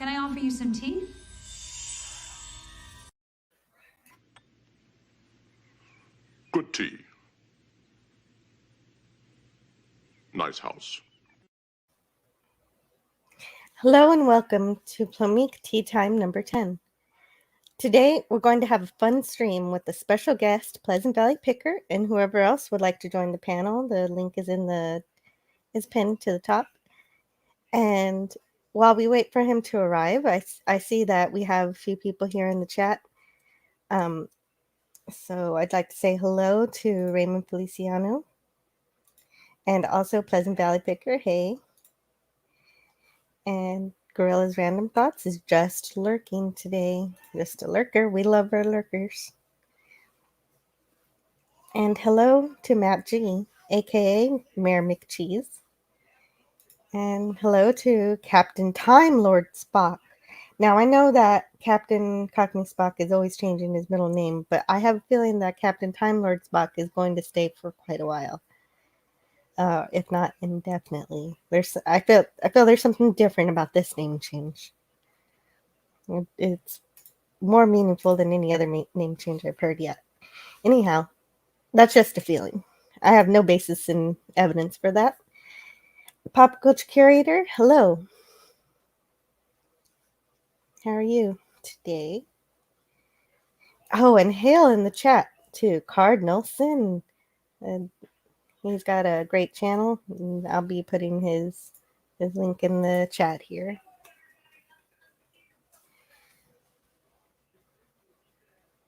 Can I offer you some tea? Good tea. Nice house. Hello and welcome to Plomeek Teatime number 10. Today we're going to have a fun stream with a special guest, Pleasant Valley Picker, and whoever else would like to join the panel. The link is pinned to the top. And while we wait for him to arrive, I see that we have a few people here in the chat. So I'd like to say hello to Raymond Feliciano and also Pleasant Valley Picker. Hey. And Gorilla's Random Thoughts is just lurking today. Just a lurker. We love our lurkers. And hello to Matt G, aka Mayor McCheese. And hello to Captain Timelord Spock. Now, I know that Captain Cockney Spock is always changing his middle name, but I have a feeling that Captain Timelord Spock is going to stay for quite a while. If not indefinitely. I feel there's something different about this name change. It's more meaningful than any other name change I've heard yet. Anyhow, that's just a feeling. I have no basis in evidence for that. Pop Culture Curator, hello. How are you today? Oh, and hail in the chat to Cardinal Sin. He's got a great channel, and I'll be putting his link in the chat here.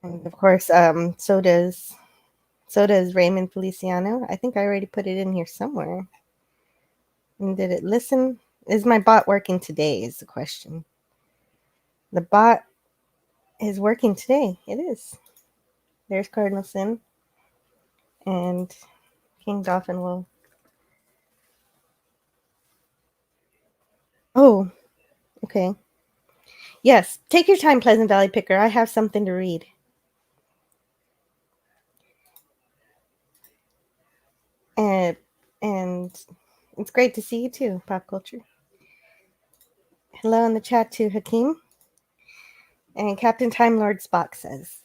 And of course, so does Raymond Feliciano. I think I already put it in here somewhere. And did it listen? Is my bot working today is the question. The bot is working today. It is. There's Cardinal Sin. And King Dolphin will. Oh, okay. Yes, take your time, Pleasant Valley Picker. I have something to read. And it's great to see you too, Pop Culture. Hello in the chat to Hakeem. And Captain Timelord Spock says,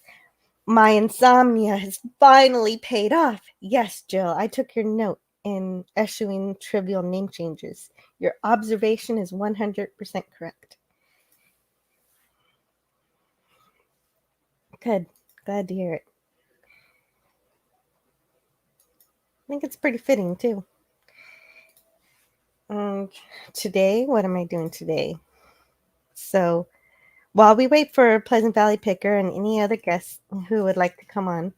my insomnia has finally paid off. Yes, Jill, I took your note in eschewing trivial name changes. Your observation is 100% correct. Good. Glad to hear it. I think it's pretty fitting, too. Today, what am I doing today? So, while we wait for Pleasant Valley Picker and any other guests who would like to come on,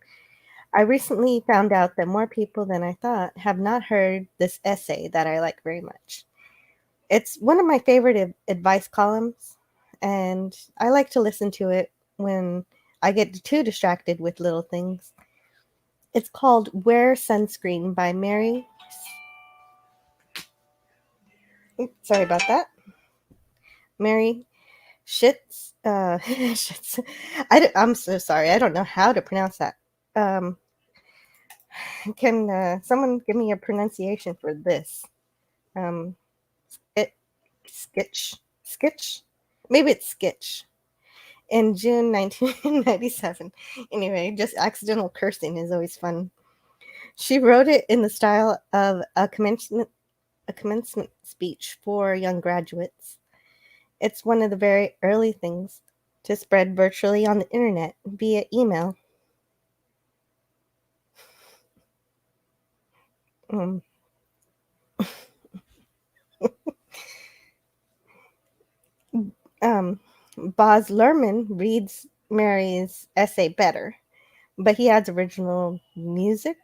I recently found out that more people than I thought have not heard this essay that I like very much. It's one of my favorite advice columns, and I like to listen to it when I get too distracted with little things. It's called Wear Sunscreen by Mary. Sorry about that. Mary Shits. Shits. I'm so sorry. I don't know how to pronounce that. Can someone give me a pronunciation for this? Skitch? Maybe it's Skitch. In June 1997. Anyway, just accidental cursing is always fun. She wrote it in the style of a commencement speech for young graduates. It's one of the very early things to spread virtually on the internet via email. Boz Lerman reads Mary's essay better, but he adds original music,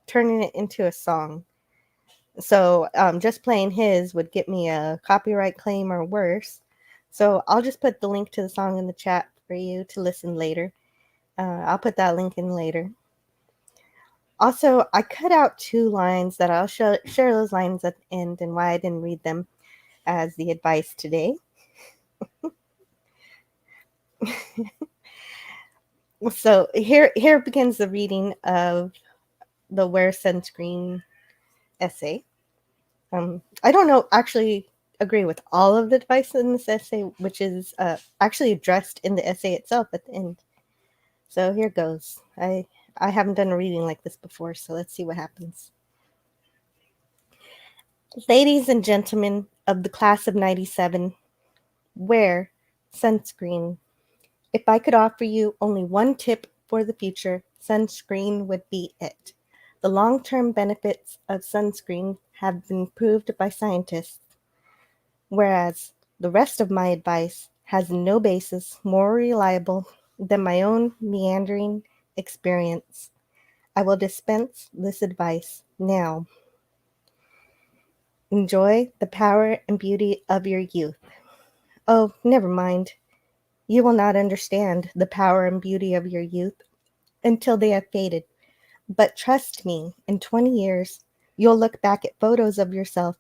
turning it into a song. So just playing his would get me a copyright claim or worse. So I'll just put the link to the song in the chat for you to listen later. I'll put that link in later. Also, I cut out 2 lines that I'll share those lines at the end and why I didn't read them as the advice today. So here begins the reading of the Wear Sunscreen essay. I don't know, actually, agree with all of the advice in this essay, which is actually addressed in the essay itself at the end. So here goes. I haven't done a reading like this before, so let's see what happens. Ladies and gentlemen of the class of 97, wear sunscreen. If I could offer you only one tip for the future, sunscreen would be it. The long-term benefits of sunscreen have been proved by scientists, whereas the rest of my advice has no basis more reliable than my own meandering experience. I will dispense this advice now. Enjoy the power and beauty of your youth. Oh, never mind. You will not understand the power and beauty of your youth until they have faded. But trust me, in 20 years, you'll look back at photos of yourself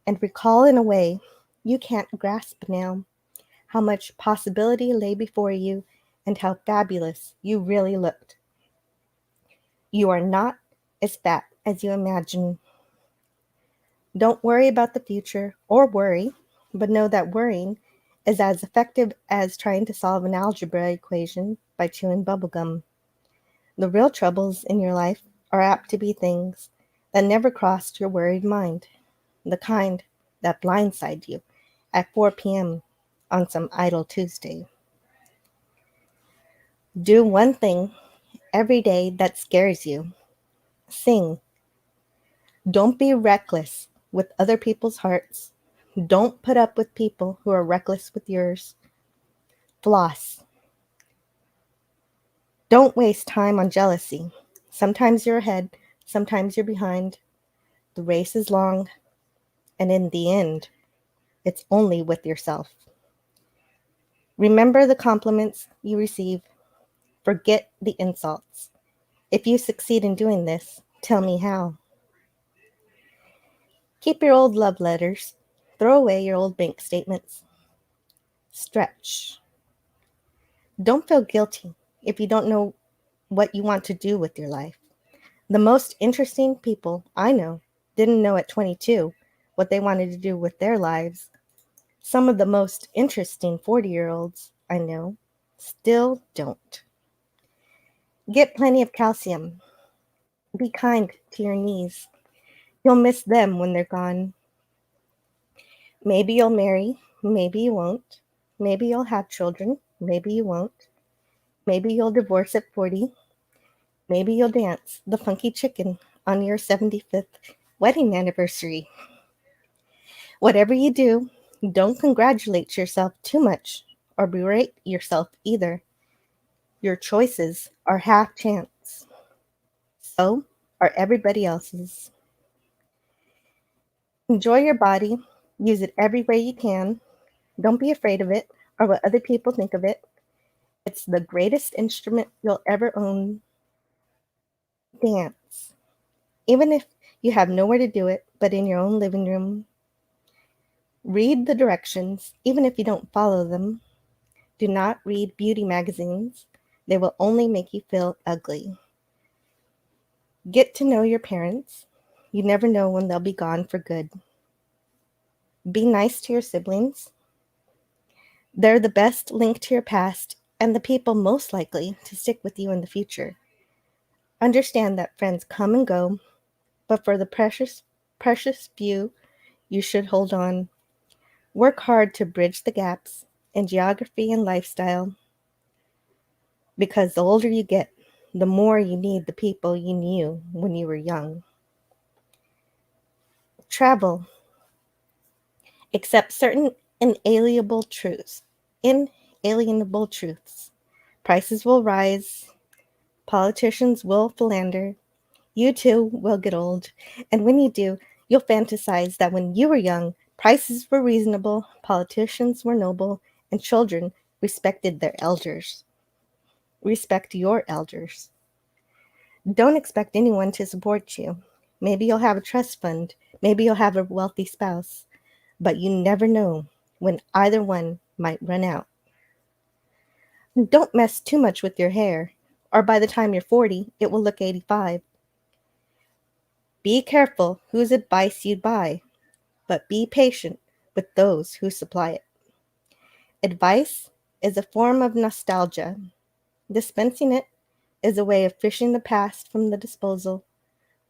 and recall in a way you can't grasp now how much possibility lay before you and how fabulous you really looked. You are not as fat as you imagine. Don't worry about the future or worry, but know that worrying is as effective as trying to solve an algebra equation by chewing bubblegum. The real troubles in your life are apt to be things that never crossed your worried mind, the kind that blindside you at 4 p.m. on some idle Tuesday. Do one thing every day that scares you. Sing. Don't be reckless with other people's hearts. Don't put up with people who are reckless with yours. Floss. Don't waste time on jealousy. Sometimes you're ahead, sometimes you're behind. The race is long, and in the end, it's only with yourself. Remember the compliments you receive. Forget the insults. If you succeed in doing this, tell me how. Keep your old love letters. Throw away your old bank statements. Stretch. Don't feel guilty if you don't know what you want to do with your life. The most interesting people I know didn't know at 22 what they wanted to do with their lives. Some of the most interesting 40-year-olds I know still don't. Get plenty of calcium. Be kind to your knees. You'll miss them when they're gone. Maybe you'll marry, maybe you won't. Maybe you'll have children, maybe you won't. Maybe you'll divorce at 40. Maybe you'll dance the funky chicken on your 75th wedding anniversary. Whatever you do, don't congratulate yourself too much or berate yourself either. Your choices are half chance. So are everybody else's. Enjoy your body. Use it every way you can. Don't be afraid of it or what other people think of it. It's the greatest instrument you'll ever own. Dance. Even if you have nowhere to do it but in your own living room. Read the directions, even if you don't follow them. Do not read beauty magazines. They will only make you feel ugly. Get to know your parents. You never know when they'll be gone for good. Be nice to your siblings. They're the best link to your past and the people most likely to stick with you in the future. Understand that friends come and go, but for the precious few, you should hold on. Work hard to bridge the gaps in geography and lifestyle, because the older you get, the more you need the people you knew when you were young. Travel. Accept certain inalienable truths. Inalienable truths. Prices will rise. Politicians will philander. You too will get old. And when you do, you'll fantasize that when you were young, prices were reasonable, politicians were noble, and children respected their elders. Respect your elders. Don't expect anyone to support you. Maybe you'll have a trust fund. Maybe you'll have a wealthy spouse. But you never know when either one might run out. Don't mess too much with your hair, or by the time you're 40, it will look 85. Be careful whose advice you buy, but be patient with those who supply it. Advice is a form of nostalgia. Dispensing it is a way of fishing the past from the disposal,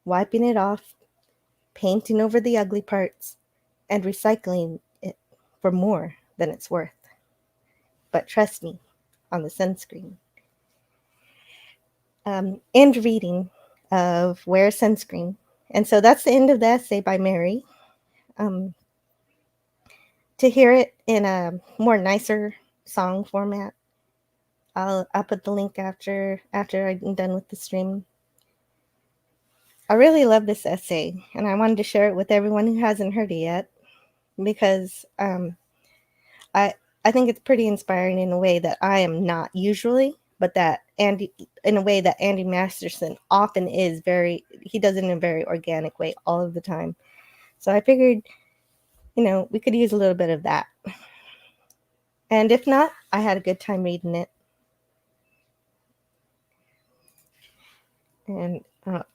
wiping it off, painting over the ugly parts, and recycling it for more than it's worth. But trust me on the sunscreen. End reading of Wear Sunscreen. And so that's the end of the essay by Mary. To hear it in a more nicer song format, I'll put the link after I'm done with the stream. I really love this essay, and I wanted to share it with everyone who hasn't heard it yet, because I think it's pretty inspiring in a way that I am not usually, but that Andy, in a way that Andy Masterson often is he does it in a very organic way all of the time. So I figured, we could use a little bit of that. And if not, I had a good time reading it. And,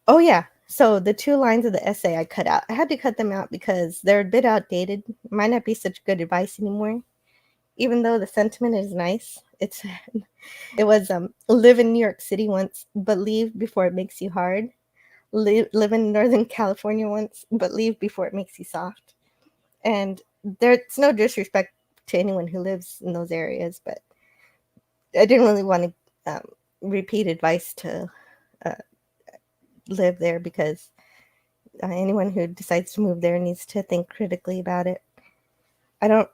oh yeah, so the 2 lines of the essay I cut out. I had to cut them out because they're a bit outdated. Might not be such good advice anymore. Even though the sentiment is nice, it was live in New York City once, but leave before it makes you hard. Live in Northern California once, but leave before it makes you soft. And there's no disrespect to anyone who lives in those areas, but I didn't really want to repeat advice to live there, because anyone who decides to move there needs to think critically about it. I'm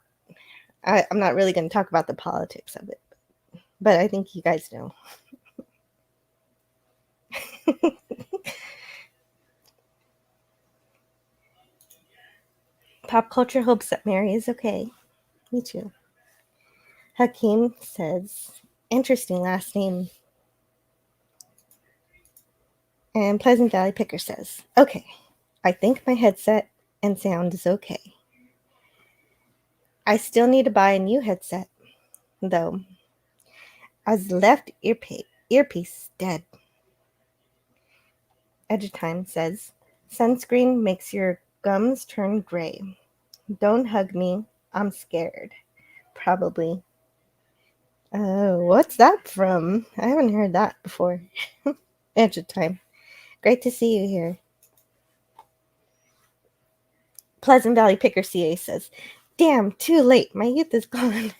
not really going to talk about the politics of it, but I think you guys know. Pop culture hopes that Mary is okay. Me too. Hakeem says, interesting last name. And Pleasant Valley Picker says, okay, I think my headset and sound is okay. I still need to buy a new headset, though, as the left earpiece dead. Edge of Time says, sunscreen makes your gums turn gray. Don't hug me, I'm scared. Probably. What's that from? I haven't heard that before. Edge of Time. Great to see you here. Pleasant Valley Picker CA says, damn, too late. My youth is gone.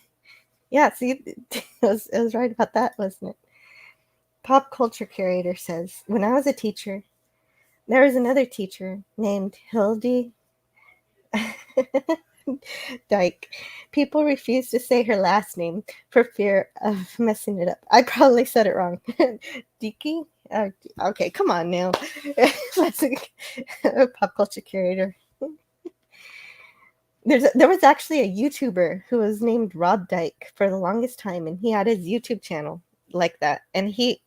Yeah, see, it was right about that, wasn't it? Pop Culture Curator says, when I was a teacher, there was another teacher named Hildy Dyke. People refused to say her last name for fear of messing it up. I probably said it wrong. Diki? Okay, come on now. Pop Culture Curator. There was actually a YouTuber who was named Rob Dyke for the longest time, and he had his YouTube channel like that. And he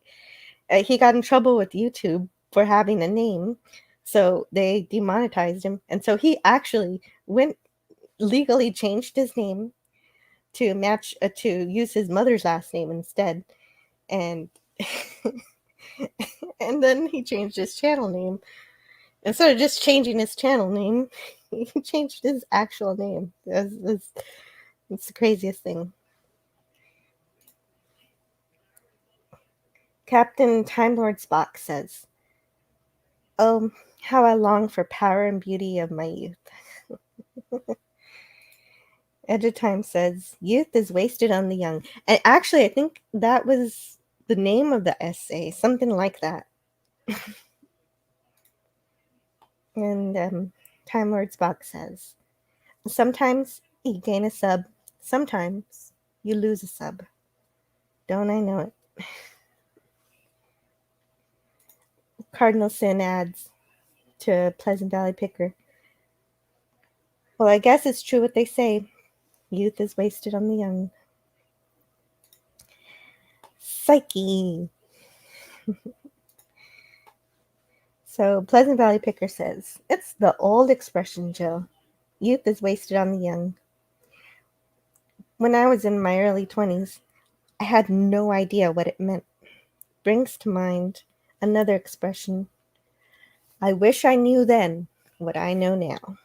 got in trouble with YouTube for having a name, so they demonetized him. And so he actually legally changed his name to match to use his mother's last name instead, and and then he changed his channel name. Instead of just changing his channel name, he changed his actual name. It's the craziest thing. Captain Timelord Spock says, oh, how I long for power and beauty of my youth. Edge of Time says, youth is wasted on the young. And actually, I think that was the name of the essay, something like that. And Time Lord Spock says, sometimes you gain a sub, sometimes you lose a sub. Don't I know it? Cardinal Sin adds to Pleasant Valley Picker, well, I guess it's true what they say. Youth is wasted on the young. Psyche. So Pleasant Valley Picker says, it's the old expression, Jill. Youth is wasted on the young. When I was in my early 20s, I had no idea what it meant. Brings to mind another expression. I wish I knew then what I know now.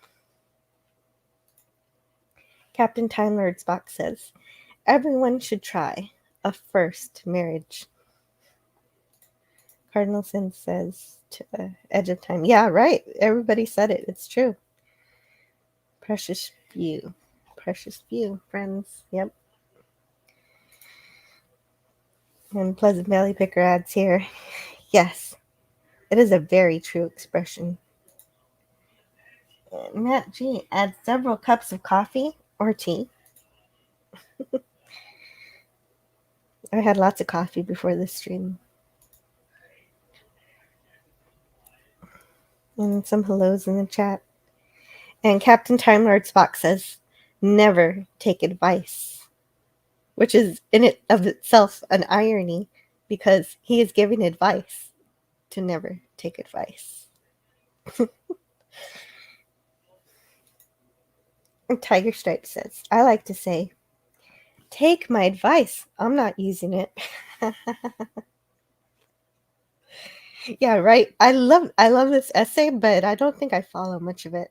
Captain Timelord Spock says, everyone should try a first marriage. Cardinal Sin says, to Edge of Time. Yeah, right. Everybody said it. It's true. Precious few. Precious few, friends. Yep. And Pleasant Valley Picker adds here, yes, it is a very true expression. Matt G adds several cups of coffee or tea. I had lots of coffee before this stream. And some hellos in the chat. And Captain Time Lord Spock says, never take advice. Which is in it of itself an irony, because he is giving advice to never take advice. And Tiger Stripe says, I like to say, take my advice. I'm not using it. Yeah, right. I love this essay, but I don't think I follow much of it.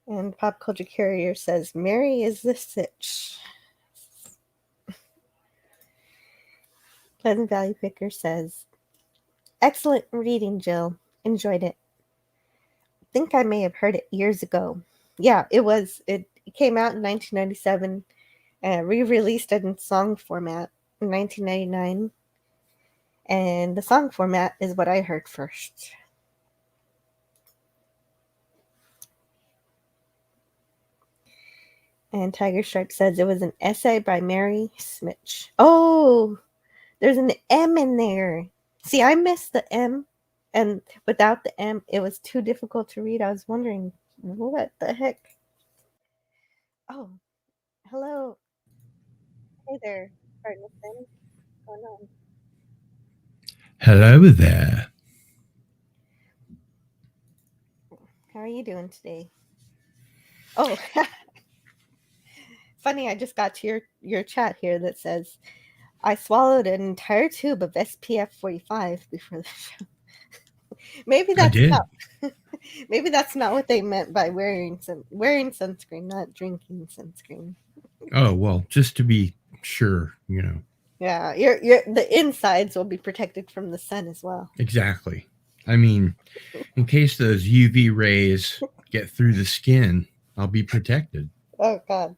And Pop Culture Carrier says, Mary is the sitch. Pleasant Valley Picker says, excellent reading, Jill. Enjoyed it. Think I may have heard it years ago. Yeah, it was. It came out in 1997, re-released in song format in 1999. And the song format is what I heard first. And Tiger Stripe says it was an essay by Mary Smitch. Oh, there's an M in there. See, I missed the M. And without the M, it was too difficult to read. I was wondering, what the heck? Oh, hello. Hey there, Cardinal Sin. What's going on? Hello there. How are you doing today? Oh, funny, I just got to your chat here that says, I swallowed an entire tube of SPF 45 before the show. Maybe that's not what they meant by wearing sunscreen, not drinking sunscreen. Oh, well, just to be sure, Yeah, the insides will be protected from the sun as well. Exactly. I mean, in case those UV rays get through the skin, I'll be protected. Oh, God.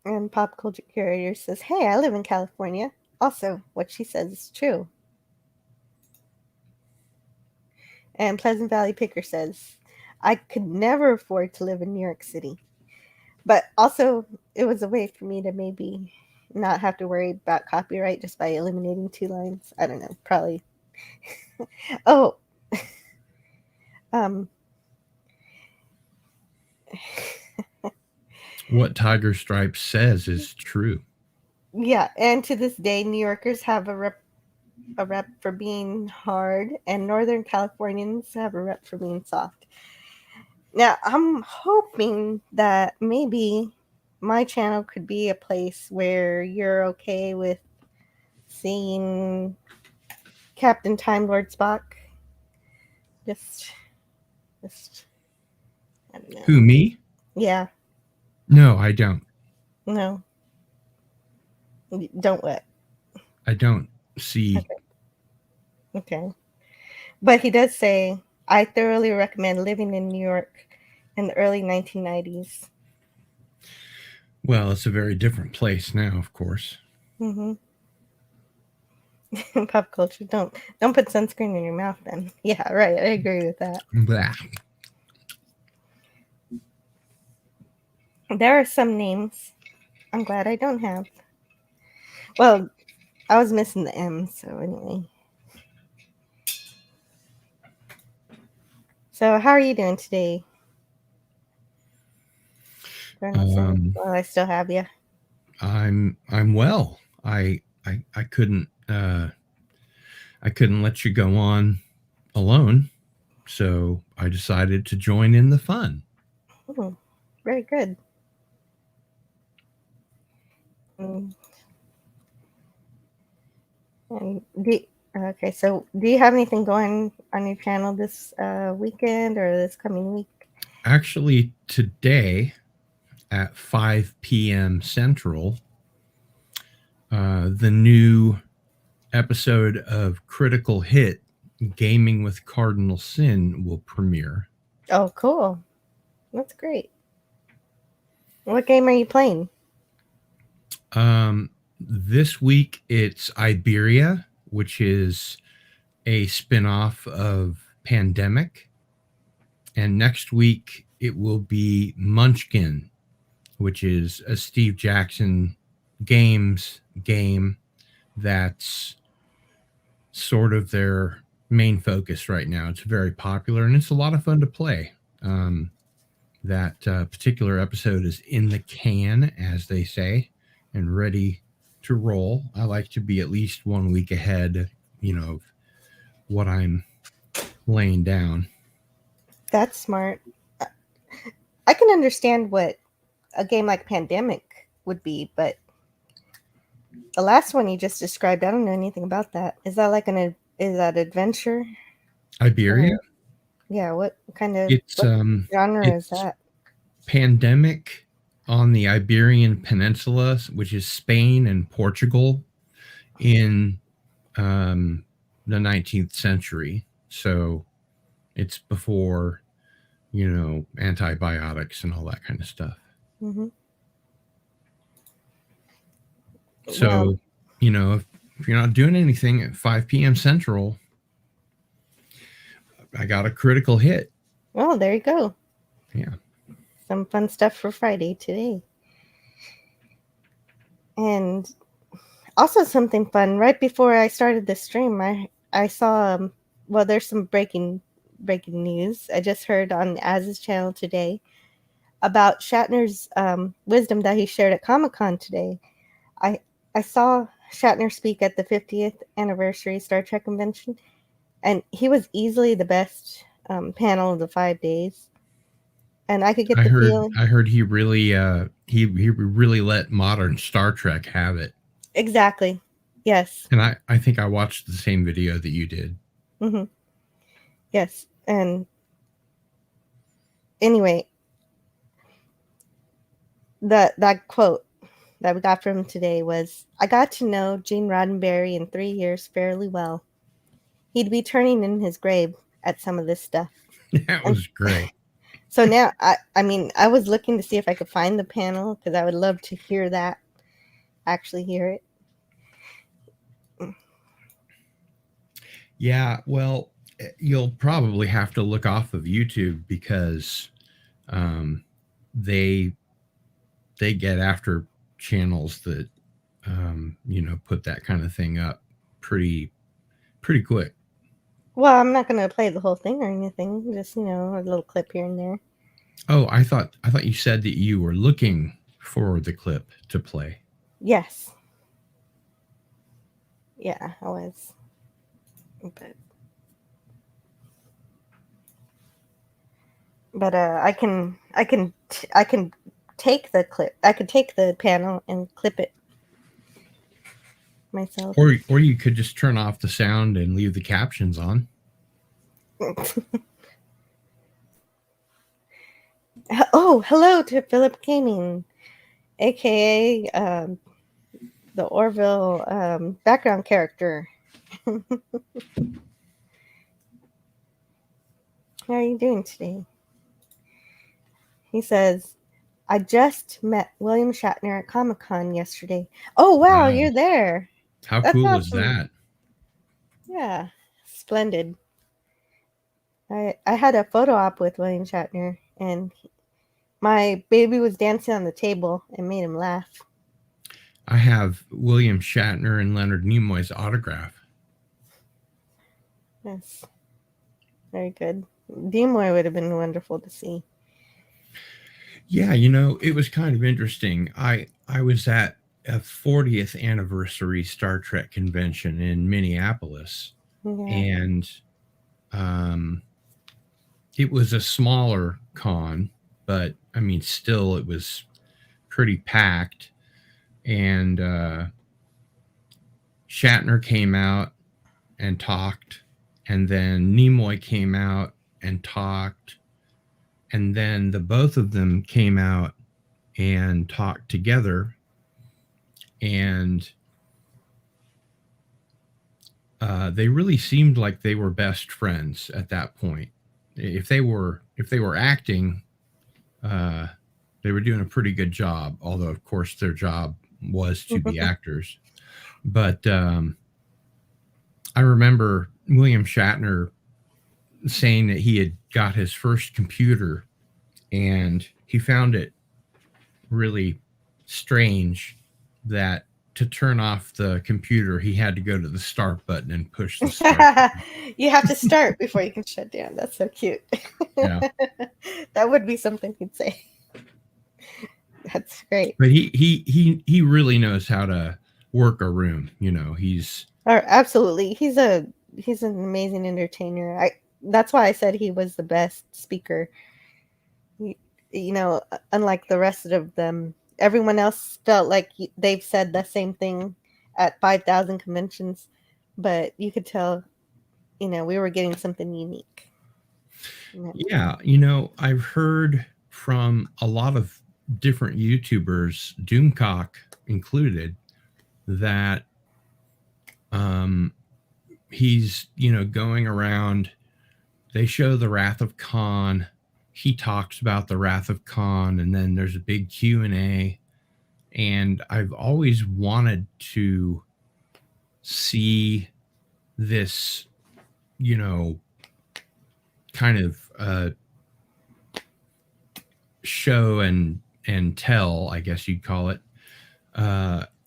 And Pop Culture Carrier says, hey, I live in California. Also, what she says is true. And Pleasant Valley Picker says, I could never afford to live in New York City. But also, it was a way for me to maybe not have to worry about copyright just by eliminating 2 lines. I don't know, probably. Oh. What Tiger Stripe says is true. Yeah, and to this day, New Yorkers have a rep for being hard, and Northern Californians have a rep for being soft. Now, I'm hoping that maybe my channel could be a place where you're okay with seeing Captain Timelord Spock. Just, I don't know. Who, me? Yeah. No, I don't. No. Don't what? I don't see. Okay. But he does say, I thoroughly recommend living in New York in the early 1990s. Well, it's a very different place now, of course. Mm-hmm. Pop culture, don't put sunscreen in your mouth then. Yeah, right. I agree with that. Blah. There are some names I'm glad I don't have. Well, I was missing the M, so anyway. So how are you doing today? Well, I still have you. I'm well. I couldn't let you go on alone, so I decided to join in the fun. Very good. And Okay, so do you have anything going on your channel this weekend or this coming week? Actually, today at 5 p.m. Central, the new episode of Critical Hit Gaming with Cardinal Sin will premiere. Oh, cool. That's great. What game are you playing? This week it's Iberia, which is a spin-off of Pandemic. And next week it will be Munchkin, which is a Steve Jackson Games game that's sort of their main focus right now. It's very popular and it's a lot of fun to play. That particular episode is in the can, as they say, and ready to roll. I like to be at least 1 week ahead, of what I'm laying down. That's smart. I can understand what a game like Pandemic would be, but the last one you just described, I don't know anything about that. Is that like is that adventure? Iberia? Yeah, what kind of It's genre is it's that? Pandemic on the Iberian Peninsula, which is Spain and Portugal in the 19th century. So it's before, antibiotics and all that kind of stuff. Mm-hmm. So, Well, if you're not doing anything at 5 p.m. Central, I got a critical hit. oh, there you go. Yeah. Some fun stuff for Friday today. And also something fun. Right before I started the stream, I saw well, there's some breaking news. I just heard on Az's channel today about Shatner's wisdom that he shared at Comic-Con today. I saw Shatner speak at the 50th anniversary Star Trek convention, and he was easily the best panel of the 5 days. And I could get the feeling. I heard he really he really let modern Star Trek have it. Exactly. Yes. And I think I watched the same video that you did. Mm-hmm. Yes. And anyway, that quote that we got from him today was, "I got to know Gene Roddenberry in 3 years fairly well. He'd be turning in his grave at some of this stuff." That was great. So now, I mean, I was looking to see if I could find the panel because I would love to hear that, actually hear it. Yeah, well, you'll probably have to look off of YouTube because they get after channels that put that kind of thing up pretty quick. Well, I'm not going to play the whole thing or anything. Just, a little clip here and there. Oh, I thought you said that you were looking for the clip to play. Yes. Yeah, I was. But I can take the clip. I could take the panel and clip it myself. Or you could just turn off the sound and leave the captions on. Oh, hello to Philip Gaming, aka the Orville background character. How are you doing today? He says, "I just met William Shatner at Comic-Con yesterday." Oh, wow. You're there. How That's cool awesome. is that? Yeah, splendid. I had a photo op with William Shatner, and my baby was dancing on the table and made him laugh. I have William Shatner and Leonard Nimoy's autograph. Yes. Very good. Nimoy would have been wonderful to see. Yeah, it was kind of interesting. I was at a 40th anniversary Star Trek convention in Minneapolis, and it was a smaller con, but I mean, still, it was pretty packed. And Shatner came out and talked, and then Nimoy came out and talked, and then the both of them came out and talked together, and they really seemed like they were best friends at that point. If they were acting, they were doing a pretty good job. Although, of course, their job was to be actors. But I remember William Shatner saying that he had got his first computer, and he found it really strange that to turn off the computer, he had to go to the start button and push the start button. You have to start before you can shut down. That's so cute. Yeah. That would be something he'd say. That's great. But he really knows how to work a room. You know, he's absolutely. He's an amazing entertainer. That's why I said he was the best speaker. You know, unlike the rest of them, everyone else felt like they've said the same thing at 5,000 conventions, but you could tell, you know, we were getting something unique. Yeah, you know, I've heard from a lot of different YouTubers, Doomcock included, that he's, you know, going around, they show the Wrath of Khan, he talks about the Wrath of Khan, and then there's a big Q&A, and I've always wanted to see this, you know, kind of show and tell, I guess you'd call it,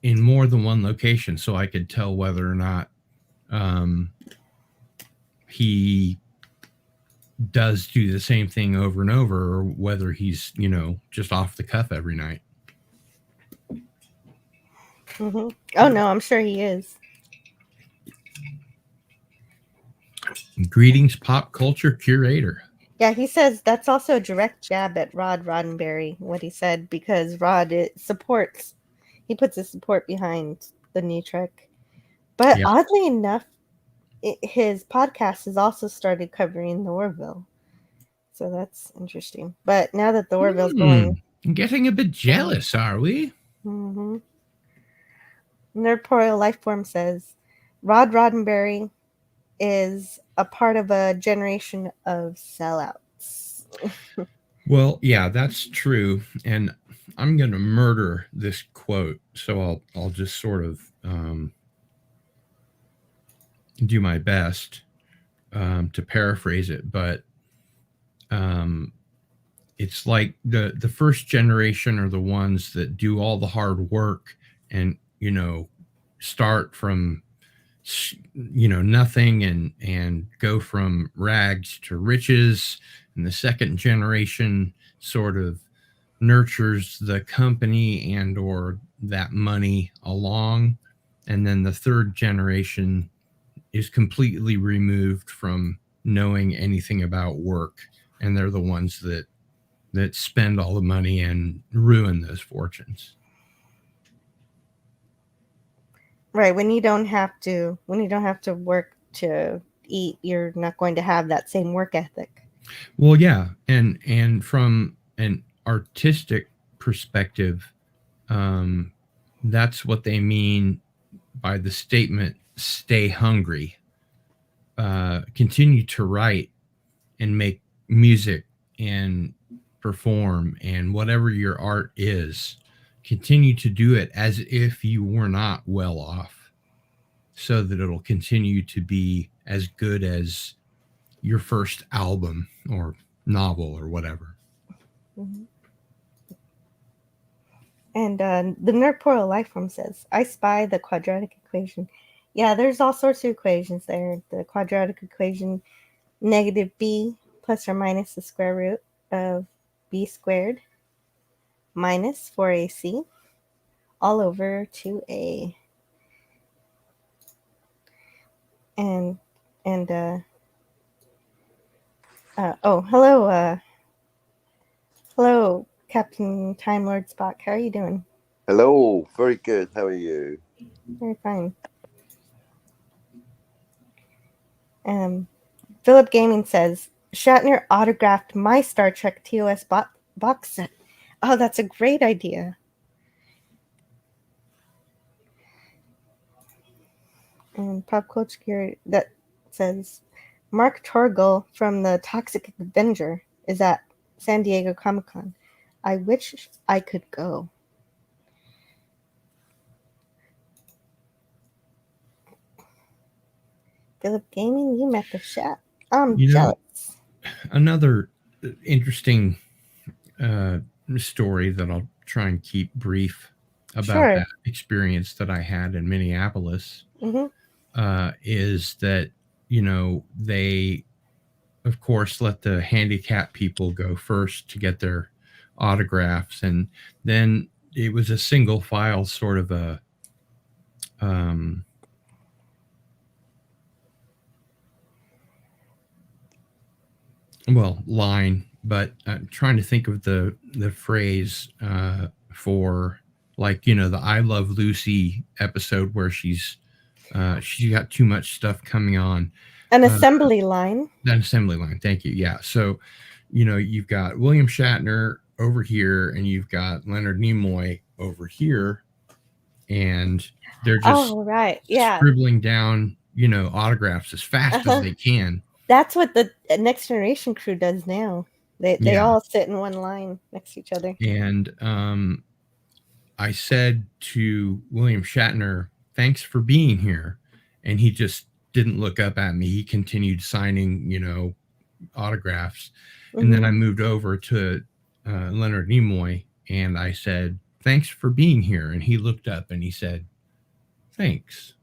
in more than one location, so I could tell whether or not he does do the same thing over and over, or whether he's, you know, just off the cuff every night. Oh no, I'm sure he is. Greetings, pop culture curator. Yeah, he says that's also a direct jab at Rod Roddenberry, what he said, because Rod he puts his support behind the new Trek. But oddly enough, his podcast has also started covering the Orville. So that's interesting. But now that the Orville's going... Getting a bit jealous, are we? Nerdporeal Lifeform says, Rod Roddenberry is a part of a generation of sellouts. Well, yeah, that's true. And I'm going to murder this quote, so I'll just sort of do my best to paraphrase it. But it's like the first generation are the ones that do all the hard work and, you know, start from, you know, nothing and go from rags to riches. And the second generation sort of nurtures the company and or that money along. And then the third generation is completely removed from knowing anything about work. And they're the ones that spend all the money and ruin those fortunes. Right. When you don't have to work to eat, you're not going to have that same work ethic. Well, yeah. And from an artistic perspective, that's what they mean by the statement, stay hungry, continue to write and make music and perform, and whatever your art is, continue to do it as if you were not well off, so that it'll continue to be as good as your first album or novel or whatever. And the Nerdporeal Lifeform says, I spy the quadratic equation. Yeah, there's all sorts of equations there. The quadratic equation, negative b plus or minus the square root of b squared minus 4ac all over 2a. And hello, Captain Timelord Spock. How are you doing? Hello, very good. How are you? Very fine. Philip Gaming says, Shatner autographed my Star Trek TOS box set. Oh, that's a great idea. And Pop Culture that says, Mark Torgel from the Toxic Avenger is at San Diego Comic-Con. I wish I could go. Philip Gaming, you met the Shat. I'm jealous. Another interesting story that I'll try and keep brief about that experience that I had in Minneapolis is that, they, of course, let the handicapped people go first to get their autographs. And then it was a single file sort of a, line, but I'm trying to think of the phrase for, like, the I Love Lucy episode where she's got too much stuff coming on. An assembly line. An assembly line. Thank you. Yeah. So, you've got William Shatner over here and you've got Leonard Nimoy over here, and they're just scribbling down, autographs as fast as they can. That's what the Next Generation crew does now. They all sit in one line next to each other. And I said to William Shatner, "Thanks for being here," and he just didn't look up at me. He continued signing, autographs. And then I moved over to Leonard Nimoy and I said, "Thanks for being here." And he looked up and he said, "Thanks."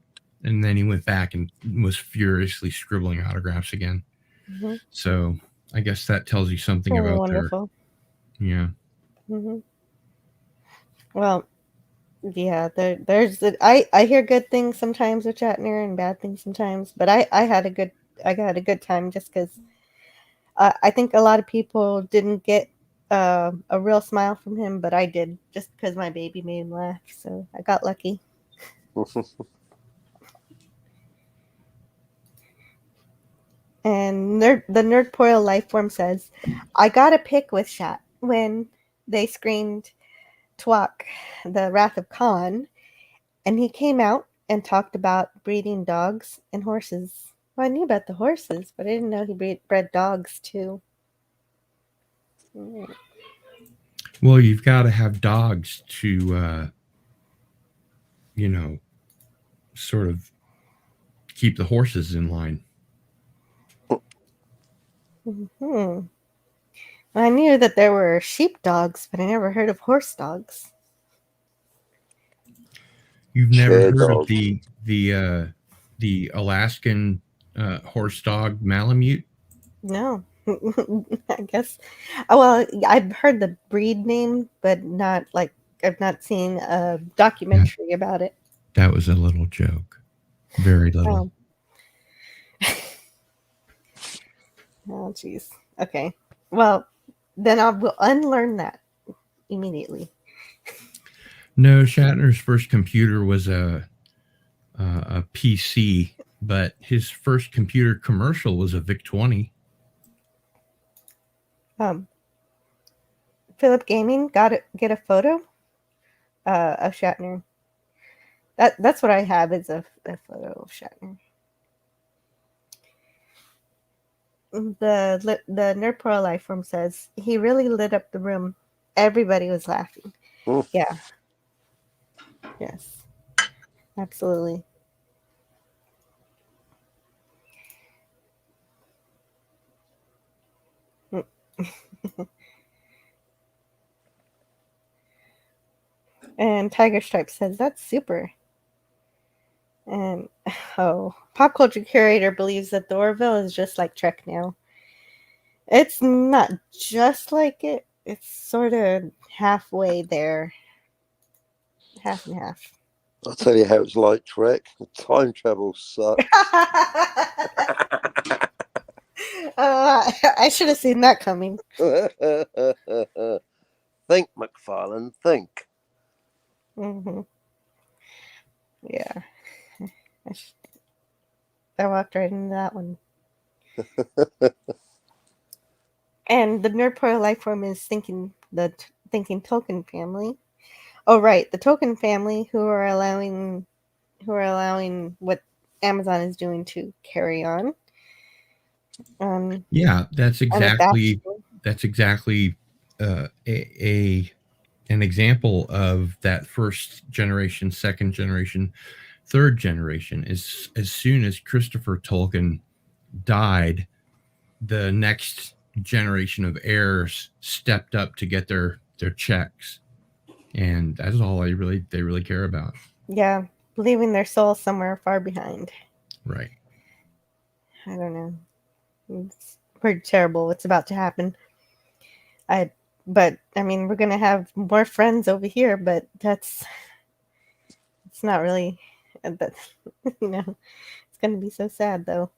And then he went back and was furiously scribbling autographs again. So I guess that tells you something about wonderful. Yeah. Well, yeah, there's I hear good things sometimes with Shatner and bad things sometimes, but I had a good time just because I think a lot of people didn't get a real smile from him, but I did just because my baby made him laugh, so I got lucky. And the Nerdpoil Lifeform says, I got a pic with Shat when they screened Twak, The Wrath of Khan, and he came out and talked about breeding dogs and horses. Well, I knew about the horses, but I didn't know he bred dogs too. Well, you've got to have dogs to, sort of keep the horses in line. I knew that there were sheep dogs, but I never heard of horse dogs. You've never heard of the Alaskan horse dog Malamute? No. I guess. Well, I've heard the breed name, but not like I've not seen a documentary about it. That was a little joke. Very little. Oh, geez. Okay. Well, then I will unlearn that immediately. No, Shatner's first computer was a PC, but his first computer commercial was a VIC-20. Philip Gaming get a photo of Shatner. That's what I have is a photo of Shatner. The Nerdpro Lifeform says he really lit up the room. Everybody was laughing. Yeah. Yes. Absolutely. And Tiger Stripe says that's super. And Pop Culture Curator believes that the Orville is just like Trek now. It's not just like it. It's sort of halfway there. Half and half. I'll tell you how it's like Trek. Time travel sucks. I should have seen that coming. Think, McFarlane, think. Yeah. I walked right into that one. And the nerd portal life form is thinking token family. Oh, right, the token family who are allowing what Amazon is doing to carry on. Yeah, that's exactly an example of that first generation, second generation, third generation. Is as soon as Christopher Tolkien died, the next generation of heirs stepped up to get their checks, and that's all they really care about. Yeah, leaving their soul somewhere far behind. Right. I don't know. It's pretty terrible what's about to happen. But I mean, we're gonna have more friends over here, but it's not really that. It's gonna be so sad though.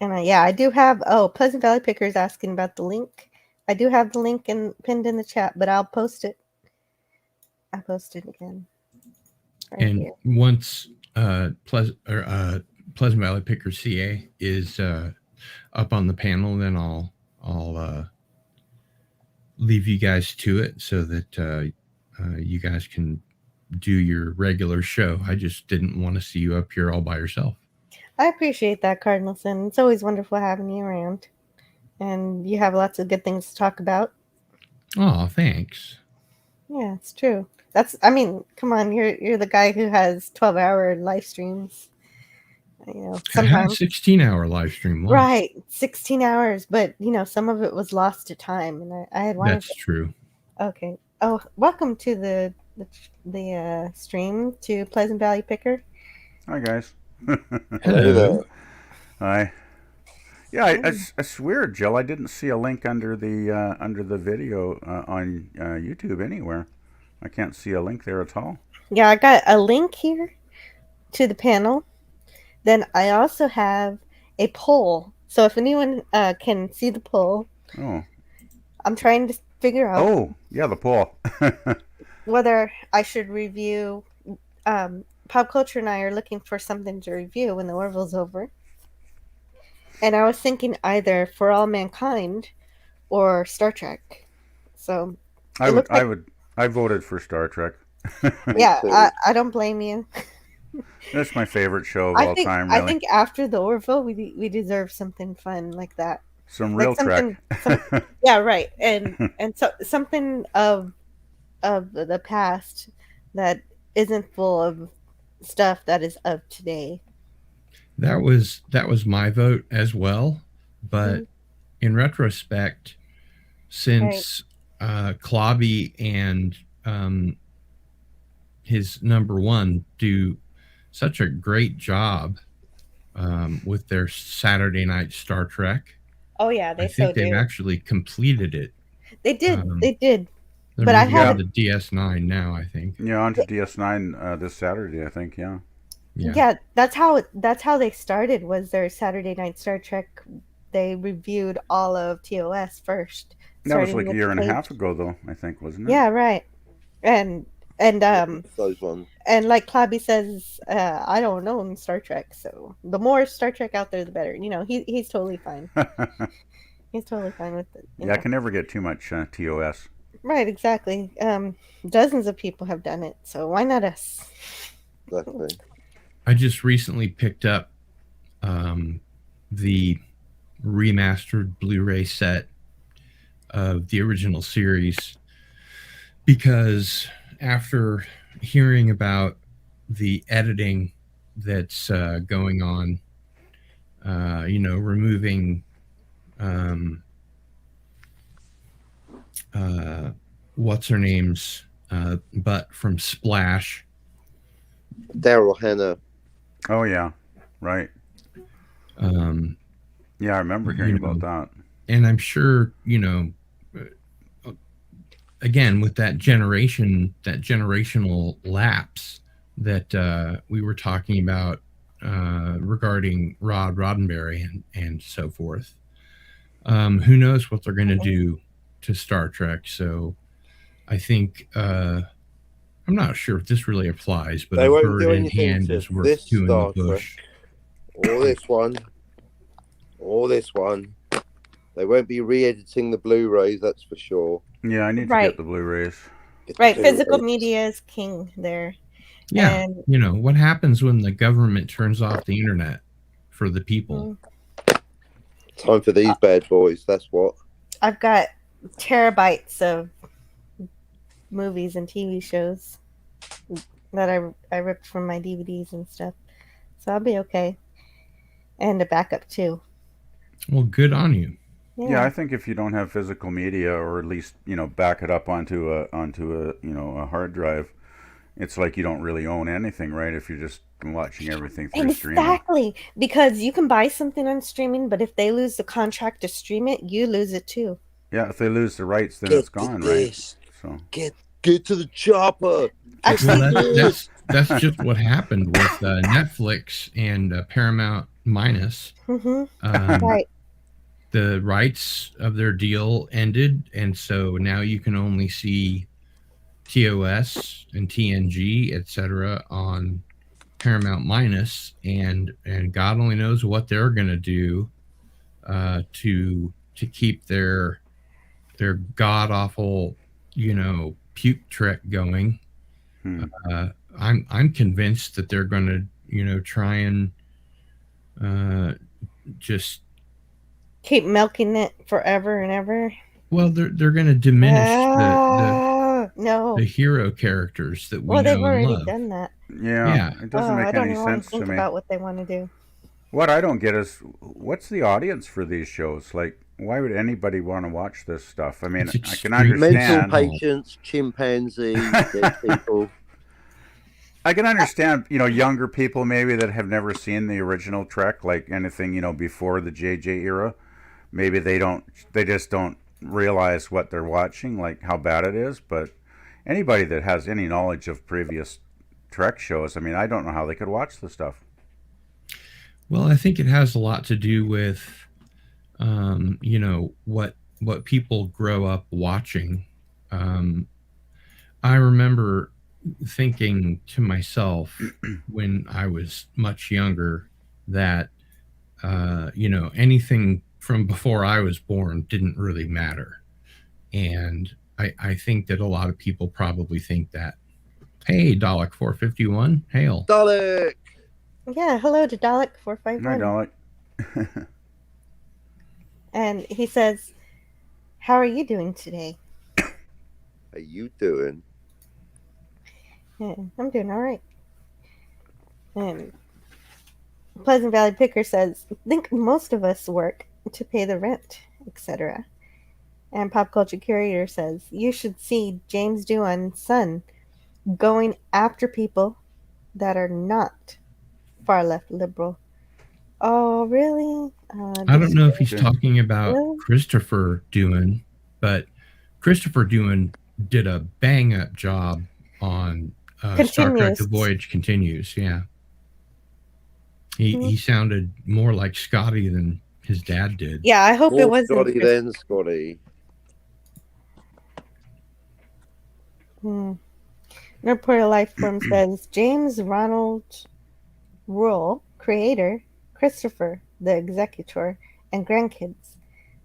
And yeah, I do have. Oh, Pleasant Valley Pickers asking about the link. I do have the link pinned in the chat, but I'll post it. I'll post it again. Right and here. Once Pleasant Valley Pickers CA is up on the panel, then I'll leave you guys to it so that you guys can do your regular show. I just didn't want to see you up here all by yourself. I appreciate that, Cardinal Sin. It's always wonderful having you around, and you have lots of good things to talk about. Oh, thanks. Yeah, it's true. I mean, come on, you're the guy who has 12-hour live streams. Sometimes 16-hour live stream. Once. Right, 16 hours, but some of it was lost to time, and I had wanted. That's true. Okay. Oh, welcome to the stream to Pleasant Valley Picker. Hi guys. Hello. Hi. Yeah, it's weird, Jill. I didn't see a link under the video on YouTube anywhere. I can't see a link there at all. Yeah, I got a link here to the panel. Then I also have a poll. So if anyone can see the poll, I'm trying to figure out. Oh, yeah, the poll. Whether I should review. Pop Culture and I are looking for something to review when the Orville's over. And I was thinking either For All Mankind or Star Trek. So I voted for Star Trek. Yeah, I don't blame you. That's my favorite show of all time, really. I think after the Orville, we deserve something fun like that. Some real Trek. Yeah, right. And so something of the past that isn't full of stuff that is of today. That was my vote as well, but in retrospect, since Clobby and his number one do such a great job with their Saturday night Star Trek. Oh yeah, I think they've actually completed it. They did. They did. They're but I have the DS9 now, I think. Yeah, on to DS9 this Saturday, I think. Yeah. Yeah, that's how they started. Was their Saturday night Star Trek? They reviewed all of TOS first. That was like a year and a half ago, though. I think, wasn't it? Yeah, right. And those ones. And like Clobby says, I don't know Star Trek, so the more Star Trek out there, the better. He's totally fine. He's totally fine with it. Yeah, I can never get too much TOS. Right, exactly. Dozens of people have done it, so why not us? Exactly. I just recently picked up the remastered Blu-ray set of the original series because after hearing about the editing that's going on, removing what's her name's butt from Splash. Daryl Hannah. Oh yeah, right. Yeah, I remember hearing about that. And I'm sure, again, with that generational lapse that we were talking about regarding Rod Roddenberry and so forth, who knows what they're going to do to Star Trek. So I think I'm not sure if this really applies, but They a won't bird do in anything hand to is worth this two in the Star Trek, bush. or this one, or this one. They won't be re-editing the Blu-rays, that's for sure. Yeah, I need to Right. get the Blu-rays. Get the Right. Physical Blu-rays. media is king there. Yeah, And you know what happens when the government turns off the internet for the people? Time for these bad boys. That's what. I've got terabytes of movies and TV shows that I ripped from my DVDs and stuff. So I'll be okay. And a backup too. Well, good on you. Yeah, I think if you don't have physical media, or at least back it up onto a a hard drive, it's like you don't really own anything, right? If you're just watching everything through streaming. Exactly. Because you can buy something on streaming, but if they lose the contract to stream it, you lose it too. Yeah, if they lose the rights, then Get it's gone, to right? this. So Get to the chopper. Actually, Well, that's just what happened with Netflix and Paramount Minus. right. The rights of their deal ended, and so now you can only see TOS and TNG, etc., on Paramount Minus, and God only knows what they're going to do to keep their god awful, puke trek going. I'm convinced that they're going to try and just keep milking it forever and ever. Well, they're going to diminish the hero characters that we know they've and already love. done that. Yeah, it doesn't make any sense to me. I don't even want to think about what they want to do. What I don't get is, what's the audience for these shows? Like, why would anybody want to watch this stuff? I mean, I can understand mental patients, chimpanzees, dead people. I can understand, younger people maybe that have never seen the original Trek, like anything, before the JJ era. Maybe they just don't realize what they're watching, like how bad it is. But anybody that has any knowledge of previous Trek shows, I mean, I don't know how they could watch the stuff. Well, I think it has a lot to do with, what people grow up watching. I remember thinking to myself when I was much younger that, anything from before I was born didn't really matter. And I think that a lot of people probably think that. Hey, Dalek 451, hail. Dalek! Yeah, hello to Dalek 451. Hi, Dalek. And he says, how are you doing today? How you doing? Yeah, I'm doing all right. And Pleasant Valley Picker says, I think most of us work to pay the rent, etc. And Pop Culture Curator says, you should see James Doohan's son going after people that are not far left liberal. Oh, really? I don't know if he's talking about Christopher Doohan, but Christopher Doohan did a bang up job on Star Trek The Voyage Continues. Yeah. He sounded more like Scotty than his dad did. Yeah, I hope more it wasn't Scotty than Scotty. No Portal Life Form says James Ronald Rule, creator, Christopher, the executor, and grandkids.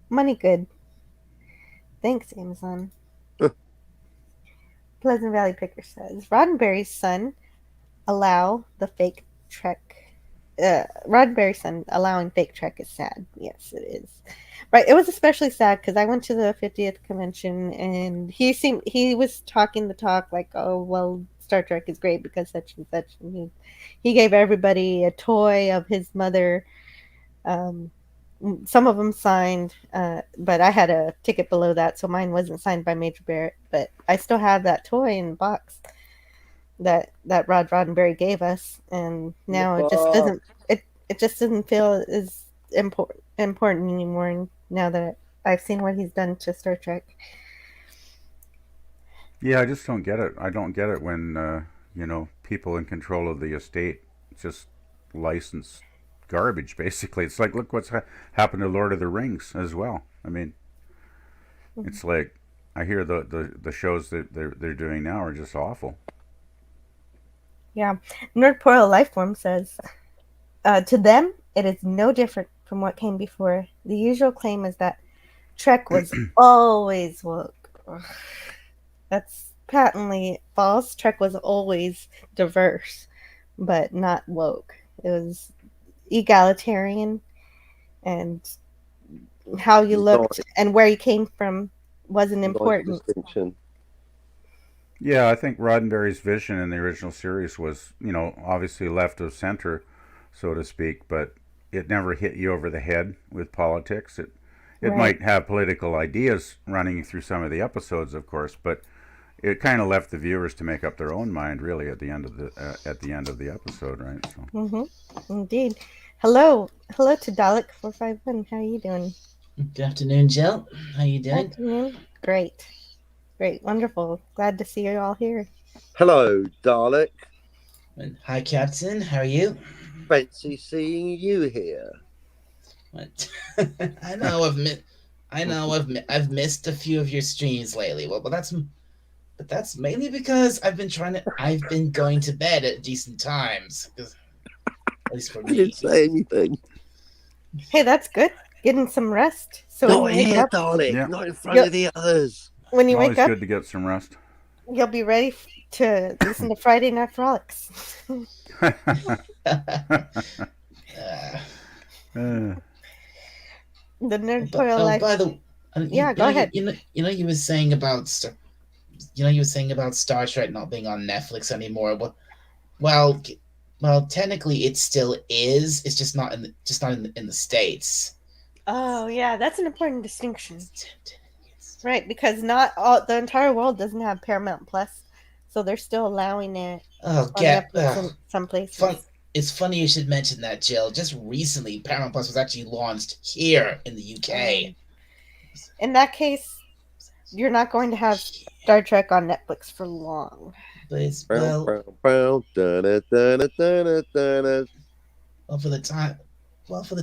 Money good. Thanks, Amazon. Pleasant Valley Picker says Roddenberry's son allow the fake Trek. Roddenberry's son allowing fake Trek is sad. Yes, it is. Right. It was especially sad because I went to the 50th convention and he was talking the talk like, oh well, Star Trek is great because such and such. And he gave everybody a toy of his mother. Some of them signed, but I had a ticket below that, so mine wasn't signed by Major Barrett. But I still have that toy in the box that Rod Roddenberry gave us, and now it just doesn't feel as important anymore. Now that I've seen what he's done to Star Trek. Yeah, I just don't get it. I don't get it when people in control of the estate just license garbage. Basically, it's like, look what's happened to Lord of the Rings as well. I mean, it's like I hear the shows that they're doing now are just awful. Yeah. Nerdporal Lifeform says, to them, it is no different from what came before. The usual claim is that Trek was always woke. Ugh. That's patently false. Trek was always diverse, but not woke. It was egalitarian, and how you looked and where you came from wasn't important. Distinction. Yeah, I think Roddenberry's vision in the original series was, obviously left of center, so to speak, but it never hit you over the head with politics. It Right. might have political ideas running through some of the episodes, of course, but it kind of left the viewers to make up their own mind, really, at the end of the episode, right? So. Indeed. Hello to Dalek451. How are you doing? Good afternoon, Jill. How you doing? Afternoon. Great, wonderful. Glad to see you all here. Hello, Dalek. Hi, Captain. How are you? Fancy seeing you here. What? I know I've missed a few of your streams lately. Well, but that's mainly because I've been going to bed at decent times. At least for me. I didn't say anything. Hey, that's good. Getting some rest. So Not when you wake here, up, Dalek. Yeah. Not in front of the others. when you Always wake up, good to get some rest. you'll be ready to listen to Friday Night Frolics. The Nerdporal Life. By the Yeah, go ahead. You were saying about Star Trek not being on Netflix anymore. Well, technically it still is. It's just not in the States. Oh yeah, that's an important distinction. Right, because not all the entire world doesn't have Paramount Plus, so they're still allowing it on Netflix in some places. It's funny you should mention that, Jill. Just recently, Paramount Plus was actually launched here in the UK. In that case, you're not going to have Star Trek on Netflix for long. But it's For the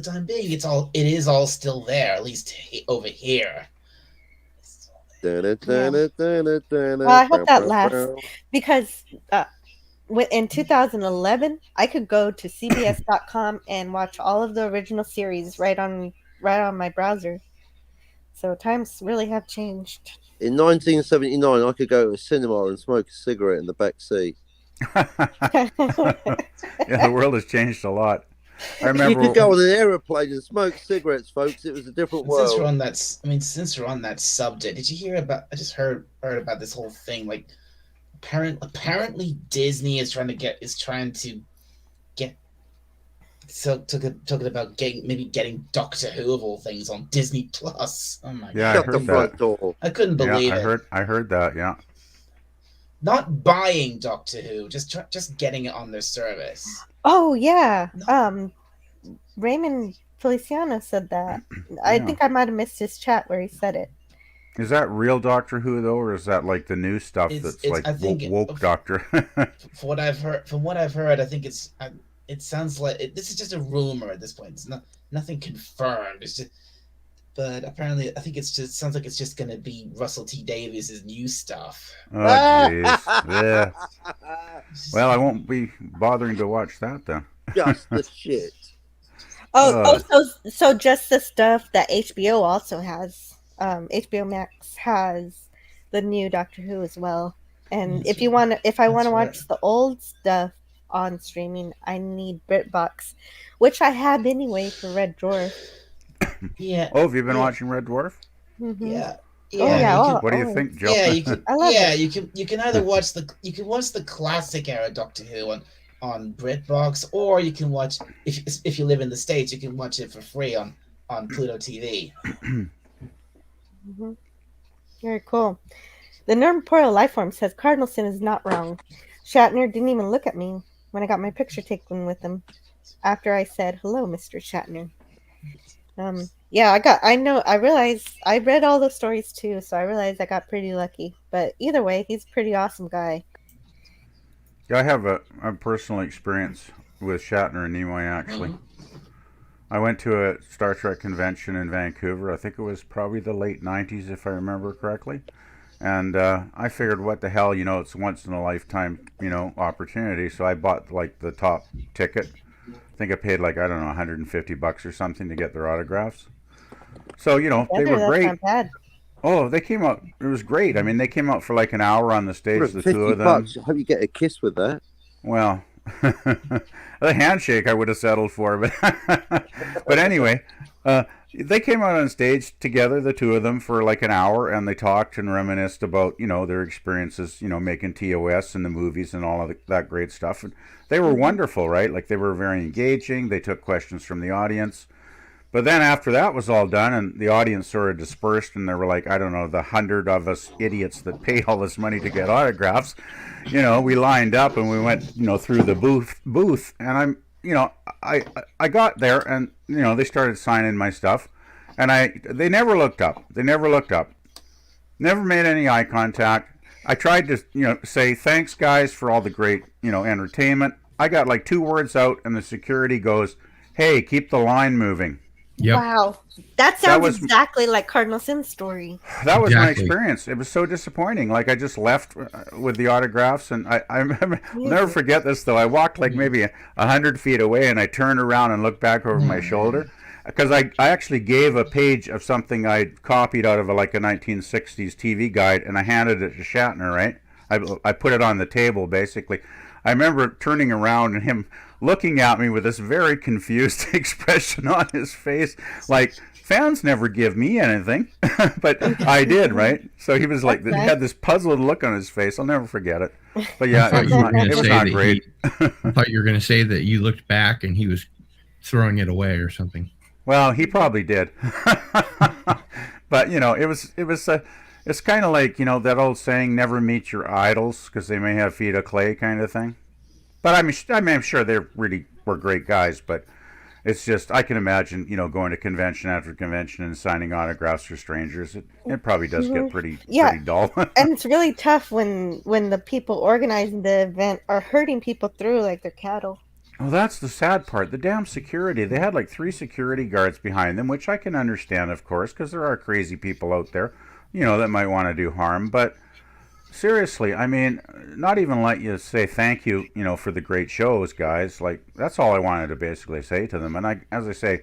time being, it is all still there, at least over here. Well, I hope that lasts because in 2011, I could go to CBS.com and watch all of the original series right on my browser. So times really have changed. In 1979, I could go to a cinema and smoke a cigarette in the back seat. Yeah, the world has changed a lot. I remember You could go on an aeroplane and smoke cigarettes, folks. It was a different world. Since we're on that subject, did you hear about? I just heard about this whole thing. Like, apparently Disney is trying to get talking about getting Doctor Who of all things on Disney Plus. Oh my god! Yeah, I Shut the heard front that. door. I couldn't believe it. I heard that. Yeah. Not buying Doctor Who, just getting it on their service. Oh yeah. Raymond Feliciano said that. I think I might have missed his chat where he said it. Is that real Doctor Who though, or is that like the new stuff I think woke Doctor? From what I've heard, I think it sounds like this is just a rumor at this point. It's nothing confirmed. It's just, but apparently, I think sounds like it's just going to be Russell T Davies's new stuff. Oh jeez. Yeah. Well, I won't be bothering to watch that then. Just the shit. So just the stuff that HBO also has. HBO Max has the new Doctor Who as well. And if I want to watch the old stuff on streaming, I need BritBox, which I have anyway for Red Dwarf. Yeah. Oh, have you been watching Red Dwarf? Mm-hmm. Yeah. What do you think, Joe? Yeah, you can. it. You can either watch the classic era Doctor Who on BritBox, or you can watch if you live in the States, you can watch it for free on Pluto TV. Mm-hmm. Very cool. The Nerdporal Lifeform says Cardinal Sin is not wrong. Shatner didn't even look at me when I got my picture taken with him after I said hello, Mr. Shatner. I realized I read all those stories too, so I realized I got pretty lucky. But either way, he's a pretty awesome guy. Yeah, I have a personal experience with Shatner and Nimoy, actually. I went to a Star Trek convention in Vancouver. I think it was probably the late 90s, if I remember correctly. And I figured, what the hell, it's once in a lifetime, opportunity. So I bought like the top ticket. I think I paid like, I don't know, $150 or something to get their autographs. So, they Together, were that's great. not bad. Oh, they came out. It was great. I mean, they came out for like an hour on the stage, the two 50 of them. bucks. I hope you get a kiss with that. Well, the handshake I would have settled for, but anyway, they came out on stage together, the two of them, for like an hour, and they talked and reminisced about their experiences, making TOS and the movies and all of that great stuff. And they were wonderful, right? Like, they were very engaging. They took questions from the audience. But then after that was all done and the audience sort of dispersed, and there were like, I don't know, the 100 of us idiots that paid all this money to get autographs, we lined up and we went, through the booth, and I got there, and they started signing my stuff, and they never looked up. Never made any eye contact. I tried to, say thanks guys for all the great, entertainment. I got like 2 words out, and the security goes, "Hey, keep the line moving." Yep. Wow. That sounds exactly like Cardinal Sin's story. That was my Exactly. experience. It was so disappointing. Like, I just left with the autographs, and I'll never forget this, though. I walked like maybe 100 feet away, and I turned around and looked back over my shoulder, because I actually gave a page of something I'd copied out of a 1960s TV guide, and I handed it to Shatner, right? I put it on the table, basically. I remember turning around and him looking at me with this very confused expression on his face, like, fans never give me anything, but I did, right? So he was like, he had this puzzled look on his face. I'll never forget it. But yeah, it was not great. I thought you were going to say that you looked back and he was throwing it away or something. Well, he probably did. But it's kind of like, that old saying, never meet your idols because they may have feet of clay, kind of thing. But I'm sure they really were great guys, but it's just, I can imagine, going to convention after convention and signing autographs for strangers. It probably does get pretty dull. And it's really tough when the people organizing the event are herding people through like they're cattle. Oh, that's the sad part. The damn security. They had like 3 security guards behind them, which I can understand, of course, because there are crazy people out there, that might want to do harm. But seriously, I mean, not even let you say thank you, for the great shows, guys. Like, that's all I wanted to basically say to them. And as I say,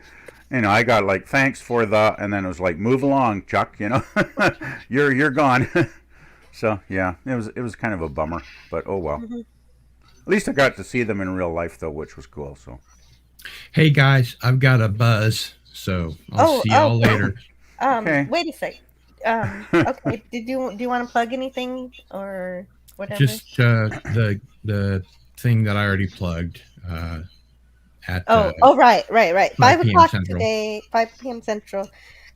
I got like, thanks for the, and then it was like, move along, Chuck, you're gone. So yeah, it was kind of a bummer, but oh well. At least I got to see them in real life, though, which was cool. So, hey guys, I've got a buzz, so I'll see y'all later. Okay. Wait a sec. Okay. Do you want to plug anything or whatever? Just the thing that I already plugged. At right. 5 o'clock Central. today, 5 p.m. Central.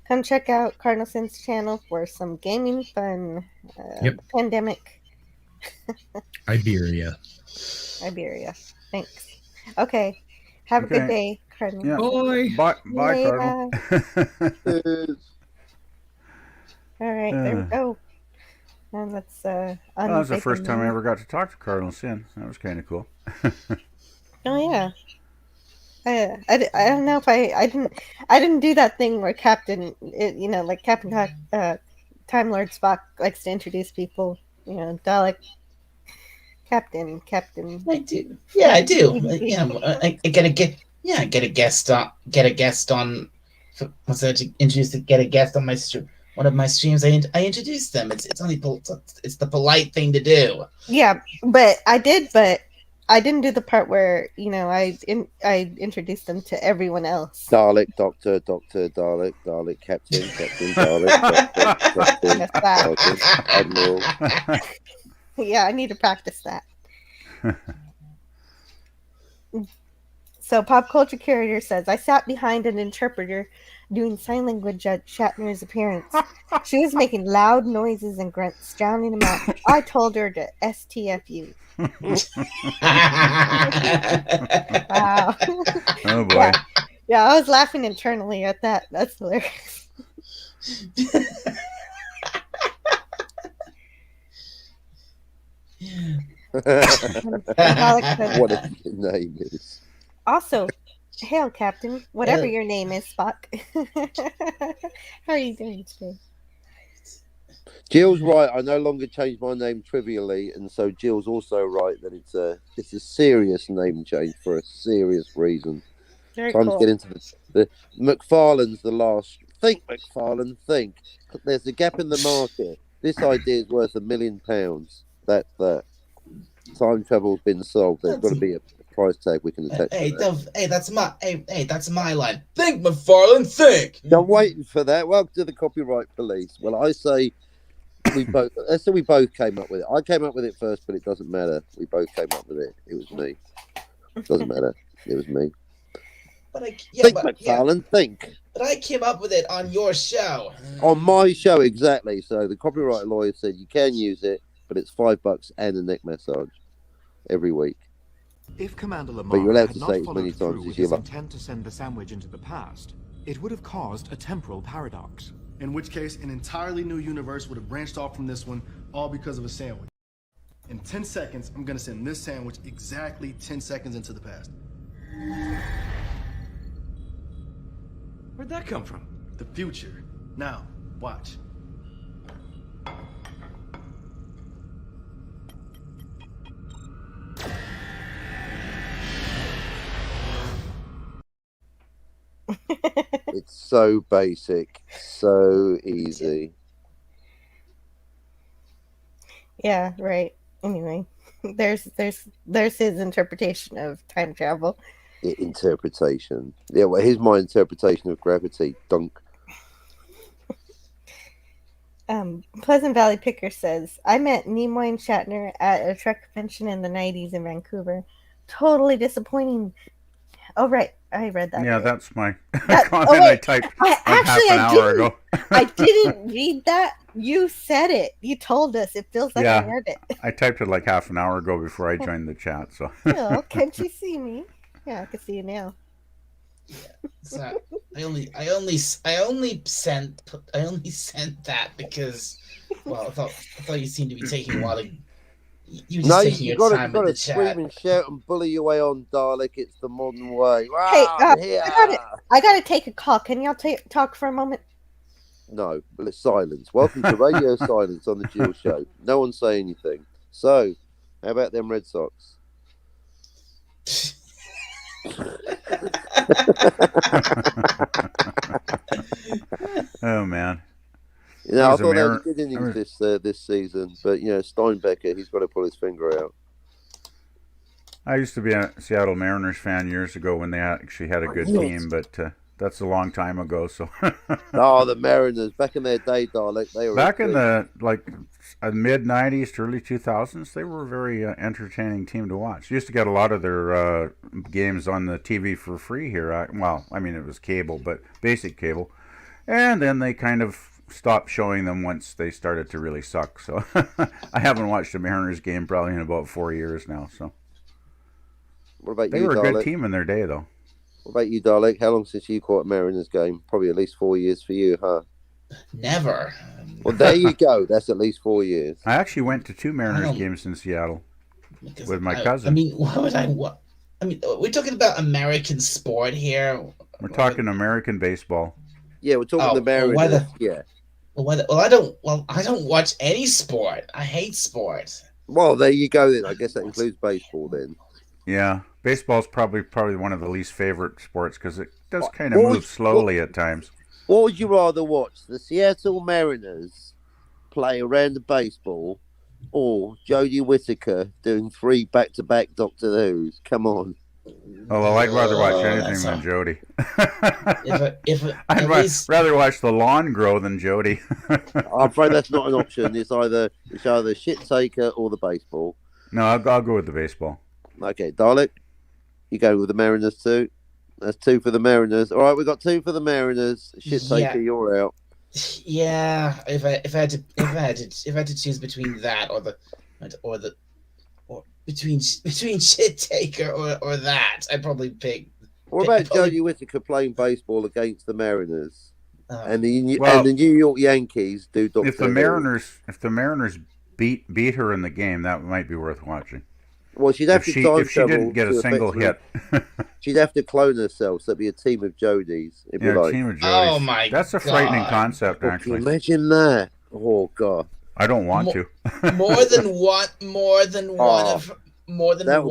Come check out Cardinal Sin's channel for some gaming fun. Pandemic. Iberia. Thanks. Okay. Have a good day, Cardinal. Yeah. Boy. Bye, Cardinal. All right, there we go. And let's that was the first time I ever got to talk to Cardinal Sin. That was kind of cool. Oh yeah. I don't know if I didn't do that thing where Captain Timelord Spock likes to introduce people, Dalek Captain. I do. Yeah, I do. I get a guest on. What's that? Get a guest on one of my streams. I introduce them. It's the polite thing to do. Yeah, but I didn't do the part where I introduced them to everyone else. Dalek, Doctor, Dalek, Captain, Dalek, Captain, Admiral. Yeah, I need to practice that. So, Pop Culture Carrier says, I sat behind an interpreter doing sign language at Shatner's appearance. She was making loud noises and grunts, drowning him out. I told her to STFU. Wow. Oh boy. Yeah, I was laughing internally at that. That's hilarious. What a name is. Also, hail, Captain. Whatever your name is, Spock. How are you doing today? Jill's right. I no longer change my name trivially, and so Jill's also right that it's a serious name change for a serious reason. Very Time cool. to get into the McFarlane's the last. Think, McFarlane, think. There's a gap in the market. This idea is worth £1 million. That's that. Time travel's been solved. There's got to be a price tag we can attach to that. That's my line. Think, McFarlane, think. I'm waiting for that. Welcome to the copyright police. Well, I say we both. Let's say we both came up with it. I came up with it first, but it doesn't matter. We both came up with it. It was me. Doesn't matter. It was me. But McFarlane, think. But I came up with it on your show. On my show, exactly. So the copyright lawyer said you can use it, but it's $5 and a neck massage every week. If Commander Lamar But you're allowed had to not say it as followed many through times with as you his like. intent to send the sandwich into the past, it would have caused a temporal paradox. In which case, an entirely new universe would have branched off from this one, all because of a sandwich. In 10 seconds, I'm going to send this sandwich exactly 10 seconds into the past. Where'd that come from? The future. Now, watch. It's so basic, so easy. Yeah, right. Anyway, there's his interpretation of time travel. Interpretation. Yeah, well, here's my interpretation of gravity. Dunk. Pleasant Valley Picker says, I met Nimoy and Shatner at a Trek convention in the 90s in Vancouver. Totally disappointing. Oh, right. I read that. Yeah, right. that's my comment I typed half an hour ago. I didn't read that. You said it. You told us. It feels like I read it. I typed it like half an hour ago before I joined the chat. So. Oh, can't you see me? Yeah, I can see you now. Yeah, so I only sent that because, well, I thought you seemed to be taking a while to. You were just taking your time in the chat. Scream and shout and bully your way on, Dalek. It's the modern way. Hey, Yeah. I gotta take a call. Can y'all talk for a moment? No, but it's silence. Welcome to Radio Silence on the Jill Show. No one say anything. So, how about them Red Sox? Oh man. You know, I thought they had good innings this season, but you know, Steinbecker, he's got to pull his finger out. I used to be a Seattle Mariners fan years ago when they actually had a good team, but that's a long time ago. So. Oh, the Mariners back in their day, Dalek. They were back in the mid '90s to early 2000s. They were a very entertaining team to watch. Used to get a lot of their games on the TV for free here. Well, I mean it was cable, but basic cable, and then they kind of stopped showing them once they started to really suck. So I haven't watched a Mariners game probably in about 4 years now. So. What about they you, were a Dalek? good team in their day, though. What about you, Dalek? How long since you caught a Mariners game? Probably at least 4 years for you, huh? Never. Well, there you go. That's at least 4 years. I actually went to 2 Mariners games in Seattle with my cousin. I mean, why would I? I mean, we're talking about American sport here. We're talking American baseball. Yeah, we're talking the Mariners. Yeah. Well, I don't watch any sport. I hate sport. Well, there you go then. I guess that includes baseball then. Yeah, baseball's probably one of the least favorite sports because it does kind of move slowly at times. What would you rather watch? The Seattle Mariners play around the baseball or Jodie Whittaker doing 3 back-to-back Doctor Who's? Come on. Oh, well, I'd rather watch anything than Jodie. I'd rather watch the lawn grow than Jodie. I'm afraid that's not an option. It's either Shit Taker or the baseball. No, I'll go with the baseball. Okay, Dalek, you go with the Mariners too. That's 2 for the Mariners. All right, we got 2 for the Mariners. Shit Taker, you're out. Yeah, if I had to choose between that or between Shit Taker or that, I'd probably pick. What about Jodie Whittaker playing baseball against the Mariners? And the New York Yankees do Doctor If the Mariners beat her in the game, that might be worth watching. Well, she'd have to time if she didn't get a single hit. She'd have to clone herself, so it'd be a team of Jodies. A team of Jodies. Oh my! That's a frightening concept, actually. Can you imagine that? Oh God. I don't want to. More than one Oh, that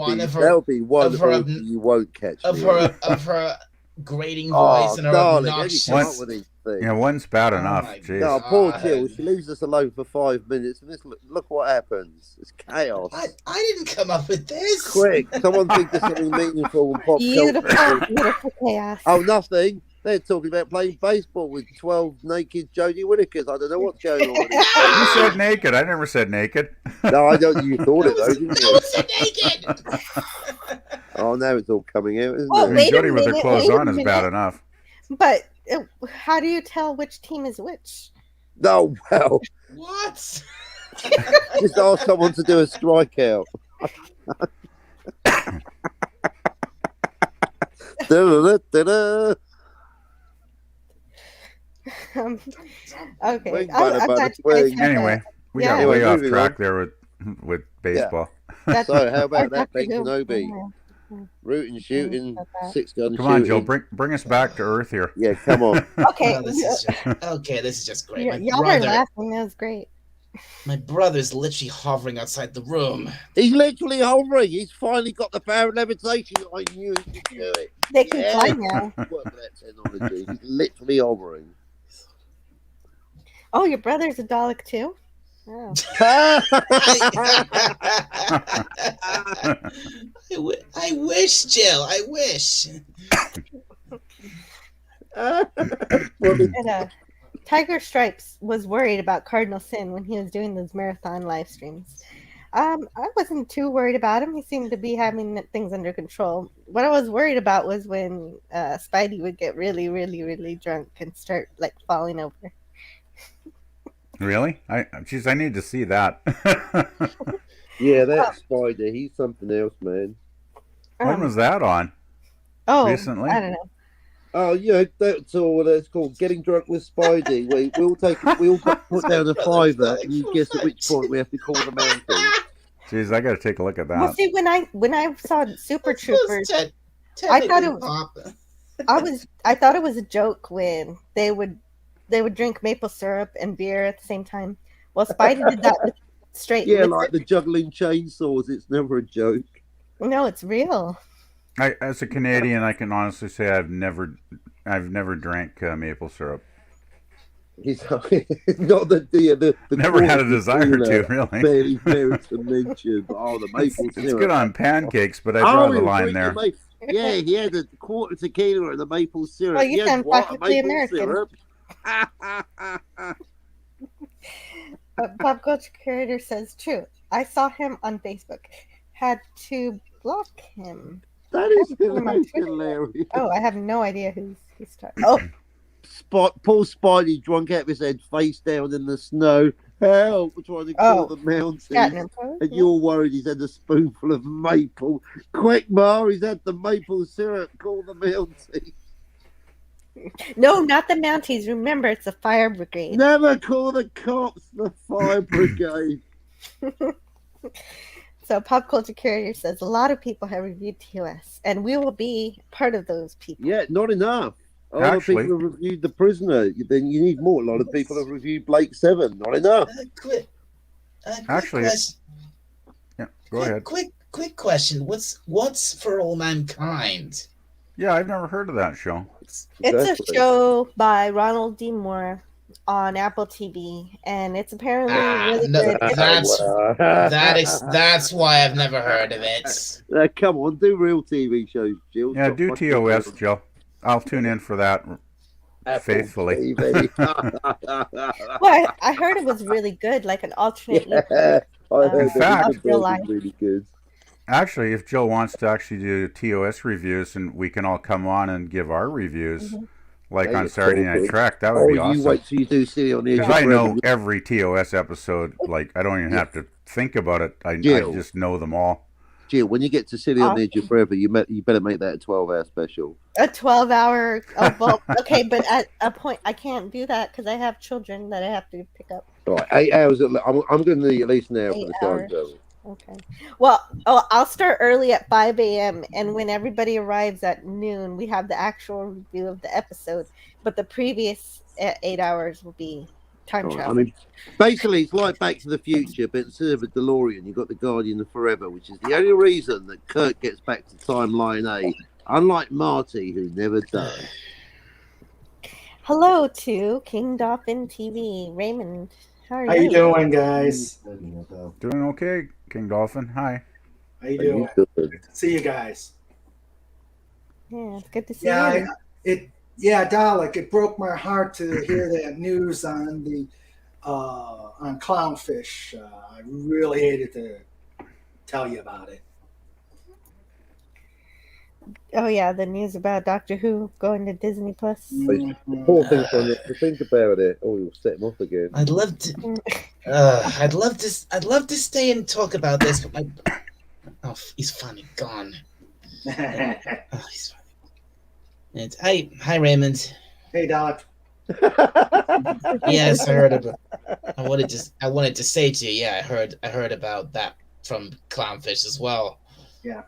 would be one of her orgy you won't catch of me her on. of her grating Oh, voice and her darling, how do you come up obnoxious. with these things? Yeah, one's bad Oh enough. my Jeez. No, poor God. Jill. She leaves us alone for 5 minutes, and look what happens. It's chaos. I didn't come up with this. Quick, someone think of something meaningful and pop Beautiful, culture. beautiful chaos. Oh, nothing. They're talking about playing baseball with 12 naked Jodie Whittakers. I don't know what's going on. You said naked. I never said naked. No, I don't. You thought it though, didn't I you? wasn't naked. Oh, now it's all coming out, isn't Oh, I it? mean, wait a Jody with her minute, clothes wait a on is bad minute. enough. But how do you tell which team is which? No, well, What? just ask someone to do a strikeout. Da-da-da-da-da. Okay. Wing, I'm butter, glad butter, you guys wing. had Anyway, we Yeah. got way Anyway, off moving track on. there with baseball. that. So, how about that, Dr. Ben Who- Kenobi? Rooting, shooting, about that. 6-gun Come on, Joe, shooting. bring us back to earth here. Yeah, come on. Okay. Oh, this is just great. My Y'all are brother, laughing. That was great. my brother's literally hovering outside the room. He's literally hovering. He's finally got the power of levitation. I knew he could do it. They can fly now. Work with that technology. He's literally hovering. Oh, your brother's a Dalek too? Oh. I wish, Jill. I wish. And, Tiger Stripes was worried about Cardinal Sin when he was doing those marathon live streams. I wasn't too worried about him. He seemed to be having things under control. What I was worried about was when Spidey would get really, really, really drunk and start like falling over. Really? I need to see that. Yeah, that Spider. He's something else, man. When was that on? Oh, recently? I don't know. Oh, yeah, that's all that's called. Getting drunk with Spidey. We'll put down a $5 and you guess at which point we have to call the mountain. Jeez, I got to take a look at that. Well, see, when I saw Super Troopers, I thought it was a joke when they would drink maple syrup and beer at the same time. Well, Spidey did that with straight. Yeah, with like the juggling chainsaws. It's never a joke. No, it's real. As a Canadian, I can honestly say I've never drank maple syrup. He's not the Never had a desire to, really. Very to mention, but the maple syrup. It's good on pancakes, but I draw the line there. Yeah, he had a quarter tequila and the maple syrup. Well, you sound practically American. Syrup? Pop Culture Curator says true. I saw him on Facebook. Had to block him. That is hilarious. Oh, I have no idea who's talking. Oh, Poor Spidey drunk out of his head, face down in the snow. Help! Trying to call the mountain. And you're worried he's had a spoonful of maple. Quick, Ma, he's had the maple syrup. Call the mountie. No, not the Mounties. Remember, it's the fire brigade. Never call the cops. The fire brigade. So, Pop Culture Curator says a lot of people have reviewed TOS, and we will be part of those people. Yeah, not enough. A lot of people have reviewed The Prisoner. Then you need more. A lot of people have reviewed Blake 7. Not enough. Quick question. Yeah, go ahead. Quick question. What's For All Mankind? Yeah, I've never heard of that show. It's a show by Ronald D. Moore on Apple TV, and it's apparently really good. That's why I've never heard of it. Come on, do real TV shows, Jill. Yeah, do TOS, Jill. I'll tune in for that faithfully. Well, I heard it was really good, like an alternate. Yeah, I heard that it was really good. Actually, if Jill wants to actually do TOS reviews and we can all come on and give our reviews, like on Saturday Night Trek, that would be awesome. You wait till you do City on the Edge. Because I know every TOS episode, like I don't even have to think about it. I just know them all. Jill, when you get to City on the Edge of Forever, you better make that a 12-hour special. A 12-hour. Oh, well, okay, but at a point, I can't do that because I have children that I have to pick up. All right, 8 hours. I'm going to need at least an hour for the time travel. Okay. Well, I'll start early at 5 a.m. and when everybody arrives at noon, we have the actual review of the episode. But the previous 8 hours will be time Right, travel. I mean, basically, it's like Back to the Future, but instead of a DeLorean, you've got the Guardian of Forever, which is the only reason that Kirk gets back to timeline A, unlike Marty, who never does. Hello to King Dolphin TV. Raymond, how are How you? you doing, guys? Doing okay, King Dolphin. Hi. How you Are you doing? good? Good to see you guys. Yeah, it's good to see Yeah, you. Dalek. It broke my heart to hear that news on the on clownfish. I really hated to tell you about it. Oh yeah, the news about Doctor Who going to Disney Plus. The poor thing trying not to think about it. Oh, you'll set him off again. I'd love to. I'd love to stay and talk about this, but he's finally gone. He's finally. Hi, Raymond. Hey, Dalek. Yes, I heard about. I wanted to say to you, yeah, I heard about that from Clownfish as well. Yeah.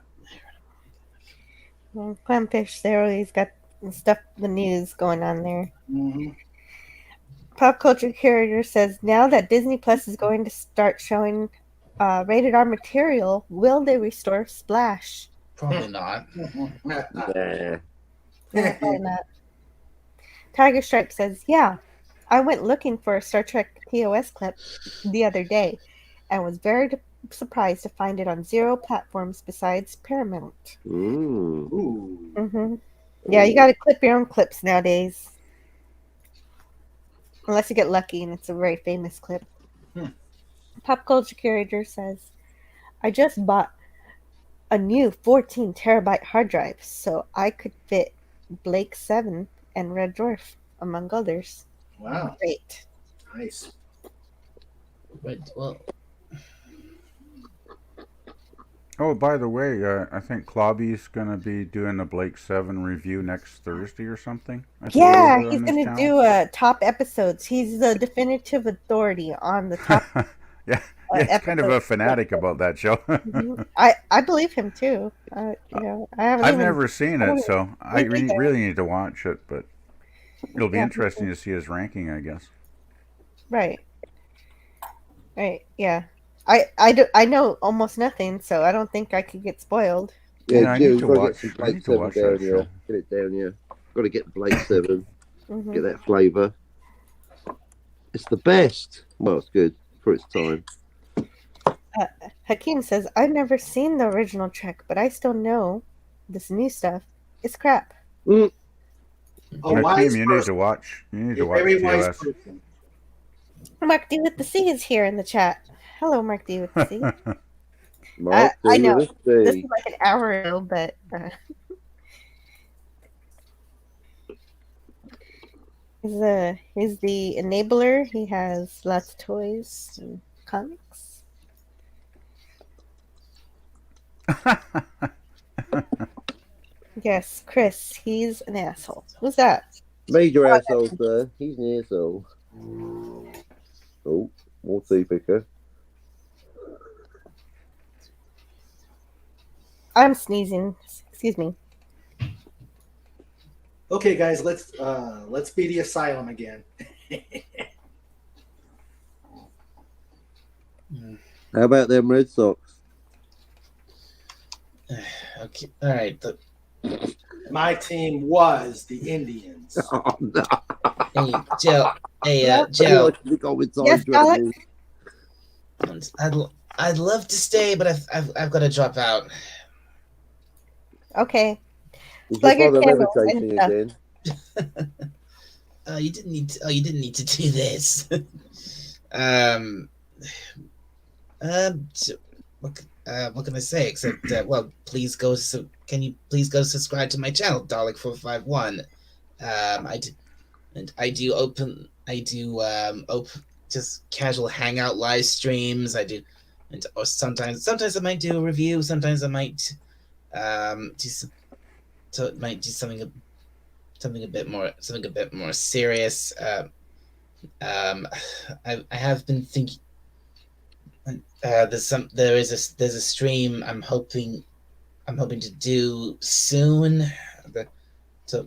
Well, Clamfish, they always got the news going on there. Mm-hmm. Pop Culture Curator says, now that Disney Plus is going to start showing rated R material, will they restore Splash? Probably not. Yeah. No, probably not. Tiger Stripe says, yeah, I went looking for a Star Trek TOS clip the other day and was very surprised to find it on 0 platforms besides Paramount. Ooh. Mm-hmm. Yeah, you got to clip your own clips nowadays. Unless you get lucky and it's a very famous clip. Pop Culture Curator says, I just bought a new 14 terabyte hard drive so I could fit Blake 7 and Red Dwarf, among others. Wow. Great. Nice. Well. Oh, by the way, I think Clobby's going to be doing a Blake 7 review next Thursday or something. Yeah, he's going to do top episodes. He's the definitive authority on the top. Yeah, he's kind of a fanatic about that show. I believe him too. I've never seen it, so I really need to watch it. But it'll be interesting to see his ranking, I guess. Right. Yeah. I know almost nothing, so I don't think I could get spoiled. Yeah, I need to watch. Get some I Blake need to watch that show. Get it down here. Got to get Blake 7. Mm-hmm. Get that flavour. It's the best. Well, it's good for its time. Hakeem says, I've never seen the original Trek, but I still know this new stuff is crap. A Hakeem, you need to watch. You need to watch TOS. Mark D with the C is here in the chat. Hello, Mark D with the C. Mark D I know with the this C. is like an hour ago, but he's the enabler. He has lots of toys and comics. Yes, Chris, he's an asshole. Who's that? Major asshole, sir. He's an asshole. Oh, more tea picker. I'm sneezing. Excuse me. Okay, guys, let's be the asylum again. How about them Red Sox? Okay, all right. My team was the Indians. Oh no! Hey, Joe. Hey, Joe. Yes, Alex. I'd love to stay, but I've got to drop out. Okay. Plug your levitating again. You didn't need to. Oh, you didn't need to do this. What can I say except well, please go. Can you please go subscribe to my channel, Dalek451. I do open just casual hangout live streams. I do, or sometimes I might do a review. Sometimes I might do something a bit more serious. I have been thinking. There's a stream I'm hoping to do soon,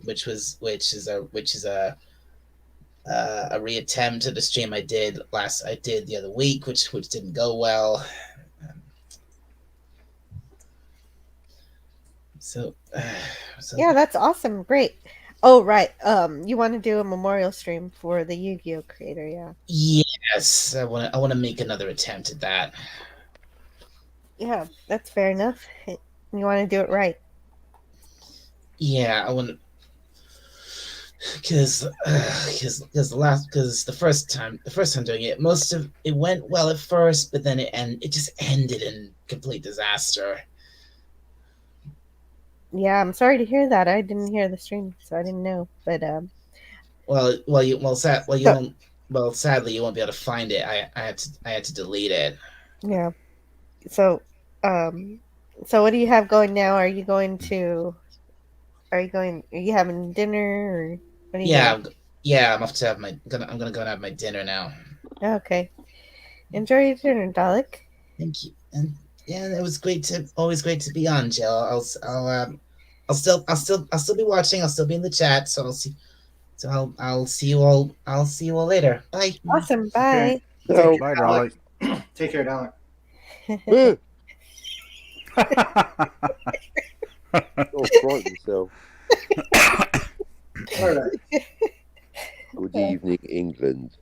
which is a a reattempt at the stream I did the other week, which didn't go well. So Yeah, that's awesome. Great. Oh, right. You want to do a memorial stream for the Yu-Gi-Oh creator, yeah. Yes, I want to make another attempt at that. Yeah, that's fair enough. You want to do it right. Yeah, I want to, because the first time doing it, most of it went well at first, but then it just ended in complete disaster. Yeah, I'm sorry to hear that. I didn't hear the stream, so I didn't know. But sadly you won't be able to find it. I had to delete it. Yeah. So what do you have going now? Are you having dinner, or what are you doing? I'm off to have I'm gonna go and have my dinner now. Okay. Enjoy your dinner, Dalek. Thank you. And yeah, it was always great to be on, Jill. I'll still be watching. I'll still be in the chat. So I'll see. So I'll see you all. I'll see you all later. Bye. Awesome. Bye. Okay. Bye, Dalek. Take care, Dalek. Oh, frighten yourself. All right. Good evening, England.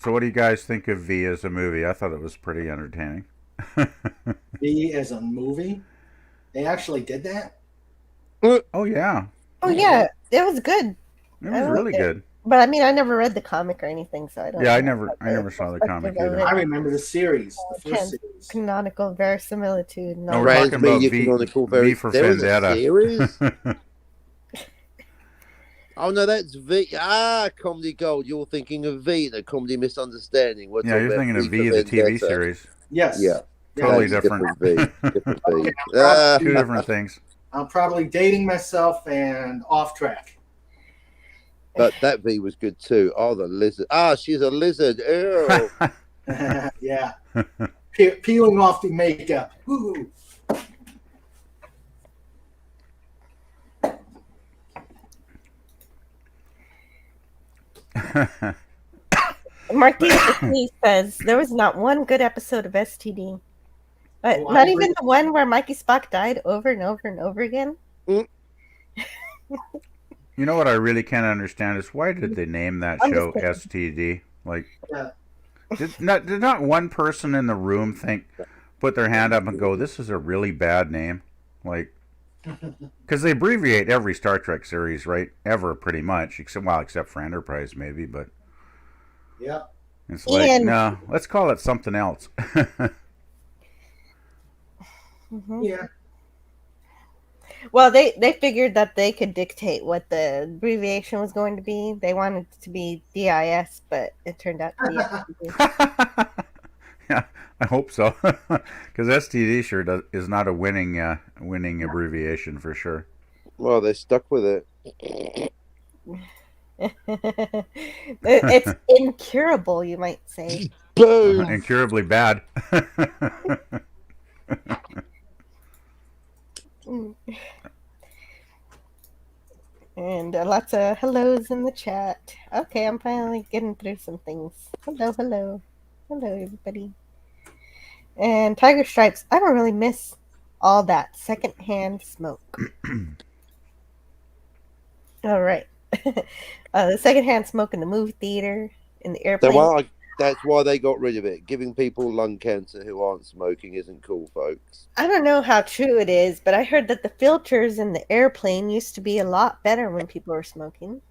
So what do you guys think of V as a movie? I thought it was pretty entertaining. V as a movie? They actually did that? Oh, yeah. Oh, yeah. It was good. It was really good. But I mean, I never read the comic or anything, so I don't. Yeah, I never saw the comic either. I remember the series, the first series. Canonical verisimilitude. No, we're talking about V for Vendetta. Oh no, that's V. Comedy Gold. You're thinking of V, the Comedy Misunderstanding. Yeah, you're thinking of V, the TV series. Yes. Yeah. Totally different. Different V. Different V. Two different things. I'm probably dating myself and off track. But that V was good too. Oh, the lizard. She's a lizard. Ew. Yeah. Peeling off the makeup. Woo. Marquis says there was not one good episode of STD. Not even the one where Mikey Spock died over and over and over again. You know what I really can't understand is why did they name that show STD? Like, did not one person in the room put their hand up and go, "This is a really bad name," like, because they abbreviate every Star Trek series, right? Ever, pretty much, except for Enterprise, maybe, but yeah, it's like, no, let's call it something else. Yeah. Well, they figured that they could dictate what the abbreviation was going to be. They wanted it to be DIS, but it turned out to be STD. Yeah, I hope so, because STD sure is not a winning abbreviation for sure. Well, they're stuck with it. It's incurable, you might say. Boom! Incurably bad. And lots of hellos in the chat. Okay, I'm finally getting through some things. Hello, everybody. And Tiger Stripes, I don't really miss all that secondhand smoke. All right. The secondhand smoke in the movie theater, in the airplane. That's why they got rid of it. Giving people lung cancer who aren't smoking isn't cool, folks. I don't know how true it is, but I heard that the filters in the airplane used to be a lot better when people were smoking.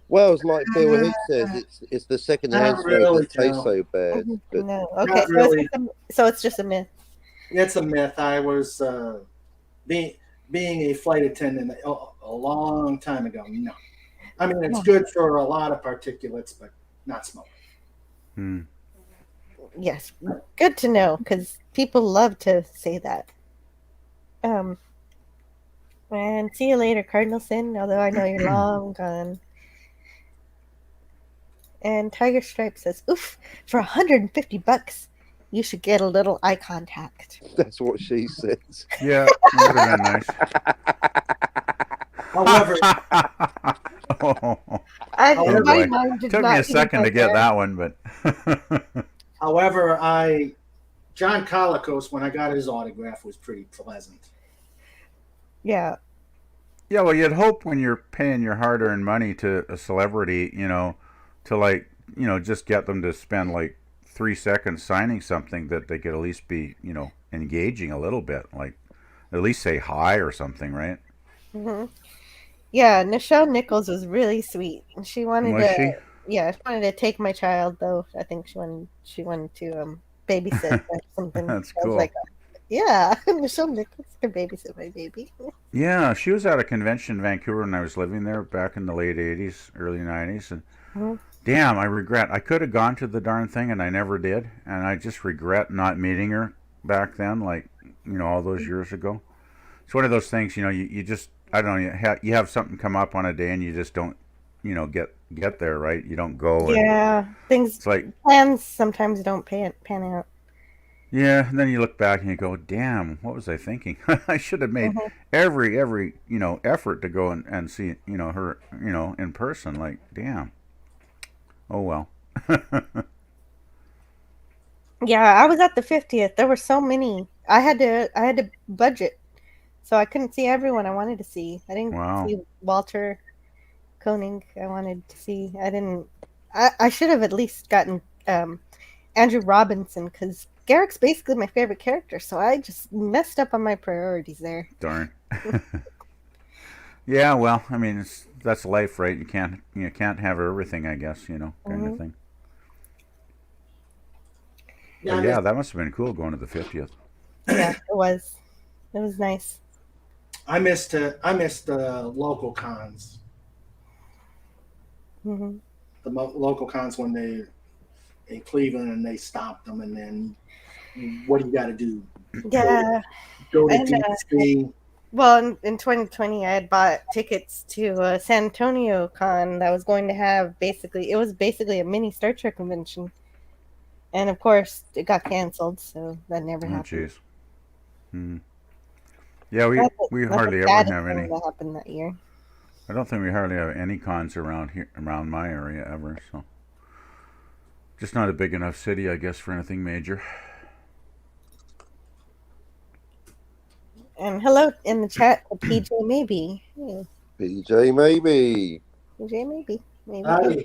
Well, it's like Bill Hicks says, it's the second-hand smoke that tastes so bad. But No, okay, really. So it's just a myth. It's a myth. I was being a flight attendant a long time ago. No, I mean it's good for a lot of particulates, but not smoking. Yes, good to know because people love to say that. And see you later, Cardinal Sin. Although I know you're long gone. And Tiger Stripe says, "Oof, for $150, you should get a little eye contact." That's what she says. Yeah, that would have been nice. However, Oh my boy, mind did took me a not even second go to get there. that one, but However, John Colicos, when I got his autograph, was pretty pleasant. Yeah. yeah. Well, you'd hope when you're paying your hard-earned money to a celebrity, to like, just get them to spend like 3 seconds signing something that they could at least be, engaging a little bit, like at least say hi or something, right? hmm Yeah, Nichelle Nichols was really sweet. She wanted Was to, she? yeah, she wanted to take my child though. I think she wanted to babysit or something. That's I was like, cool. yeah, Nichelle Nichols can babysit my baby. Yeah, she was at a convention in Vancouver when I was living there back in the late '80s, early '90s, and Mhm. damn, I regret. I could have gone to the darn thing, and I never did. And I just regret not meeting her back then, like, all those years ago. It's one of those things, you just, I don't know, you have something come up on a day and you just don't, get there, right? You don't go, and Yeah, things it's like, plans sometimes don't pan out. yeah, and then you look back and you go, damn, what was I thinking? I should have made Mhm. every, effort to go and see, her, in person. Like, damn. Oh, well. Yeah, I was at the 50th. There were so many. I had to budget, so I couldn't see everyone I wanted to see. I didn't Wow. see Walter Koenig. I wanted to see. I didn't. I should have at least gotten Andrew Robinson because Garrick's basically my favorite character. So I just messed up on my priorities there. Darn. Yeah, well, I mean, that's life, right? You can't have everything, I guess, kind of Mhm. thing. Yeah, But I yeah, missed, that must have been cool going to the 50th. Yeah, it was. It was nice. I missed the local cons. hmm The local cons when they in Cleveland and they stopped them, and then what do you got to do? Yeah, Go to and DC. well, in 2020, I had bought tickets to San Antonio Con that was going to have it was basically a mini Star Trek convention. And of course, it got canceled, so that never Oh, happened. jeez. Hmm. Yeah, we That's, we that's the hardly ever saddest have thing any. that happened that year. I don't think we hardly have any cons around here, around my area ever. So, just not a big enough city, I guess, for anything major. And hello in the chat to PJ Maybe. Hey, PJ, maybe. PJ Maybe. Maybe. I,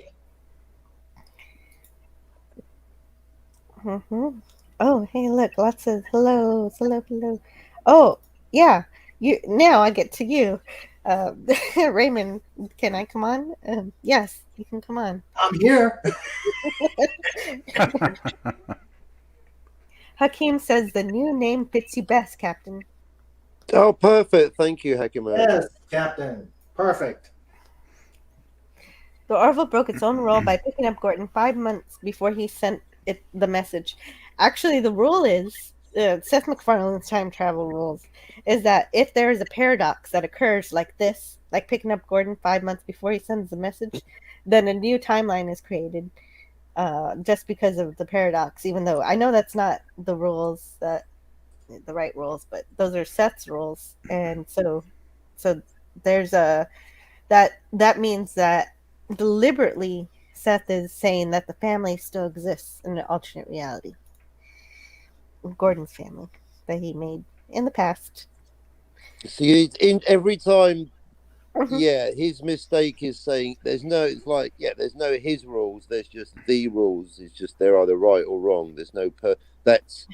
Oh, hey, look, lots of hellos. Hello, hello. Oh, yeah. You now I get to you. Raymond, can I come on? Yes, you can come on. I'm here. Hakeem says the new name fits you best, Captain. Oh, perfect. Thank you, Hakiman. Yes, Captain. Perfect. The Orville broke its own rule by picking up Gordon 5 months before he sent it the message. Actually, the rule is Seth MacFarlane's time travel rules is that if there is a paradox that occurs like this, like picking up Gordon 5 months before he sends the message, then a new timeline is created just because of the paradox. Even though I know that's not the rules that the right rules, but those are Seth's rules, and so there's a that means that deliberately Seth is saying that the family still exists in an alternate reality. Gordon's family that he made in the past. See, in every time, Mhm. yeah, his mistake is saying there's no. It's like, yeah, there's no his rules. There's just the rules. It's just they're either right or wrong. There's no that's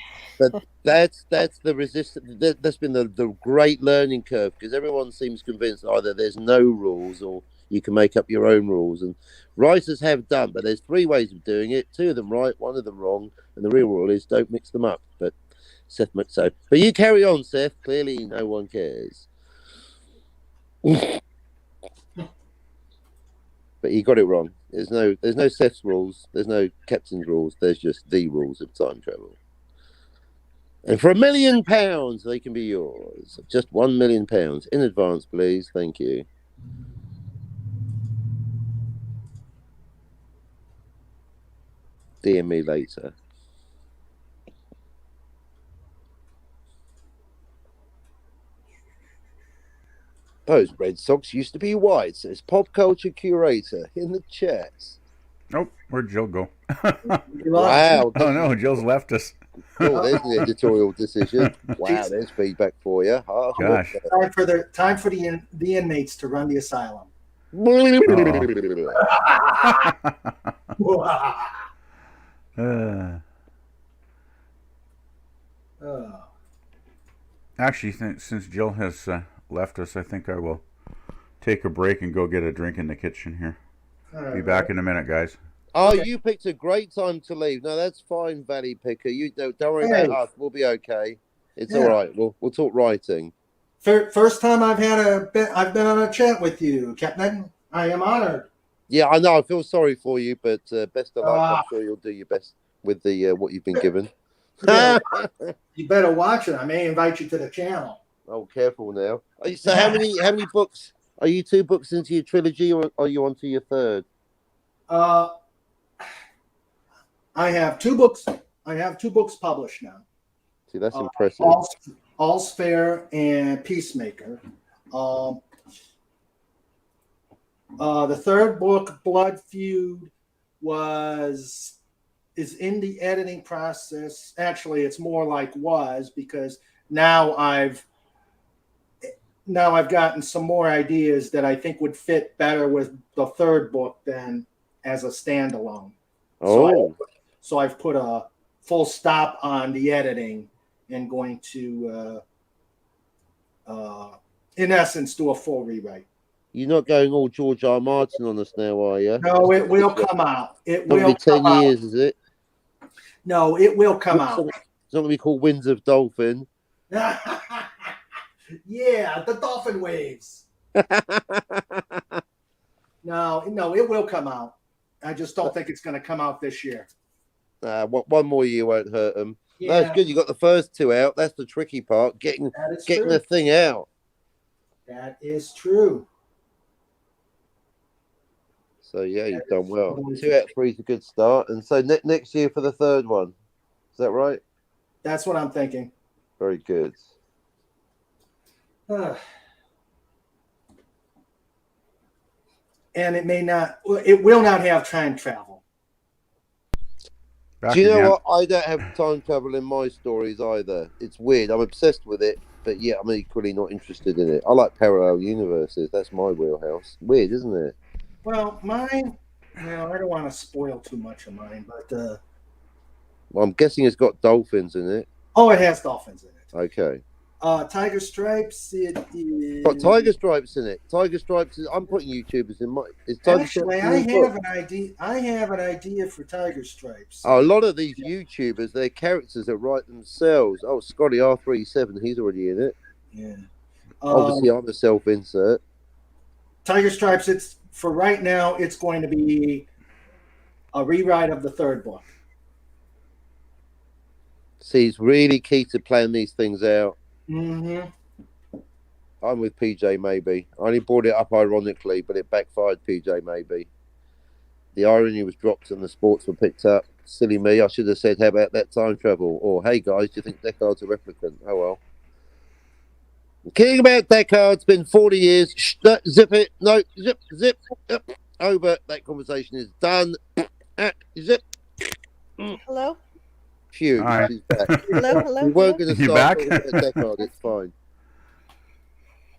that's the resistance. That's been the great learning curve because everyone seems convinced either there's no rules or you can make up your own rules. And writers have done, but there's three ways of doing it. Two of them right, one of them wrong, and the real rule is don't mix them up. But Seth, so but you carry on, Seth. Clearly, no one cares. But he got it wrong. There's no Seth's rules. There's no captain's rules. There's just the rules of time travel. And for £1 million, they can be yours. Just £1 million in advance, please. Thank you. DM me later. Those Red Sox used to be white, says pop culture curator in the chat. Nope, where'd Jill go? Wow. Oh no, Jill's left us. Oh, there's the editorial decision. Wow, there's feedback for you. Gosh. Time for the inmates to run the asylum. Actually, since Jill has left us, I think I will take a break and go get a drink in the kitchen here. Be back in a minute, guys. Oh, you picked a great time to leave. No, that's fine, Valley Picker. You don't worry about us. We'll be okay. It's all right. We'll talk writing. First time I've been on a chat with you, Captain. I am honored. Yeah, I know. I feel sorry for you, but best of luck. I'm sure you'll do your best with the what you've been given. You better watch it. I may invite you to the channel. Oh, careful now. So how many books? Are you 2 books into your trilogy, or are you on to your third? I have 2 books. I have 2 books published now. See, that's impressive. All's Fair and Peacemaker. The third book, Blood Feud, is in the editing process. Actually, it's more like was, because now I've gotten some more ideas that I think would fit better with the third book than as a standalone. Oh. So I've put a full stop on the editing and going to, in essence, do a full rewrite. You're not going all George R. Martin on us now, are you? No, it will come out. It will come 10 years, out. Is it? No, it will come out. It's not going to be called Winds of Dolphin. Yeah, the dolphin waves. No, it will come out. I just don't think it's going to come out this year. One more year won't hurt them. Yeah. That's good. You got the first 2 out. That's the tricky part, getting the thing out. That is true. So yeah, you've done well. 2 out of 3 is a good start. And so next year for the third one, is that right? That's what I'm thinking. Very good. And it will not have time travel. Do you know what? I don't have time travel in my stories either. It's weird. I'm obsessed with it, but yeah, I'm equally not interested in it. I like parallel universes. That's my wheelhouse. Weird, isn't it? Well, mine, I don't want to spoil too much of mine, but Well, I'm guessing it's got dolphins in it. Oh, it has dolphins in it. Okay. Tiger Stripes. It is. Got Tiger Stripes in it. Tiger Stripes. I'm putting YouTubers in my. Actually, I have an idea. I have an idea for Tiger Stripes. Oh, a lot of these YouTubers, they're characters that write themselves. Oh, Scotty R37, he's already in it. Yeah. Obviously, I'm a self-insert. Tiger Stripes. It's for right now. It's going to be a rewrite of the third book. See, it's really key to plan these things out. Mm-hmm. I'm with PJ maybe. I only brought it up ironically, but it backfired. PJ maybe. The irony was dropped and the sports were picked up. Silly me. I should have said, how about that time travel? Or, hey guys, do you think Deckard's a replicant? Oh well. I'm kidding about Deckard. It's been 40 years. Shh, no, zip it. No, zip. Over. That conversation is done. Zip. Hello? Phew, right. she's back. Hello? We weren't going to You start back? talking about Deckard. It's fine.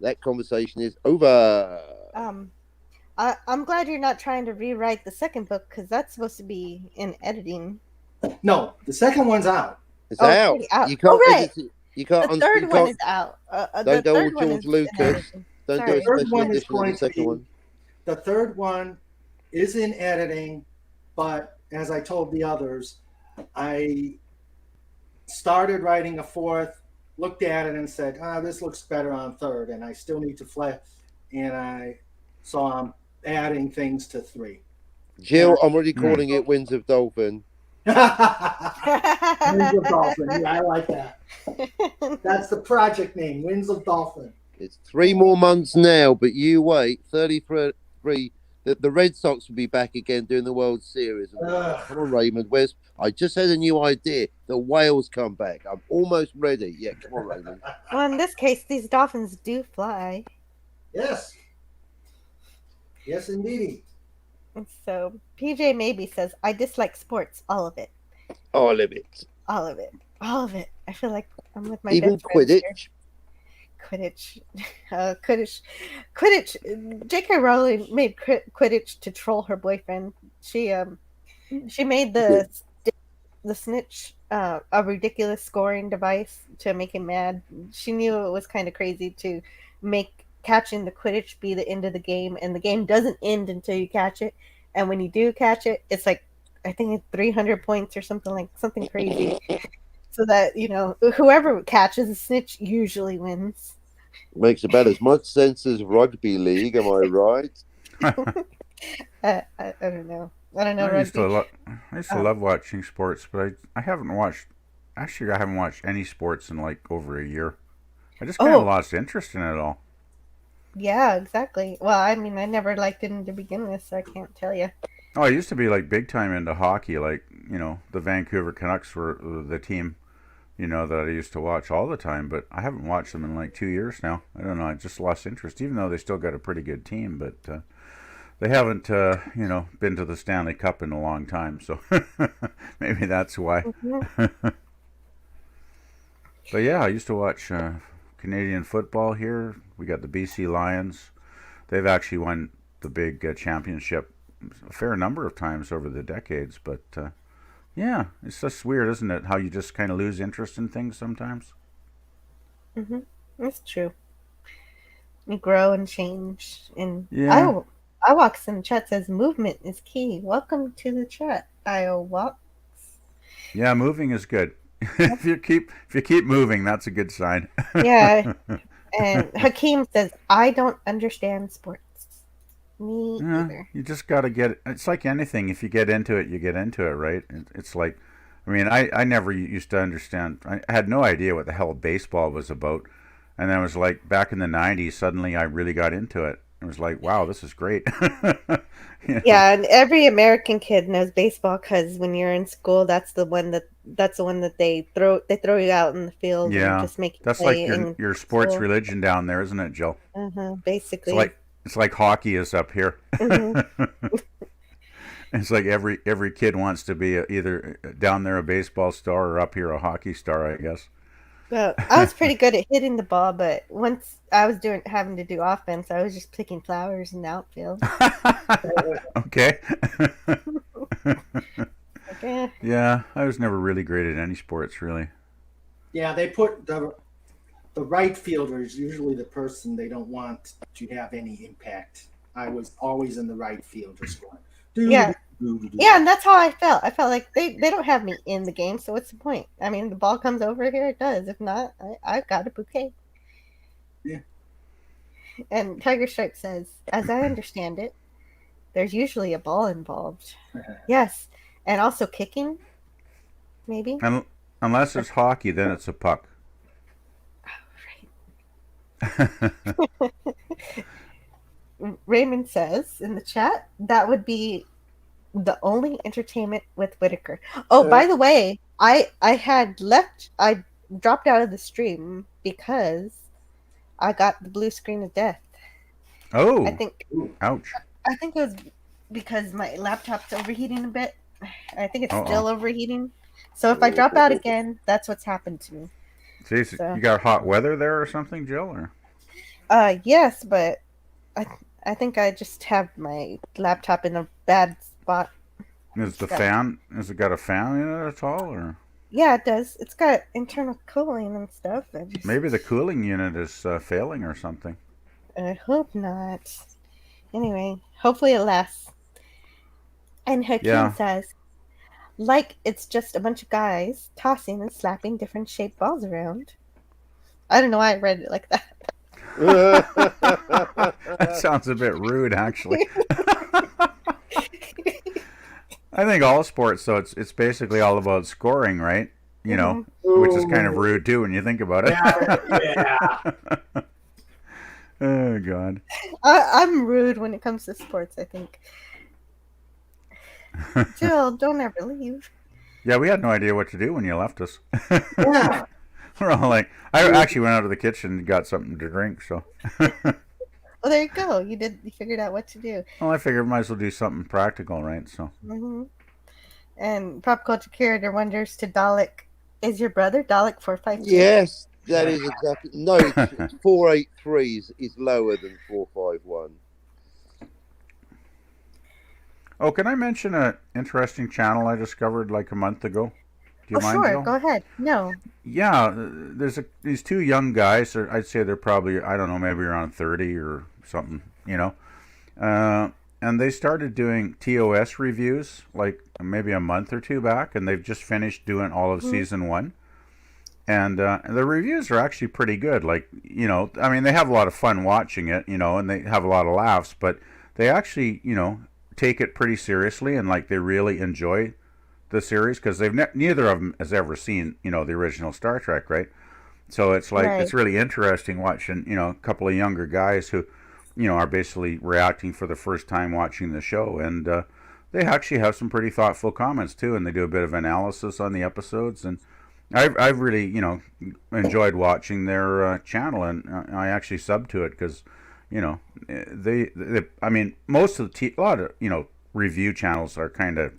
That conversation is over. I'm glad you're not trying to rewrite the second book, because that's supposed to be in editing. No, the second one's out. It's Oh, it's out. already out. You can't. Oh, right. You can't. The third one is out. Don't go all George Lucas. Don't do a Third special one is edition of going the to second be- one. The third one is in editing, but as I told the others, I started writing a fourth, looked at it and said, this looks better on third, and I still need to flesh. And so I'm adding things to 3. Jill, I'm already calling it Winds of Dolphin. Winds of Dolphin. Yeah, I like that. That's the project name, Winds of Dolphin. It's 3 more months now, but you wait. 33. The Red Sox will be back again doing the World Series. Come on, Raymond. I just had a new idea. The whales come back. I'm almost ready. Yeah, come on, Raymond. Well, in this case, these dolphins do fly. Yes. Yes, indeedy. So PJ Maybe says, I dislike sports, all of it. All of it. All of it. All of it. I feel like I'm with my Even best friends here. Quidditch. Quidditch. Quidditch. J.K. Rowling made Quidditch to troll her boyfriend. She made the snitch a ridiculous scoring device to make him mad. She knew it was kind of crazy to make catching the Quidditch be the end of the game, and the game doesn't end until you catch it. And when you do catch it, it's like, I think it's 300 points or something crazy. So that, whoever catches a snitch usually wins. Makes about as much sense as rugby league, am I right? I don't know. I don't know. I used to love watching sports, but I haven't watched any sports in like over a year. I just kind of lost interest in it all. Yeah, exactly. Well, I mean, I never liked it to begin with, so I can't tell you. Oh, I used to be like big time into hockey. Like, the Vancouver Canucks were the team, that I used to watch all the time. But I haven't watched them in like 2 years now. I don't know. I just lost interest, even though they still got a pretty good team. But they haven't, been to the Stanley Cup in a long time. So maybe that's why. Mm-hmm. But yeah, I used to watch Canadian football here. We got the BC Lions. They've actually won the big championship a fair number of times over the decades. But yeah, it's just weird, isn't it? How you just kind of lose interest in things sometimes. Mm-hmm. That's true. You grow and change. And Yeah. iWalks in the chat says movement is key. Welcome to the chat, iWalks. Yeah, moving is good. if you keep moving, that's a good sign. Yeah. And Hakeem says, I don't understand sports. Me either. You just got to get. It's like anything. If you get into it, you get into it, right? It's like, I mean, I never used to understand. I had no idea what the hell baseball was about, and then it was like back in the '90s. Suddenly, I really got into it. It was like, wow, this is great. Yeah, and every American kid knows baseball because when you're in school, that's the one that they throw you out in the field. Yeah, and just make you that's play like your sports school. religion down there, isn't it, Jill? Basically. It's like hockey is up here. Mm-hmm. It's like every kid wants to be either down there a baseball star or up here a hockey star, I guess. Well, I was pretty good at hitting the ball, but once I was having to do offense, I was just picking flowers in the outfield. Okay. Okay. Yeah, I was never really great at any sports, really. Yeah, they put the right fielder is usually the person they don't want to have any impact. I was always in the right field, just going. Yeah, and that's how I felt. I felt like they don't have me in the game, so what's the point? I mean, the ball comes over here, it does. If not, I've got a bouquet. Yeah. And Tiger Stripe says, as I understand it, there's usually a ball involved. Yes, and also kicking, maybe. And unless it's hockey, then it's a puck. Raymond says in the chat that would be the only entertainment with Whitaker. Oh, by the way, I dropped out of the stream because I got the blue screen of death. Oh, ouch. I think it was because my laptop's overheating a bit. I think it's still overheating. So if I drop out again, that's what's happened to me. Jeez, so. You got hot weather there or something, Jill? Or? Yes, but I think I just have my laptop in a bad spot. Has it got a fan in it at all, or? Yeah, it does. It's got internal cooling and stuff. Maybe the cooling unit is failing or something. I hope not. Anyway, hopefully it lasts. And Hakeem says, like it's just a bunch of guys tossing and slapping different shaped balls around. I don't know why I read it like that. That sounds a bit rude, actually. I think all sports, though, it's basically all about scoring, right? You know, which is kind of rude too when you think about it. Yeah. Oh God. I'm rude when it comes to sports, I think. Jill, don't ever leave. Yeah, we had no idea what to do when you left us. Yeah. We're all like, I actually went out to the kitchen and got something to drink, so. Well, there you go. You figured out what to do. Well, I figured might as well do something practical, right? So. Mm-hmm. And pop culture curator wonders to Dalek, is your brother Dalek 452? Yes, that is exactly. No, it's 483 is lower than 451. Oh, can I mention an interesting channel I discovered like a month ago? Do you mind, sure. Jill? Go ahead. No. Yeah, there's these two young guys. I'd say they're probably, I don't know, maybe around 30 or something, you know. And they started doing TOS reviews like maybe a month or two back, and they've just finished doing all of season 1. And the reviews are actually pretty good. Like, you know, I mean, they have a lot of fun watching it, you know, and they have a lot of laughs, but they actually, you know, take it pretty seriously, and like they really enjoy the series, because neither of them has ever seen, you know, the original Star Trek, right? So it's like it's really interesting watching, you know, a couple of younger guys who, you know, are basically reacting for the first time watching the show, and they actually have some pretty thoughtful comments too, and they do a bit of analysis on the episodes, and I've really, you know, enjoyed watching their channel, and I actually sub to it because, you know, they I mean, most of a lot of, you know, review channels are kind of,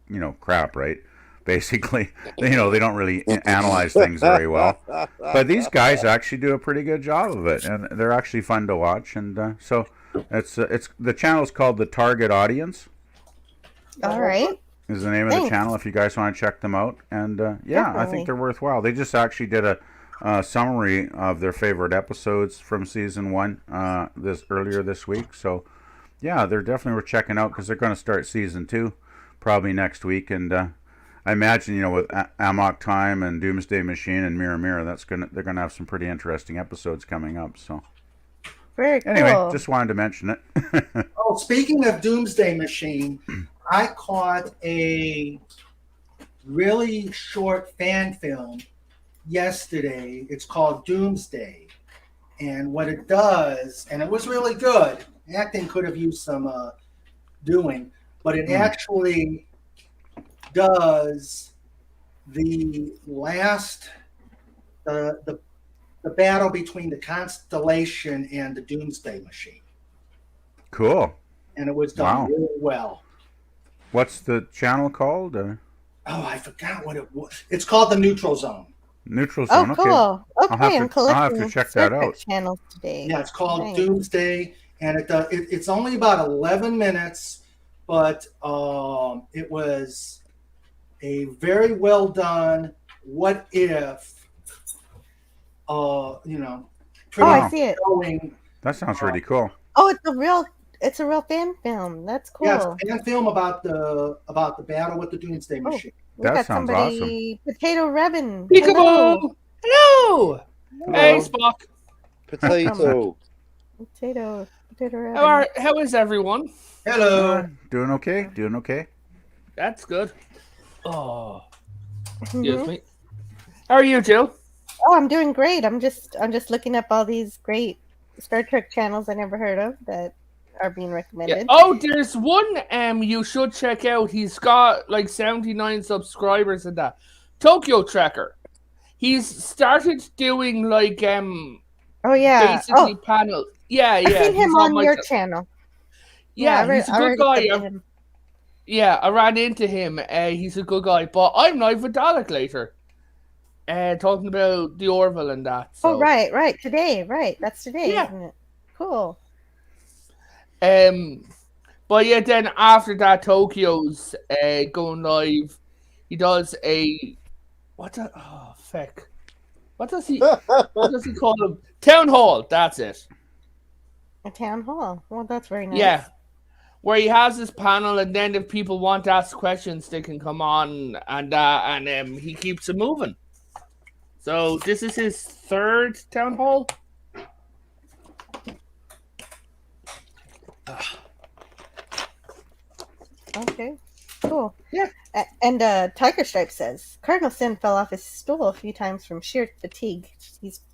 you know, crap, right? Basically, you know, they don't really analyze things very well. But these guys actually do a pretty good job of it, and they're actually fun to watch. And so it's the channel's called The Target Audience. All right. Is the name of the channel if you guys want to check them out. And yeah, definitely. I think they're worthwhile. They just actually did a summary of their favorite episodes from season 1 earlier this week. So yeah, they're definitely worth checking out, because they're going to start season 2 probably next week. And I imagine, you know, with Amok Time and Doomsday Machine and Mirror Mirror, they're gonna have some pretty interesting episodes coming up. So very cool. Anyway, just wanted to mention it. Oh, speaking of Doomsday Machine, I caught a really short fan film yesterday. It's called Doomsday, and what it does, and it was really good. Acting could have used some doing, but it actually does the last the battle between the Constellation and the Doomsday Machine. Cool. And it was done really well. What's the channel called? Oh, I forgot what it was. It's called the Neutral Zone. Neutral Zone. Oh, cool. Okay, I'll have to check that out. Channels today. Yeah, it's called Doomsday, and it's only about 11 minutes, but it was a very well done what if. You know. I see it. That sounds really cool. Oh, it's a real fan film. That's cool. Yeah, it's a fan film about the battle with the Doomsday Machine. That sounds awesome. Potato Reven. Peekaboo! Hello. Hey, Spock. Potato. Potato Reven. How is everyone? Hello. Doing okay. Doing okay. That's good. Oh, excuse me. How are you, Jill? Oh, I'm doing great. I'm just looking up all these great Star Trek channels I never heard of that are being recommended. Yeah. Oh, there's one you should check out. He's got like 79 subscribers in that. Tokyo Trekker. He's started doing like oh yeah, basically panel. Yeah, I've seen him on your channel. Yeah, he's a good guy. Yeah, I ran into him. He's a good guy, but I'm live with Dalek later. Talking about the Orville and that. So. Oh, right. Today, right. That's today, isn't it? Cool. But yeah, then after that, Tokyo's going live. He does a what does he call them? Town hall. That's it. A town hall. Well, that's very nice. Yeah, where he has this panel, and then if people want to ask questions, they can come on, and he keeps it moving. So this is his third town hall. Okay, cool. Yeah. And Tiger Stripe says Cardinal Sin fell off his stool a few times from sheer fatigue.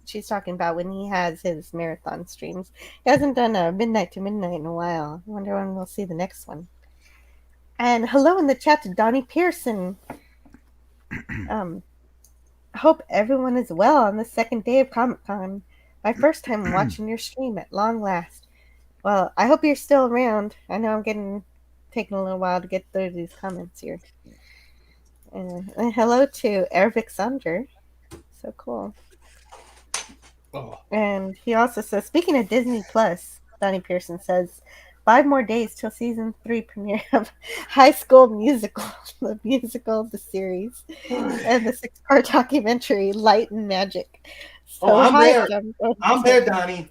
She's talking about when he has his marathon streams. He hasn't done a midnight to midnight in a while. I wonder when we'll see the next one. And hello in the chat to Donnie Pearson. Hope everyone is well on the second day of Comic-Con. My first time watching your stream at long last. Well, I hope you're still around. I know I'm taking a little while to get through these comments here. And hello to Ervik Sander. So cool. Oh. And he also says, speaking of Disney Plus, Donnie Pearson says, 5 more days till season 3 premiere of High School Musical, the musical, the series, and the 6-part documentary, Light and Magic. So I'm there. John. I'm there, Donnie.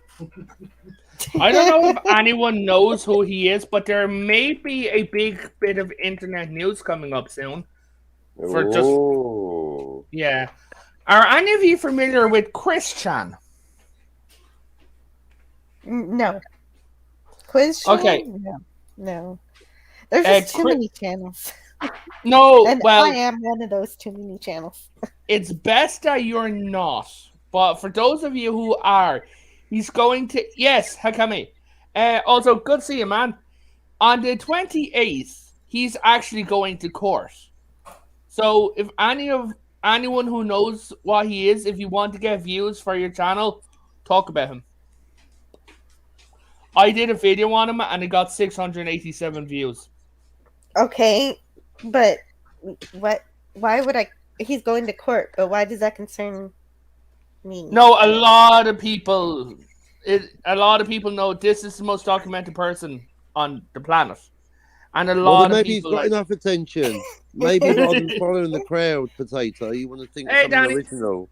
I don't know if anyone knows who he is, but there may be a big bit of internet news coming up soon. Yeah. Are any of you familiar with Chris Chan? No. Quiz channel? Okay. No. There's just too Chris- many channels. No, And well, I am one of those too many channels. it's best that you're not. But for those of you who are, he's going to... Yes, Hakame. Also, good to see you, man. On the 28th, he's actually going to court. So if anyone who knows what he is, if you want to get views for your channel, talk about him. I did a video on him and it got 687 views. Okay, but what? Why would I? He's going to court, but why does that concern me? No, a lot of people know this is the most documented person on the planet, and a lot of maybe people he's got enough attention. Maybe rather than following the crowd, Potato, you want to think of something Danny. original.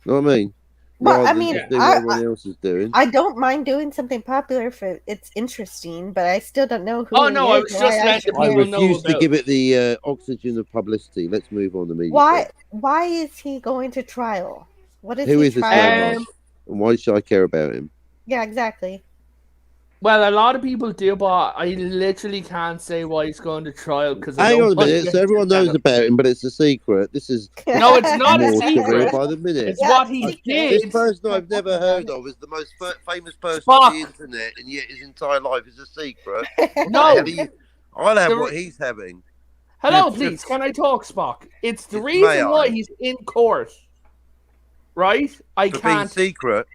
Know what I mean? Well, Rather I than mean, just do what everyone else is doing. I don't mind doing something popular if it's interesting, but I still don't know who. Oh no, I was is, just letting the people know. I refuse to give it the oxygen of publicity. Let's move on immediately. Why is he going to trial? What is Who he is this trial? man? And why should I care about him? Yeah, exactly. Well, a lot of people do, but I literally can't say why he's going to trial because Hang on a minute. So everyone knows about him, but it's a secret. This is no, it's not a more secret. by the minute. It's what he did. This person I've never heard of is the most famous person Spock. on the internet, and yet his entire life is a secret. No, I'll have what he's having. Hello, please. Can I talk, Spock? It's the reason why he's in court. Right? I can't. Being secret.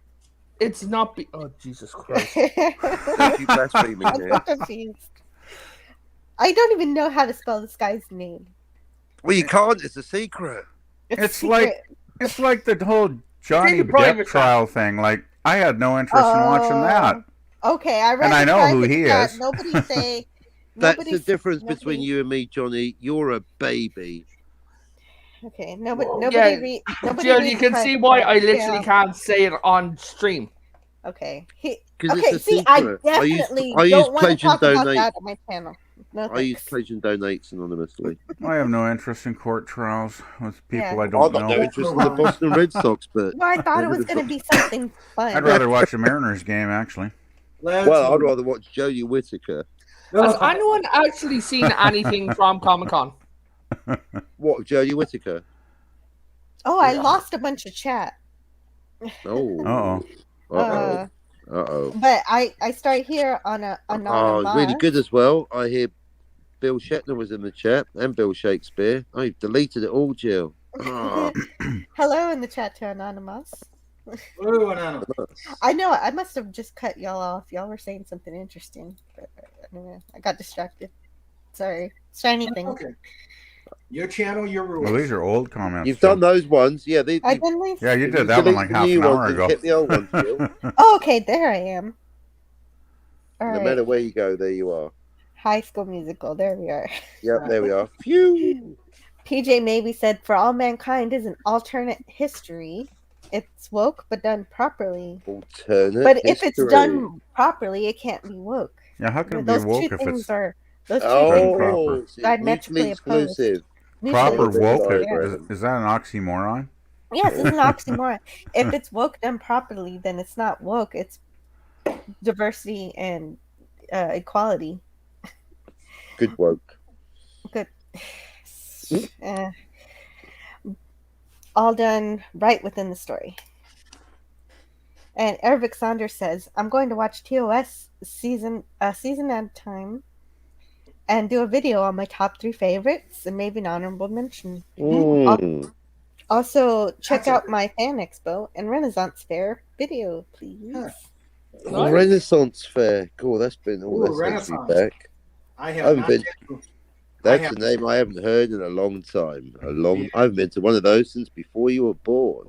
It's not. Oh, Jesus Christ! You blaspheming here. I'm confused. I don't even know how to spell this guy's name. Well, you can't. It's a secret. It's like the whole Johnny Depp trial thing. Like I had no interest in watching that. Okay, I read. And I know who he chat. is. Nobody say. That's the difference between you and me, Johnny. You're a baby. Okay, nobody Jill, you can see why I literally can't say it on stream. Okay. It's a see, I secret. definitely I use don't want to pledge and talk about donate. that on my channel. No, I use pledge and donates anonymously. I have no interest in court trials with people I I've don't got know. no interest in the Boston Red Sox, but well, I thought it was going to be something fun. I'd rather watch a Mariners game, actually. Well, I'd rather watch Jodie Whittaker. Has anyone actually seen anything from Comic-Con? What, Jodie Whittaker? Oh, I lost a bunch of chat. Oh. Uh-oh. But I start here on a Oh, it's really good as well. I hear Bill Shatner was in the chat and Bill Shakespeare. Oh, you've deleted it all, Jill. Oh. Hello in the chat to Anonymous. Hello, Anonymous. I know I must have just cut y'all off. Y'all were saying something interesting, but I got distracted. Sorry. Shiny thing. Okay. Your channel, your rules. Well, these are old comments. You've done those ones, yeah. Yeah, you did that one like half an hour ago. Hit the old ones, Jill. Oh, okay, there I am. All No right. matter where you go, there you are. High School Musical. There we are. Yep, there we are. Phew. PJ Maybe said, "For All Mankind is an alternate history. It's woke, but done properly. Alternate But if it's history. done properly, it can't be woke. Yeah, how can it those be woke two if things it's are those two done things proper? are diametrically opposed. exclusive. Proper Mutually woke? exclusive, Is that an oxymoron? Yes, it's an oxymoron. If it's woke done properly, then it's not woke. It's diversity and equality. Good woke. Good. All done right within the story. And Ervik Saunders says, "I'm going to watch TOS season at a time and do a video on my top 3 favorites and maybe an honorable mention. Also, check out my Fan Expo and Renaissance Fair video, please." Nice. Renaissance Fair. Cool, that's been all that takes me Renaissance. back. I I have haven't not been. been. That's have- a name I haven't heard in a long time. Yeah. I haven't been to one of those since before you were born.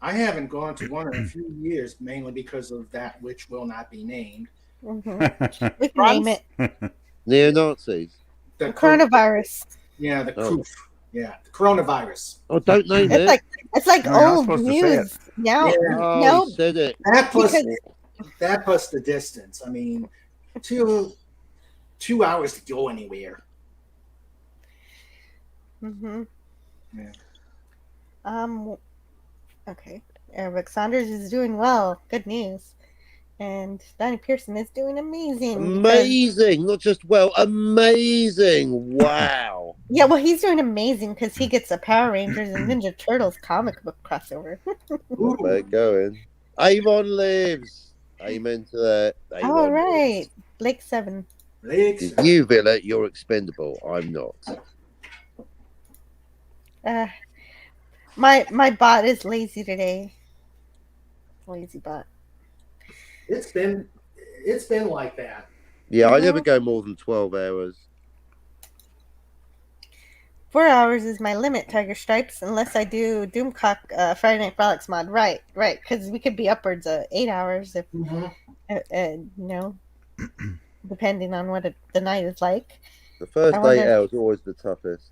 I haven't gone to one in a few years, mainly because of that which will not be named. Mhm. We can name it Neo-Nazis. The coronavirus. Yeah, the Oh. coof. Yeah, the coronavirus. Oh, don't name It's it. like No, you're not old supposed to say news. Now, Yeah. Oh, no, he said it. That plus the distance. I mean, 2 hours to go anywhere. hmm Yeah. Okay. Rick Saunders is doing well. Good news. And Donnie Pearson is doing amazing. Amazing. Not just well, amazing. Wow. Yeah, well, he's doing amazing because he gets a Power Rangers and Ninja Turtles comic book crossover. Not bad going. Avon lives. Amen to that. Avon All right. lives. Blake 7. You, Villa, you're expendable. I'm not. My bot is lazy today. Lazy bot. It's been like that. Yeah, I never go more than 12 hours. 4 hours is my limit, Tiger Stripes, unless I do Doomcock Friday Night Frolics mod. Right, because we could be upwards of 8 hours if, depending on what the night is like. The first 8 hours are always the toughest.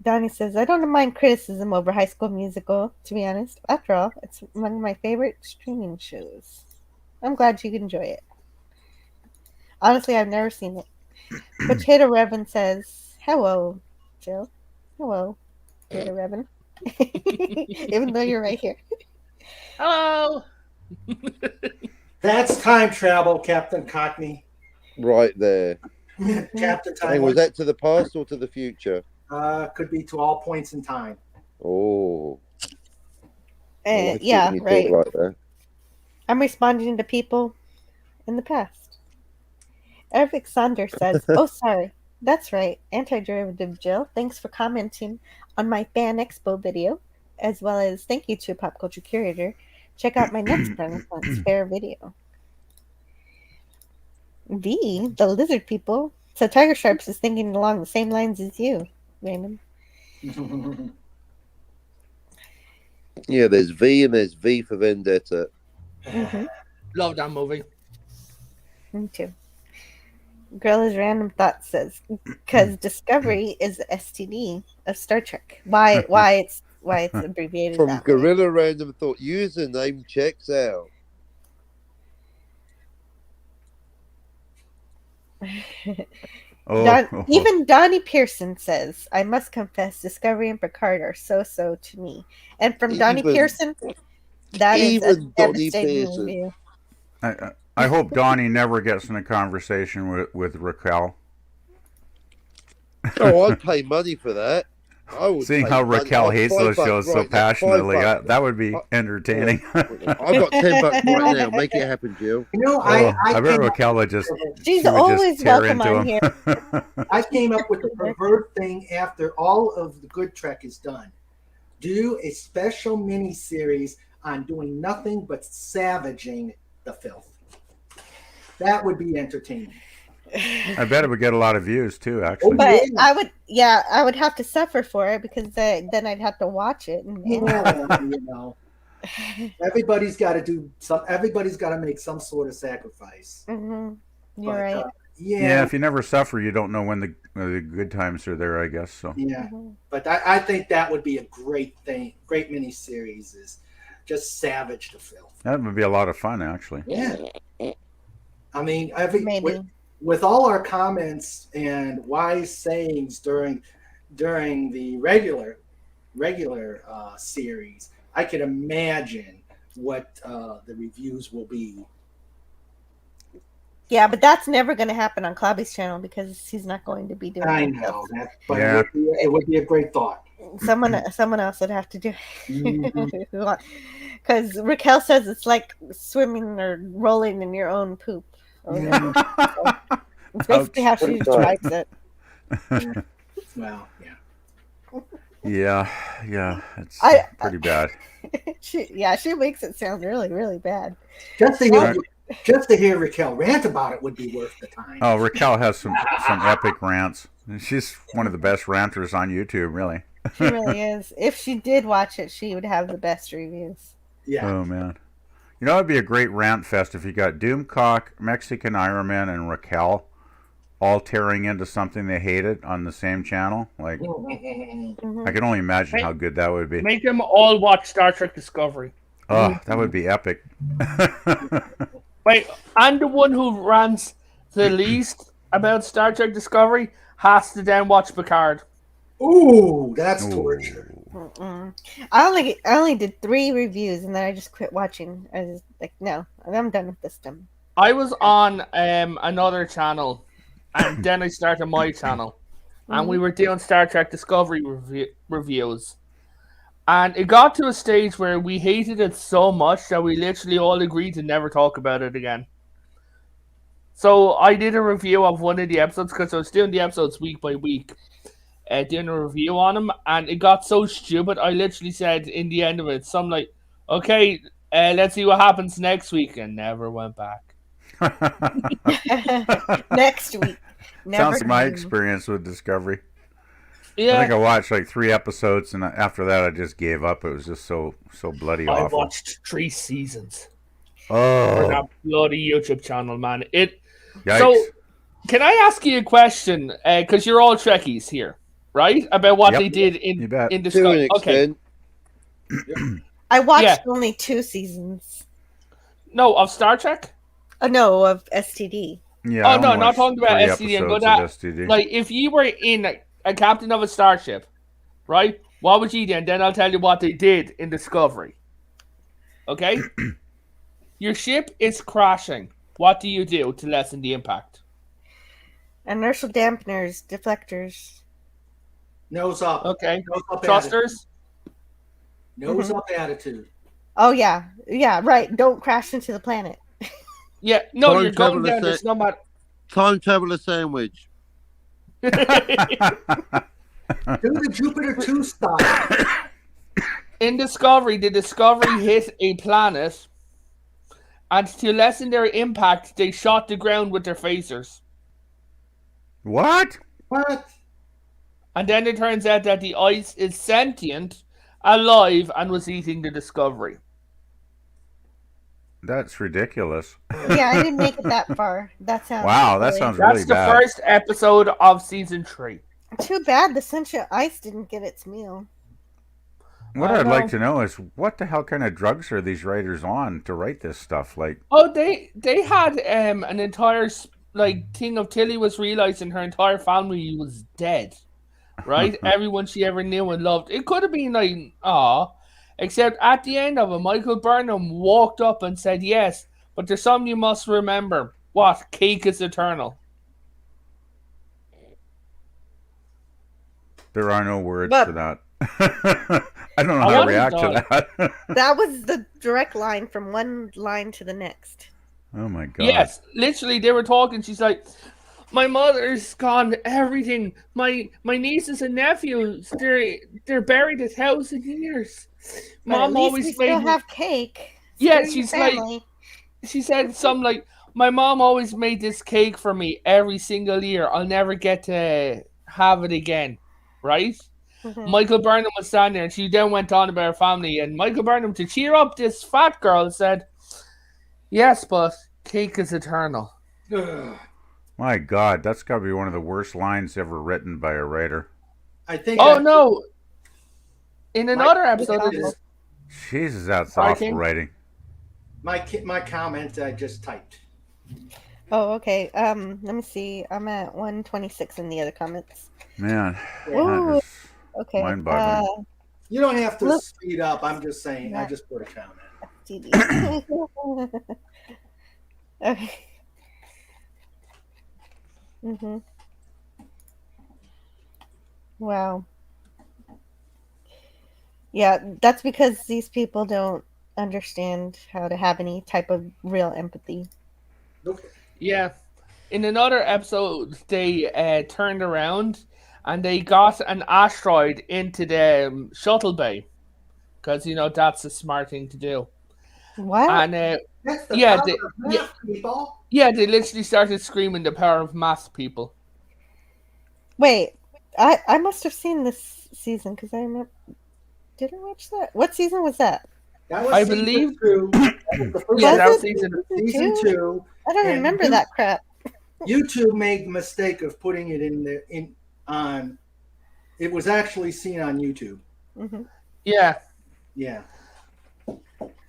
Donnie says, I don't mind criticism over High School Musical, to be honest. After all, it's one of my favorite streaming shows. I'm glad you enjoy it. Honestly, I've never seen it. Potato Reven says, hello, Jill. Hello, Potato Reven. Even though you're right here. Hello. That's time travel, Captain Cockney. Right there. Captain Time. And was that to the past or to the future? Could be to all points in time. Oh. Yeah, right. Like that. I'm responding to people in the past. Eric Saunders says, oh, sorry. That's right. Anti-derivative Jill. Thanks for commenting on my Fan Expo video, as well as thank you to Pop Culture Curator. Check out my next Renaissance Fair video. V, the lizard people. So Tiger Sharps is thinking along the same lines as you, Raymond. Yeah, there's V and there's V for Vendetta. Mm-hmm. Love that movie. Me too. Girl is Random Thought says, because Discovery is the STD of Star Trek. Why it's abbreviated From that Gorilla Random Thought. Username checks out. Even Donnie Pearson says, I must confess, Discovery and Picard are so to me. And from Donnie Pearson, that is a devastating review. I hope Donnie never gets in a conversation with Raquel. Oh, I'd pay money for that. Seeing how Raquel hates those shows so passionately, that would be entertaining. I've got $10 right now. Make it happen, Jill. You know, I bet Raquel would just. She's always welcome on here. I came up with the preferred thing after all of the Good Trek is done. Do a special mini series on doing nothing but savaging the filth. That would be entertaining. I bet it would get a lot of views too, actually. But I would have to suffer for it because then I'd have to watch it. Everybody's got to do some. Everybody's got to make some sort of sacrifice. Mm-hmm. You're right. Yeah, if you never suffer, you don't know when the good times are there, I guess. So yeah, but I think that would be a great thing. Great mini series is just savage the filth. That would be a lot of fun, actually. Yeah. I mean, with all our comments and wise sayings during the regular series, I can imagine what the reviews will be. Yeah, but that's never going to happen on Clobby's channel because he's not going to be doing it. I know that, but yeah. it would be a great thought. Someone else would have to do it. Mm-hmm. Because Raquel says it's like swimming or rolling in your own poop. It's basically how she describes it. Well, yeah. Yeah, it's I- pretty bad. she makes it sound really, really bad. Just to hear Raquel rant about it would be worth the time. Oh, Raquel has some epic rants. She's one of the best ranters on YouTube, really. She really is. If she did watch it, she would have the best reviews. Yeah. Oh man. You know, it'd be a great rant fest if you got Doomcock, Mexican Ironman, and Raquel all tearing into something they hated on the same channel. Like, I can only imagine how good that would be. Make them all watch Star Trek Discovery. Oh, that would be epic. Wait, I'm the one who rants the least about Star Trek Discovery has to then watch Picard. Ooh, that's torture. I only did 3 reviews and then I just quit watching. I was like, no, I'm done with this stuff. I was on another channel, and then I started my channel, and we were doing Star Trek Discovery reviews. And it got to a stage where we hated it so much that we literally all agreed to never talk about it again. So I did a review of one of the episodes because I was doing the episodes week by week, doing a review on them, and it got so stupid. I literally said in the end of it, something like, "Okay, let's see what happens next week," and never went back. Next week. Never Sounds like my came. experience with Discovery. Yeah. I think I watched like 3 episodes, and after that, I just gave up. It was just so bloody I awful. watched 3 seasons. For Oh, that bloody YouTube channel, man. yikes! So, can I ask you a question? Because you're all Trekkies here, right? About what Yep. they did You bet. in To an Discovery. Okay. extent. I watched Yeah. only 2 seasons. No, of Star Trek? No, of STD. Yeah. Oh, I no, only not watched talking about 3 STD. I'm episodes going of STD. like, if you were in a captain of a starship, right? What would you do? And then I'll tell you what they did in Discovery. Okay? Your ship is crashing. What do you do to lessen the impact? Inertial dampeners, deflectors. Nose up. Okay. Nose up Thrusters? Nose up attitude. Oh yeah, right. Don't crash into the planet. Yeah, no, Time you're going traveler down. There's no matter. Time traveler sandwich. Do the Jupiter 2 style. In Discovery, the Discovery hit a planet, and to lessen their impact, they shot the ground with their phasers. What? What? And then it turns out that the ice is sentient, alive, and was eating the Discovery. That's ridiculous. Yeah, I didn't make it that far. That sounds Wow, that really- sounds That's really the bad. first episode of season 3. Too bad the sentient ice didn't get its meal. What I I'd like know. to know is what the hell kind of drugs are these writers on to write this stuff? Like, Oh, they had an entire thing of Tilly was realizing her entire family was dead, right? Everyone she ever knew and loved. It could have been like, except at the end of it, Michael Burnham walked up and said, "Yes, but there's something you must remember. What? Cake is eternal." there are no words But- for that. I don't know I how to wanna react to die. that. That was the direct line from one line to the next. Oh my god. Yes, literally, they were talking. She's like, "My mother's gone. Everything. My nieces and nephews. They're buried 1,000 years. But at Mom least always we still made have cake. Yeah, Spare your she's like- family. She said something like, "My mom always made this cake for me every single year. I'll never get to have it again." Right? Mhm. Michael Burnham was standing there, and she then went on about her family. And Michael Burnham, to cheer up this fat girl, said, "Yes, but cake is eternal." My god, that's got to be one of the worst lines ever written by a writer. I think. Oh no! In another episode, is- Jesus, that's Sorry, awful King? writing. my comment I just typed. Oh, okay. Let me see. I'm at 126 in the other comments. Man, Ooh, that is Okay. mind-boggling. You don't have to Look. speed up. I'm just saying. I Yeah. just put a comment. TV. Okay. Mhm. Wow. Yeah, that's because these people don't understand how to have any type of real empathy. Okay. yeah. In another episode, they turned around and they got an asteroid into the shuttle bay because that's a smart thing to do. What? And That's the yeah, power they, of math, people. yeah, they literally started screaming the power of math, people. Wait, I must have seen this season because I remember. Did I watch that? What season was that? That was I season believe. 2. That was the first Yeah, that was season. season. Season 2. I don't And remember that crap. YouTube made the mistake of putting it on. It was actually seen on YouTube. Mm-hmm. Yeah. Yeah.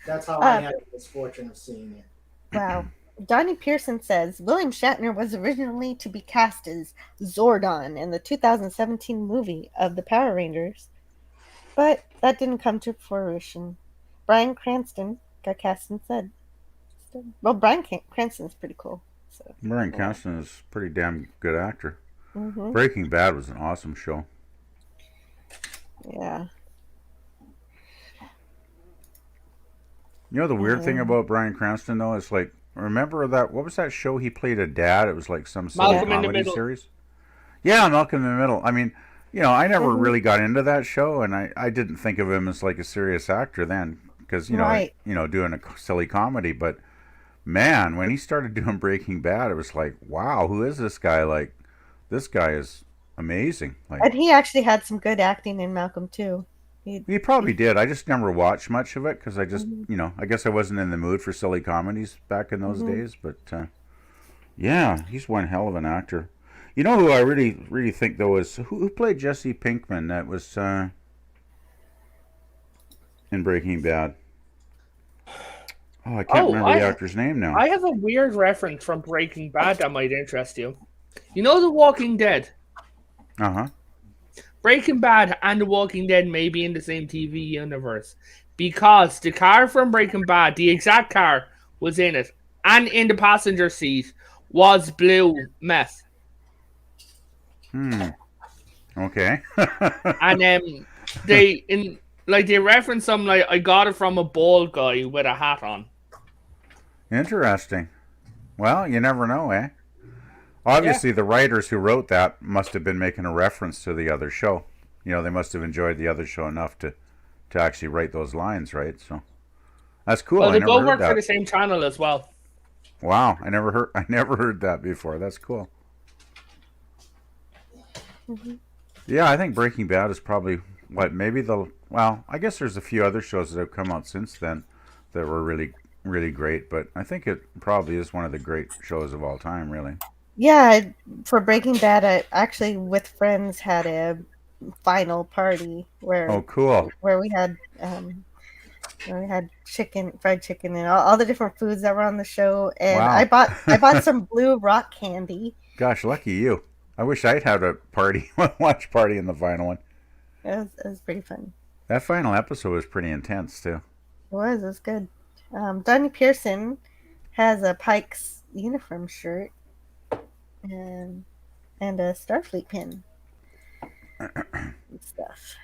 That's how I had the misfortune of seeing it. Wow. Donnie Pearson says William Shatner was originally to be cast as Zordon in the 2017 movie of the Power Rangers, but that didn't come to fruition. Bryan Cranston got cast instead. Well, Bryan Cranston's pretty cool. So. Bryan Cranston is a pretty damn good actor. Mm-hmm. Breaking Bad was an awesome show. Yeah. You know the weird thing about Bryan Cranston though is like, remember that, what was that show he played a dad? It was like some silly comedy series. Yeah, Malcolm in the Middle. I mean, I never really got into that show, and I didn't think of him as like a serious actor then, because doing a silly comedy. But man, when he started doing Breaking Bad, it was like, wow, who is this guy? Like, this guy is amazing. Like, and he actually had some good acting in Malcolm too. He probably did. I just never watched much of it because I just, I guess I wasn't in the mood for silly comedies back in those days. But yeah, he's one hell of an actor. You know who I really, really think though is who played Jesse Pinkman? That was in Breaking Bad. Oh, I can't remember the actor's name now. I have a weird reference from Breaking Bad that might interest you. You know The Walking Dead? Uh-huh. Breaking Bad and The Walking Dead may be in the same TV universe because the car from Breaking Bad, the exact car, was in it, and in the passenger seat was blue meth. Okay. And they reference some like, I got it from a bald guy with a hat on. Interesting. Well, you never know, eh? Obviously, the writers who wrote that must have been making a reference to the other show. They must have enjoyed the other show enough to actually write those lines, right? So that's cool. Well, they both work for the same channel as well. Wow, I never heard that before. That's cool. Mm-hmm. Yeah, I think Breaking Bad is probably I guess there's a few other shows that have come out since then that were really, really great, but I think it probably is one of the great shows of all time, really. Yeah, for Breaking Bad, I actually with friends had a final party where cool. where we had fried chicken, and all the different foods that were on the show. And wow. I bought some blue rock candy. Gosh, lucky you! I wish I'd had a watch party in the final one. It was pretty fun. That final episode was pretty intense too. It was good. Donnie Pearson has a Pike's uniform shirt and a Starfleet pin and stuff.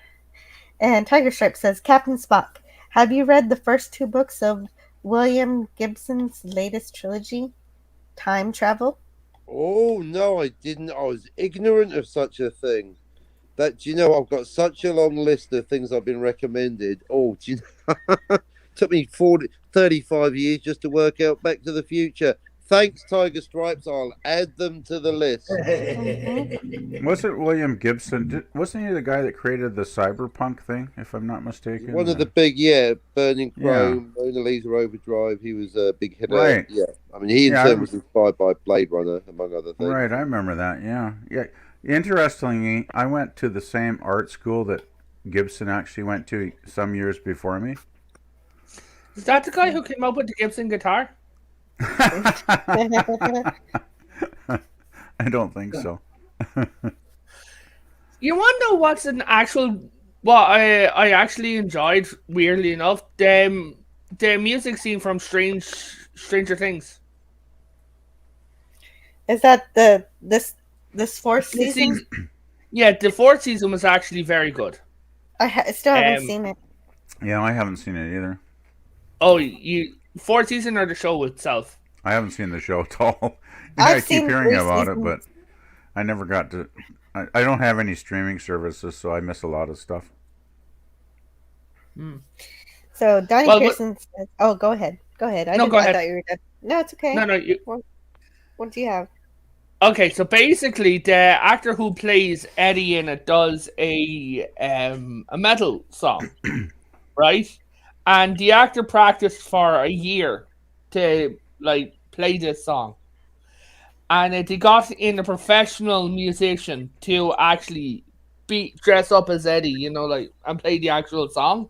And Tiger Stripe says, Captain Spock, have you read the first 2 books of William Gibson's latest trilogy, Time Travel? Oh, no, I didn't. I was ignorant of such a thing. I've got such a long list of things I've been recommended. Oh, took me 35 years just to work out Back to the Future. Thanks, Tiger Stripes. I'll add them to the list. Wasn't William Gibson? Wasn't he the guy that created the cyberpunk thing? If I'm not mistaken. One of the big, Burning Chrome, Mona Lisa Overdrive. He was a big hit. Right. Yeah. I mean, he in turn was inspired by Blade Runner, among other things. Right. I remember that. Yeah. Yeah. Interestingly, I went to the same art school that Gibson actually went to some years before me. Is that the guy who came up with the Gibson guitar? I don't think so. You want to know what's an actual... Well, I actually enjoyed, weirdly enough, the music scene from Stranger Things. Is that this 4th season? Yeah, the 4th season was actually very good. I still haven't seen it. Yeah, I haven't seen it either. Oh, 4th season or the show itself? I haven't seen the show at all. I keep hearing about it, but I never got to. I don't have any streaming services, so I miss a lot of stuff. So Donnie Well, Pearson says, "Oh, go ahead. Go ahead. No, go I ahead. thought you were done. No, it's okay. No, you. What do you have?" Okay, so basically, the actor who plays Eddie in it does a metal song, right? And the actor practiced for a year to like play this song, and they got in a professional musician to actually dress up as Eddie, you know, like and play the actual song.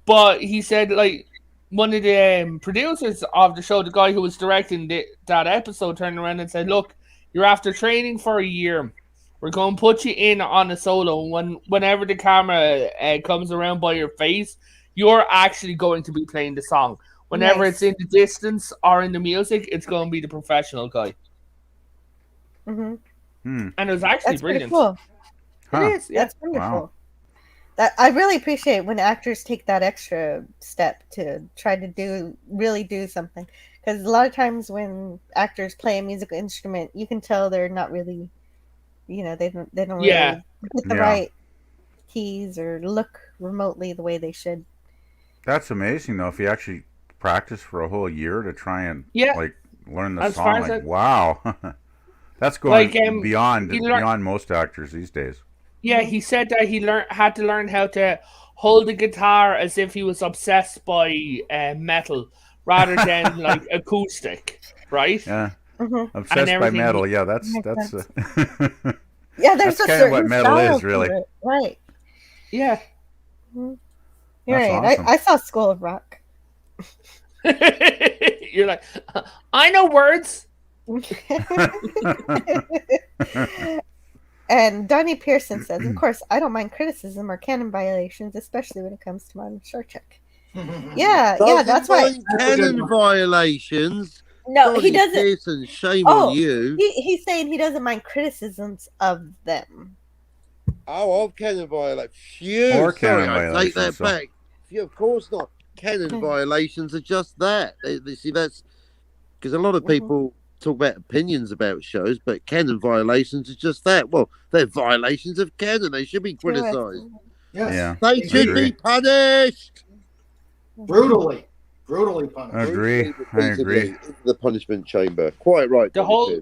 But he said, like, one of the producers of the show, the guy who was directing that episode, turned around and said, "Look, you're after training for a year. We're going to put you in on a solo. Whenever the camera comes around by your face, you're actually going to be playing the song. Whenever it's in the distance or in the music, it's going to be the professional guy." And it was actually brilliant. Pretty cool. It is. Yeah. That's wonderful. That I really appreciate when actors take that extra step to try to really do something, because a lot of times when actors play a musical instrument, you can tell they're not really, they don't really hit the right keys or look remotely the way they should. That's amazing, though. If you actually practice for a whole year to try and like learn the song, like wow, that's going beyond most actors these days. Yeah, he said that he had to learn how to hold the guitar as if he was obsessed by metal rather than like acoustic, right? Yeah, obsessed by metal. Yeah, that's yeah. There's that's kind of what metal is, really. Right? Yeah. You're right. Awesome. I saw School of Rock. You're like, I know words. And Donnie Pearson says, "Of course, I don't mind criticism or canon violations, especially when it comes to modern Star Trek." Yeah, that's why. Canon violations. No, Donnie he doesn't. Pearson, shame on you. He's saying he doesn't mind criticisms of them. Oh, of canon violations. Phew, sorry, I take that back. Phew, of course not. Canon violations are just that. They see, that's because a lot of people talk about opinions about shows, but canon violations are just that. Well, they're violations of canon. They should be criticised. Yes. Yeah, they should be punished. Brutally punished. I agree. The punishment chamber. Quite right. The whole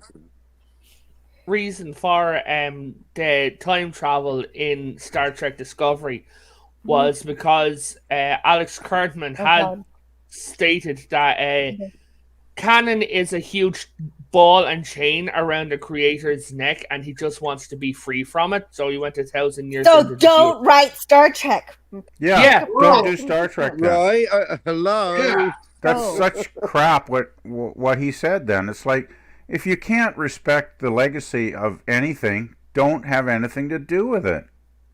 reason for the time travel in Star Trek Discovery was because Alex Kurtzman had stated that canon is a huge ball and chain around the creator's neck, and he just wants to be free from it. So he went 1,000 years. So don't write Star Trek. Yeah. Don't do Star Trek. Then. Right? Hello. Yeah. That's such crap. What he said. Then it's like, if you can't respect the legacy of anything, don't have anything to do with it.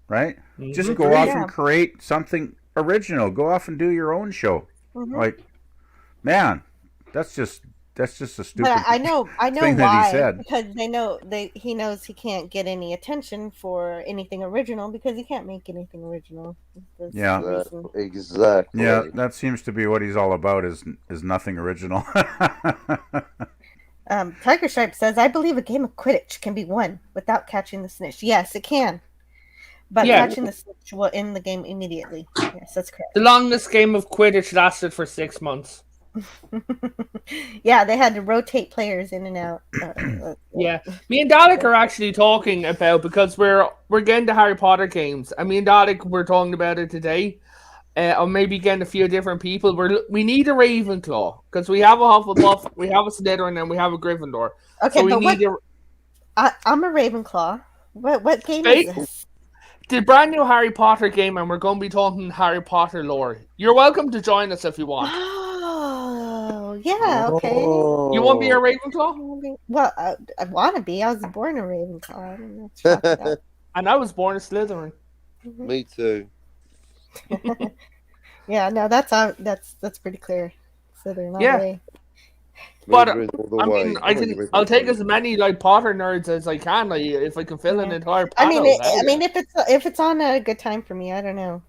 Right? Just go off and create something original. Go off and do your own show. Like, man. That's just a stupid. But I know thing why. That he said. Because he knows he can't get any attention for anything original because he can't make anything original. Yeah, exactly. Yeah, that seems to be what he's all about. Is nothing original. Tiger Stripe says, "I believe a game of Quidditch can be won without catching the snitch." Yes, it can. But catching the snitch will end the game immediately. Yes, that's correct. The longest game of Quidditch lasted for 6 months. Yeah, they had to rotate players in and out. Yeah, me and Dalek are actually talking about, because we're getting the Harry Potter games, and me and Dalek were talking about it today, or maybe getting a few different people. We need a Ravenclaw because we have a Hufflepuff, we have a Slytherin, and we have a Gryffindor. Okay, so I'm a Ravenclaw. What game is this? The brand new Harry Potter game, and we're going to be talking Harry Potter lore. You're welcome to join us if you want. Oh, yeah, okay. You want to be a Ravenclaw? Well, I want to be. I was born a Ravenclaw. I don't know what you're talking about. And I was born a Slytherin. Me too. Yeah, no, that's pretty clear. Slytherin all the way. But I mean, I'll take as many like Potter nerds as I can, like if I can fill an entire panel. I mean, if it's on a good time for me, I don't know.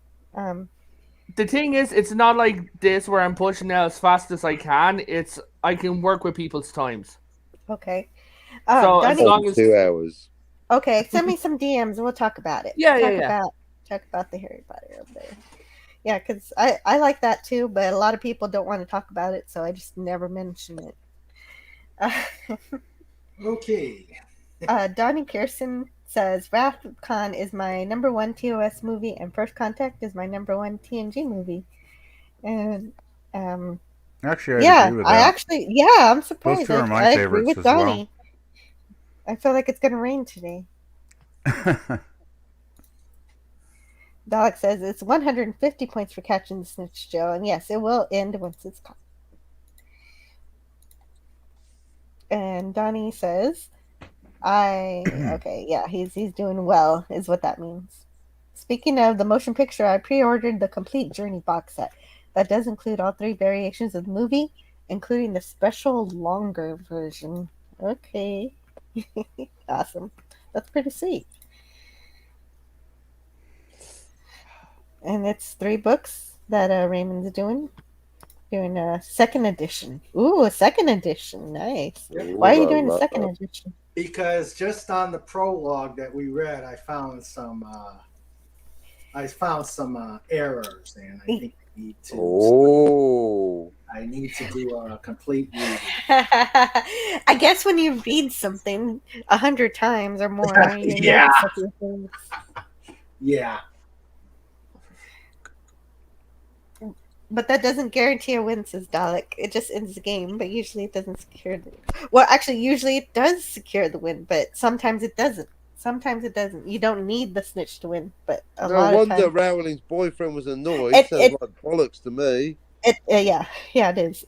The thing is, it's not like this where I'm pushing out as fast as I can. I can work with people's times. Okay. So as long as 2 hours. Okay, send me some DMs and we'll talk about it. Yeah, Talk about the Harry Potter over there. Yeah, because I like that too, but a lot of people don't want to talk about it, so I just never mention it. Okay. Donnie Pearson says Wrath of Khan is my number 1 TOS movie, and First Contact is my number 1 TNG movie. And Actually, I'd agree with that. I'm surprised. Those two are my I agree favorites with as Donnie. I feel like it's gonna rain today. well. Dalek says it's 150 points for catching the snitch, Joe, and yes, it will end once it's caught. And Donnie says, he's doing well, is what that means. Speaking of the motion picture, I pre-ordered the complete Journey box set. That does include all 3 variations of the movie, including the special longer version. Okay. Awesome. That's pretty sweet. And it's 3 books that Raymond's doing a second edition. Ooh, a second edition. Nice. Why are you doing a second edition? Because just on the prologue that we read, I found some errors, and I think I need to do a complete reading. I guess when you read something 100 times or more, you Yeah. notice a few things. Yeah. But that doesn't guarantee a win, says Dalek. It just ends the game, but usually it doesn't secure the... Well, actually, usually it does secure the win, but sometimes it doesn't. Sometimes it doesn't. You don't need the snitch to win, but a lot of times... No wonder Rowling's boyfriend was annoyed. Sounds like bollocks to me. It is.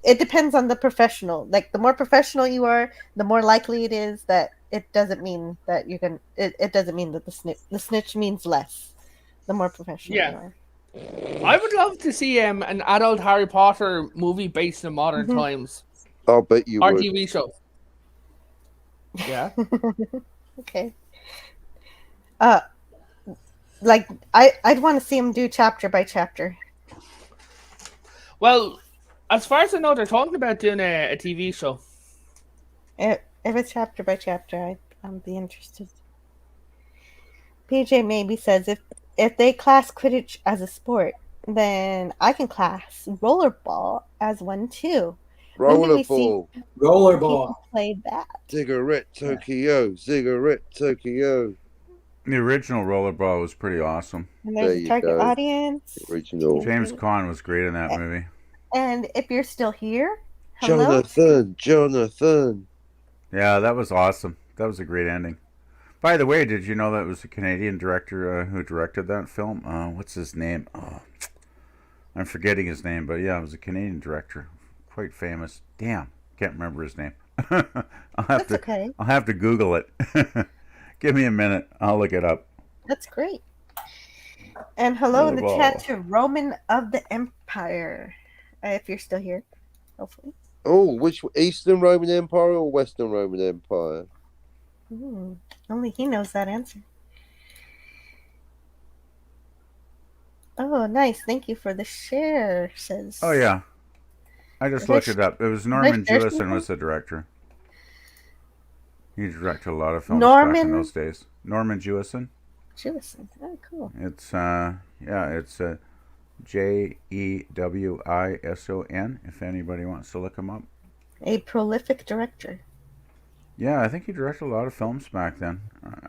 It depends on the professional. Like, the more professional you are, the more likely it is that it doesn't mean that you can... It doesn't mean that the snitch means less. The more professional you are. I would love to see an adult Harry Potter movie based in modern times. I'll bet you would. Or TV show. Yeah. Okay. Like I'd want to see him do chapter by chapter. Well, as far as I know, they're talking about doing a TV show. If it's chapter by chapter, I'd be interested. PJ maybe says if they class Quidditch as a sport, then I can class rollerball as one too. Rollerball. Rollerball. Played that. Cigarette Tokyo. Cigarette Tokyo. The original Rollerball was pretty awesome. And there's a target audience. The original. James Caan was great in that movie. And if you're still here, hello? Jonathan. Yeah, that was awesome. That was a great ending. By the way, did you know that was a Canadian director who directed that film? What's his name? I'm forgetting his name, but yeah, it was a Canadian director. Quite famous. Damn, can't remember his name. I'll have to Google it. Give me a minute. I'll look it up. That's great. And hello in the chat to Roman of the Empire. If you're still here, hopefully. Oh, which Eastern Roman Empire or Western Roman Empire? Only he knows that answer. Oh, nice. Thank you for the share, says... Oh, yeah. I just looked it up. It was Norman Jewison was the director. He directed a lot of films back in those days. Norman Jewison. Jewison. Oh, cool. It's, it's Jewison, if anybody wants to look him up. A prolific director. Yeah, I think he directed a lot of films back then.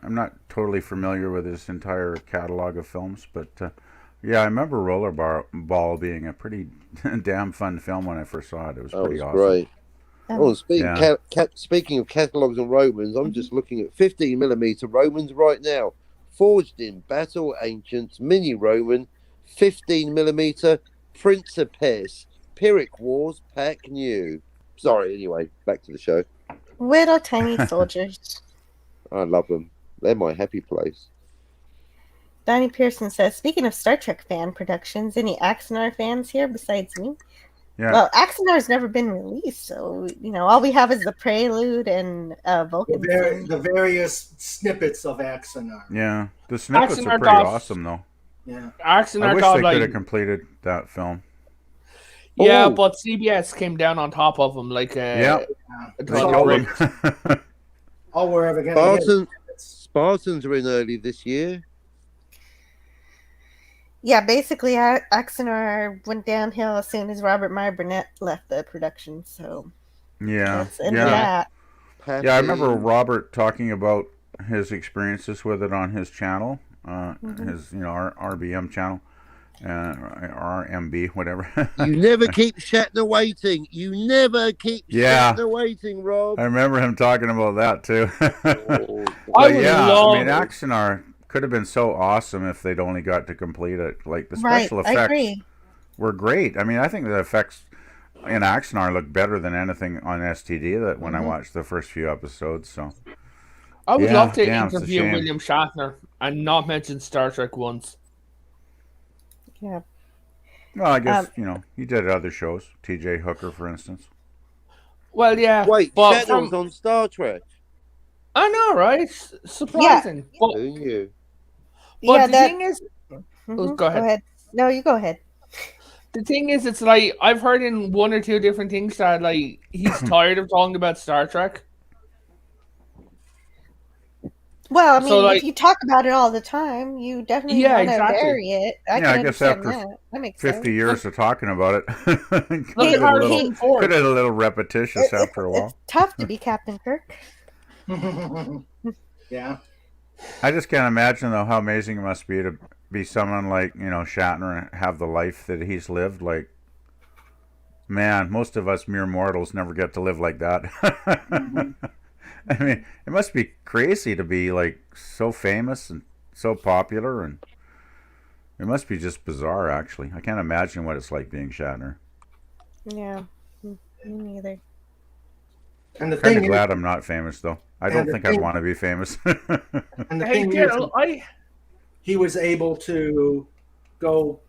I'm not totally familiar with his entire catalog of films, but yeah, I remember Rollerball being a pretty damn fun film when I first saw it. It was pretty awesome. Great. Oh, speaking of catalogs and Romans, I'm just looking at 15mm Romans right now. Forged in Battle Ancients, Mini Roman, 15mm Principes, Pyrrhic Wars, Pack New. Sorry, anyway, back to the show. Little tiny soldiers. I love them. They're my happy place. Donnie Pearson says, speaking of Star Trek fan productions, any Axanar fans here besides me? Yeah. Well, Axanar's never been released, so, all we have is the Prelude and Vulcan. The various snippets of Axanar. Yeah, the snippets are pretty awesome, though. Yeah. I wish they could have completed that film. Yeah, but CBS came down on top of them like All wherever ever going to get it. Spartans are in early this year. Yeah, basically, Axanar went downhill as soon as Robert Meyer Burnett left the production. So Yeah, that's the end of that. Yeah, I remember Robert talking about his experiences with it on his channel, his our RBM channel, RMB, whatever. You never keep Shatner waiting. You never keep Shatner waiting, Rob. I remember him talking about that too. I mean, Axanar could have been so awesome if they'd only got to complete it. Like the special effects were great. I mean, I think the effects in Axanar look better than anything on STD that when I watched the first few episodes. So I would love to interview William Shatner and not mention Star Trek once. Yeah. Well, I guess he did other shows. T.J. Hooker, for instance. Well, yeah. Wait, Shatner was on Star Trek. I know, right? Surprising. Yeah. But, who knew? But the thing is, go ahead. No, you go ahead. The thing is, it's like I've heard in one or two different things that like he's tired of talking about Star Trek. Well, I mean, if you talk about it all the time, you definitely want to vary it. I guess after that makes 50 years of talking about it, could He- have he- a little repetitious after a while. It's tough to be Captain Kirk. Yeah. I just can't imagine, though, how amazing it must be to be someone like, Shatner and have the life that he's lived. Like, man, most of us mere mortals never get to live like that. I mean, it must be crazy to be, like, so famous and so popular, and it must be just bizarre, actually. I can't imagine what it's like being Shatner. Yeah, me neither. And the Kind of thing glad I'm not famous, though. I don't think I'd want to be famous. And the thing is, he was able to go.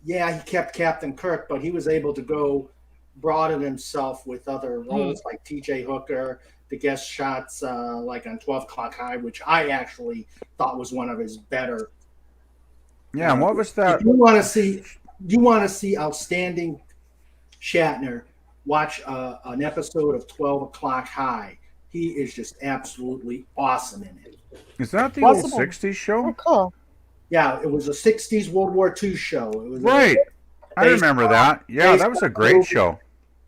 Yeah, he kept Captain Kirk, but he was able to go broaden himself with other roles like T.J. Hooker, the guest shots like on 12 O'Clock High, which I actually thought was one of his better. Yeah, and what was that? If you want to see outstanding Shatner, watch an episode of 12 O'Clock High. He is just absolutely awesome in it. Is that the old 60s show? Oh, cool. Yeah, it was a 60s World War II show. It was right. I remember that. Yeah, that was a great show.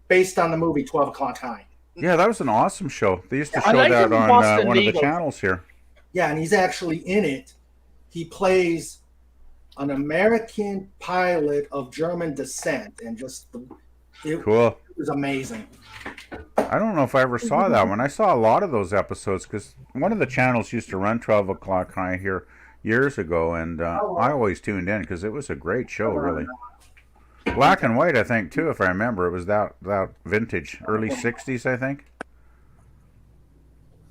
Based on the movie 12 O'Clock High. Yeah, that was an awesome show. They used to show that on one of the channels here. Yeah, and he's actually in it. He plays an American pilot of German descent, and cool. It was amazing. I don't know if I ever saw that one. I saw a lot of those episodes because one of the channels used to run 12 O'Clock High here years ago, and I always tuned in because it was a great show, really. Black and white, I think, too, if I remember. It was that vintage, early 60s, I think.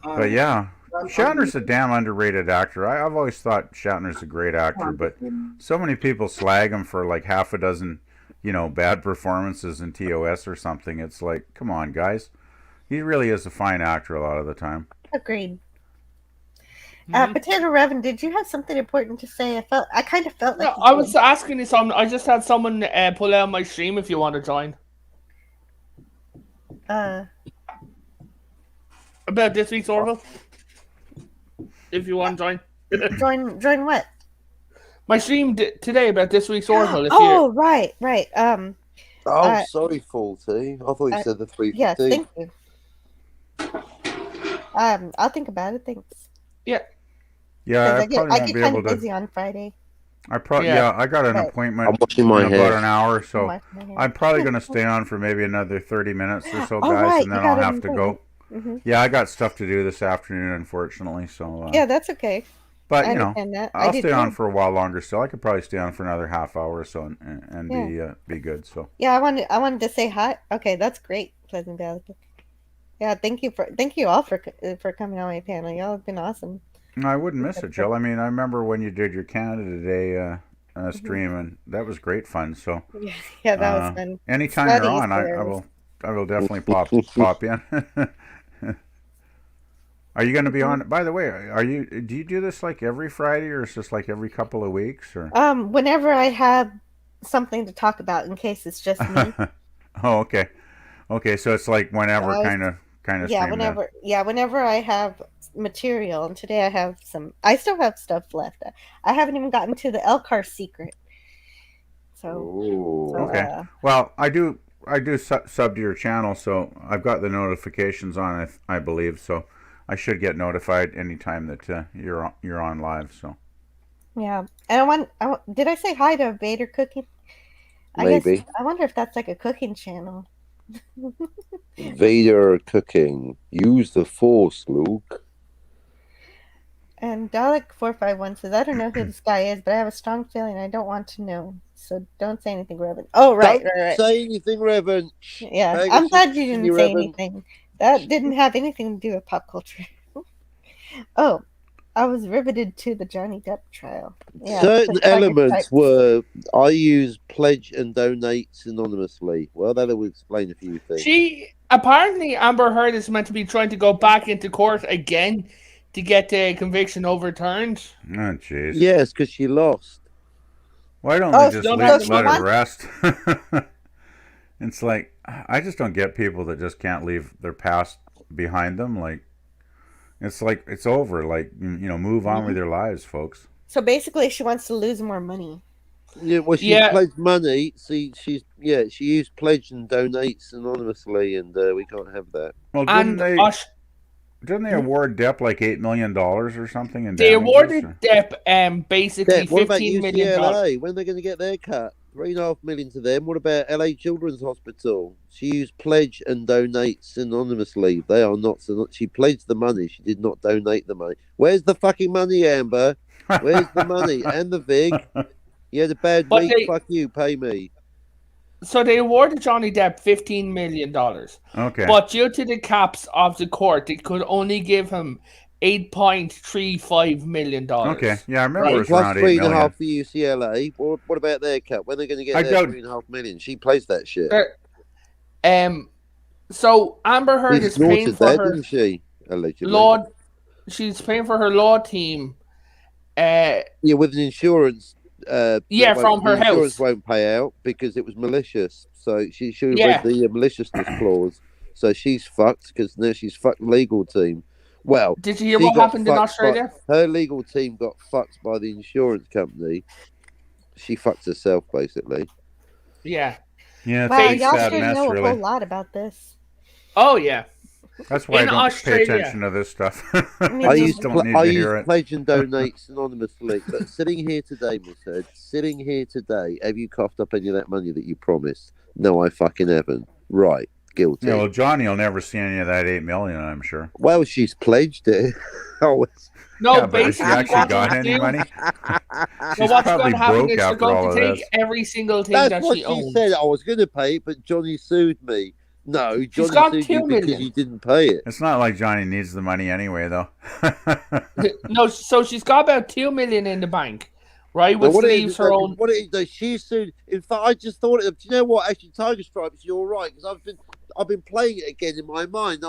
But yeah, Shatner's a damn underrated actor. I've always thought Shatner's a great actor, but so many people slag him for like half a dozen, bad performances in TOS or something. It's like, come on, guys. He really is a fine actor a lot of the time. Agreed. Potato Reven, did you have something important to say? I kind of felt like I was asking you something. I just had someone pull out my stream if you want to join. About this week's Orville. If you want to join. Join what? My stream today about this week's Orville. Right. Sorry, Faulty. I thought you said the 3:15. Yes, thank you. I'll think about it. Thanks. Yeah, I get kind of busy on Friday. I got an appointment in about an hour, so I'm probably going to stay on for maybe another 30 minutes or so, guys, and then I'll have to go. Yeah, I got stuff to do this afternoon, unfortunately. So yeah, that's okay. But I'll stay on for a while longer still. I could probably stay on for another half hour or so and be good. So yeah, I wanted to say hi. Okay, that's great, Pleasant Valley. Yeah, thank you all for coming on my panel. Y'all have been awesome. I wouldn't miss it, Jill. I mean, I remember when you did your Canada Day stream, and that was great fun. So yeah, that was fun. Anytime you're on, I will definitely pop in. Are you going to be on? By the way, do you do this like every Friday, or is this like every couple of weeks, or? Whenever I have something to talk about, in case it's just me. Oh, okay. So it's like whenever kind of. Yeah, whenever I have material, and today I have some. I still have stuff left. I haven't even gotten to the LCARS secret. So, Okay. Well, I do sub to your channel, so I've got the notifications on it, I believe. So I should get notified anytime that you're on live. So. Yeah, and did I say hi to Vader Cooking? Maybe. I wonder if that's like a cooking channel. Vader Cooking. Use the Force, Luke. And Dalek451 says, I don't know who this guy is, but I have a strong feeling I don't want to know. So don't say anything, Reven. Oh, right. Don't say anything, Reven. Yeah, I'm glad you didn't say anything. That didn't have anything to do with pop culture. Oh, I was riveted to the Johnny Depp trial. Yeah, certain elements were, I use pledge and donate synonymously. Well, that will explain a few things. Apparently, Amber Heard is meant to be trying to go back into court again to get the conviction overturned. Oh, jeez. Yes, because she lost. Why don't they just let her rest? It's like, I just don't get people that just can't leave their past behind them. Like it's over. Like, move on with their lives, folks. So basically, she wants to lose more money. Yeah, well, she pledged money. See, she used pledge and donate synonymously, and we can't have that. Well, didn't they award Depp like $8 million or something? In they damages, awarded Depp basically what about $15 million. UCLA? When are they going to get their cut? $3.5 million to them. What about LA Children's Hospital? She used pledge and donate synonymously. They are not. She pledged the money. She did not donate the money. Where's the fucking money, Amber? Where's the money and the VIG? You had a bad week. Fuck you. Pay me. So they awarded Johnny Depp $15 million. Okay. But due to the caps of the court, it could only give him $8.35 million. Okay. Yeah, I remember it was plus around $8 million. $3.5 for UCLA. What about their cut? When are they going to get their $3.5 million? She plays that shit. So Amber Heard is paying for her. Didn't she? Allegedly. She's paying for her law team. With an insurance. From her house. Insurance won't pay out because it was malicious. So she should have read the maliciousness clause. So she's fucked because now she's fucked legal team. Well, did you hear what happened in Australia? Her legal team got fucked by the insurance company. She fucked herself basically. Yeah. Yeah. Wow, y'all should know a whole lot about this. Oh yeah. That's why I don't pay attention to this stuff. I used pledge and donate synonymously. But sitting here today, have you coughed up any of that money that you promised? No, I fucking haven't. Right, guilty. Yeah, well, Johnny will never see any of that $8 million, I'm sure. Well, she's pledged it. No, but has she actually got any money? So what's going to happen is they're going to take every single thing that she owns. She said. I was going to pay it, but Johnny sued me. No, Johnny sued you because you didn't pay it. It's not like Johnny needs the money anyway, though. No, so she's got about $2 million in the bank, right? Which leaves her own. What it is, she sued. In fact, I just thought, do you know what? Actually, Tiger Stripes, you're right, because I've been playing it again in my mind.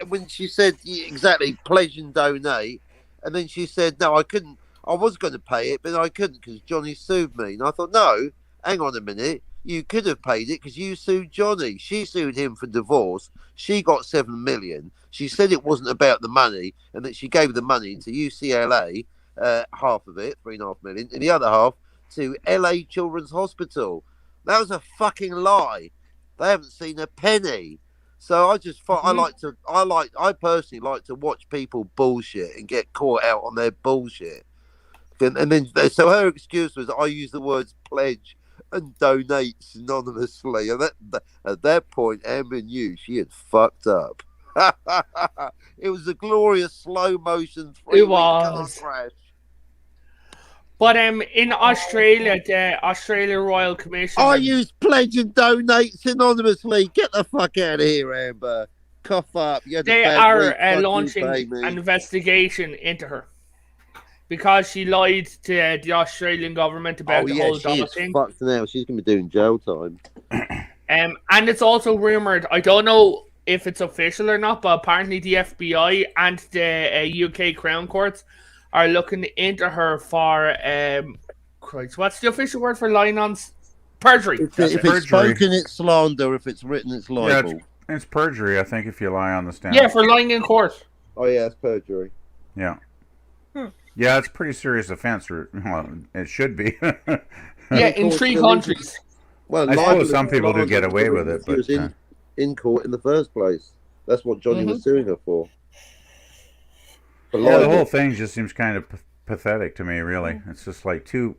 When she said exactly pledge and donate, and then she said no, I couldn't. I was going to pay it, but I couldn't because Johnny sued me. And I thought, no, hang on a minute. You could have paid it because you sued Johnny. She sued him for divorce. She got $7 million. She said it wasn't about the money and that she gave the money to UCLA, half of it, $3.5 million, and the other half to LA Children's Hospital. That was a fucking lie. They haven't seen a penny. So I just thought I personally like to watch people bullshit and get caught out on their bullshit. And then so her excuse was I use the words pledge and donate synonymously. And at that point, Amber knew she had fucked up. It was a glorious slow motion 3-week car crash. But in Australia, the Australia Royal Commission. I use pledge and donate synonymously. Get the fuck out of here, Amber. Cough up. They are launching an investigation into her. Because she lied to the Australian government about the whole dollar thing. Fucked now. She's going to be doing jail time. And it's also rumoured, I don't know if it's official or not, but apparently the FBI and the UK Crown Courts are looking into her for, what's the official word for lying on? Perjury. If it's spoken, it's slander. If it's written, it's libel. Yeah, it's perjury, I think, if you lie on the stand. Yeah, for lying in court. Oh yeah, it's perjury. Yeah. Hmm. Yeah, it's a pretty serious offense, or well, it should be. Yeah, Of in course, 3 the reason- countries. Well, I suppose libel some and people do slander get was away the with reason it, she was but in court in the first place. That's what Johnny was suing her for. For yeah, the libel. whole thing just seems kind of pathetic to me. Really, it's just like two,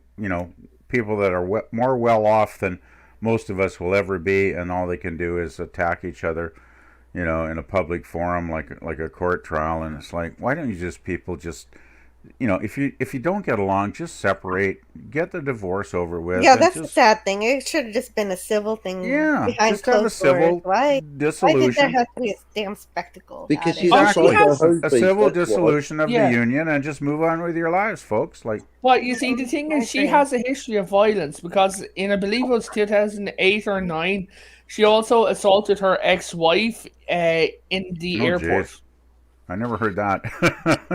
people that are more well off than most of us will ever be, and all they can do is attack each other, in a public forum like a court trial. And it's like, why don't you people just if you don't get along, just separate, get the divorce over with. Yeah, and that's the just, sad thing. It should have just been a civil thing yeah, behind just have a closed civil doors. Why did there dissolution. have to be a damn spectacle? Because about she's it? a she has psycho A civil that's why. dissolution of Yeah. the union, and just move on with your lives, folks. Like, But you see, the thing is, she Okay. has a history of violence because I believe it was 2008 or 9, she also assaulted her ex-wife in the airport. jeez. I never heard that.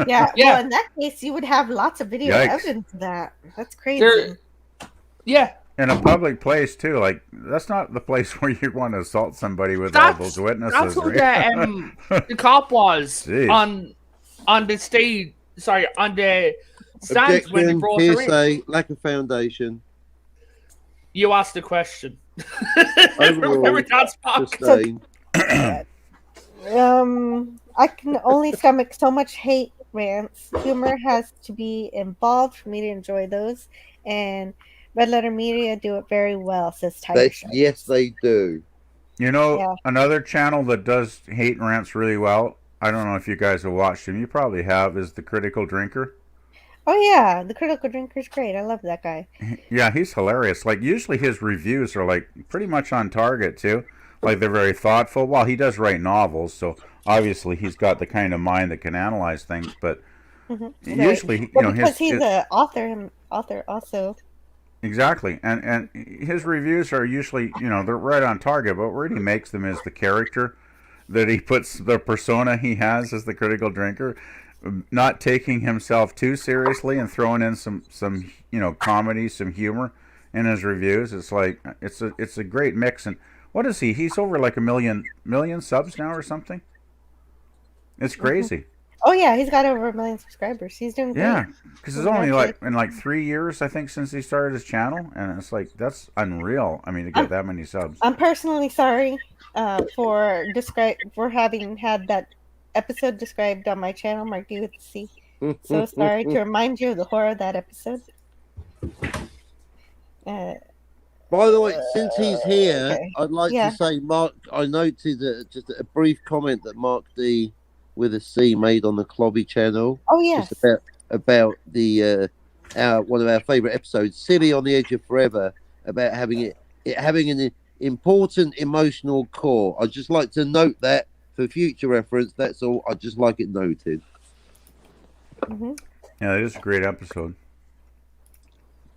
Yeah, Yeah. well, in that case, you would have lots of video Yikes. evidence of that. That's crazy. There, yeah, In a public place too. Like, that's not the place where you want to assault somebody with all those witnesses. that's who right? the cop was Jeez. on the stage. Sorry, on the stands when they Objection, brought her in. hearsay, lack of foundation. You asked the question. Overall, Remember that's sustained. I can only stomach so much hate rants. Humor has to be involved for me to enjoy those, and Red Letter Media do it very well, says Tiger Shark. Yes, they do. Yeah. Another channel that does hate rants really well, I don't know if you guys have watched him, you probably have, is The Critical Drinker. Oh yeah, the Critical Drinker's great. I love that guy. Yeah, he's hilarious. Like, usually his reviews are like pretty much on target too. Like, they're very thoughtful. Well, he does write novels, so obviously he's got the kind of mind that can analyze things, but usually, Well, because he's an author also. Exactly, and his reviews are usually, they're right on target, but where he makes them is the character that he puts, the persona he has as the critical drinker, not taking himself too seriously and throwing in some comedy, some humor in his reviews. It's like, it's a great mix. And what is he? He's over like a million subs now or something. It's crazy. Oh yeah, he's got over 1 million subscribers. He's doing great. Yeah, because it's only in 3 years, I think, since he started his channel, and it's like, that's unreal. I mean, to get that many subs. I'm personally sorry for having had that episode described on my channel, Mark D with the C. So sorry to remind you of the horror of that episode. By the way, since he's here, okay. I'd like to say, Mark, I noted just a brief comment that Mark D with a C made on the Clobby channel. Oh yes, just about the one of our favourite episodes, "Silly on the Edge of Forever," about having an important emotional core. I'd just like to note that for future reference. That's all. I'd just like it noted. Yeah, it is a great episode.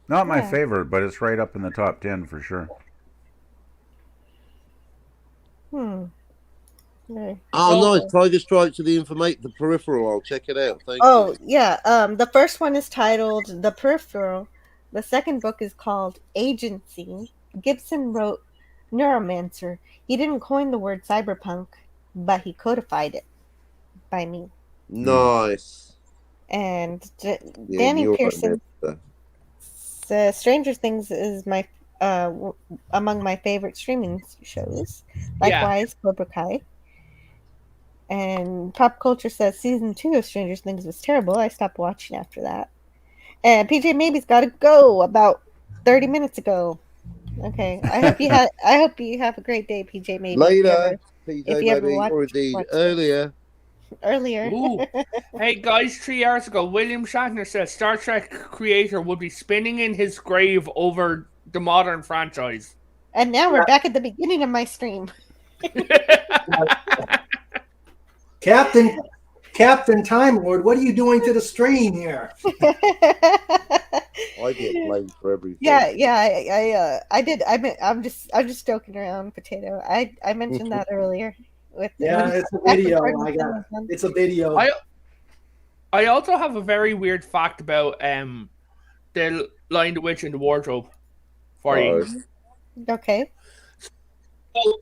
Not my favorite, but it's right up in the top 10 for sure. Nice. Tiger Strike to the the Peripheral. I'll check it out. Thank you. Oh yeah. The first one is titled The Peripheral. The second book is called Agency. Gibson wrote Neuromancer. He didn't coin the word cyberpunk, but he codified it by me. Nice. And Danny Pearson says Stranger Things is my among my favorite streaming shows. Likewise, Cobra Kai. And Pop Culture says season 2 of Stranger Things was terrible. I stopped watching after that. And PJ Maybe's got to go about 30 minutes ago. Okay. I hope you have a great day, PJ Maybe. Later, PJ Maybe, or indeed earlier. Ooh. Hey guys, 3 hours ago, William Shatner said Star Trek creator would be spinning in his grave over the modern franchise. And now we're back at the beginning of my stream. Captain Timelord, what are you doing to the stream here? I get blamed for everything. Yeah, I did. I'm just joking around, Potato. I mentioned that earlier. It's a video. It's a video. I also have a very weird fact about the Lion, the Witch, and the Wardrobe for you. Okay. So,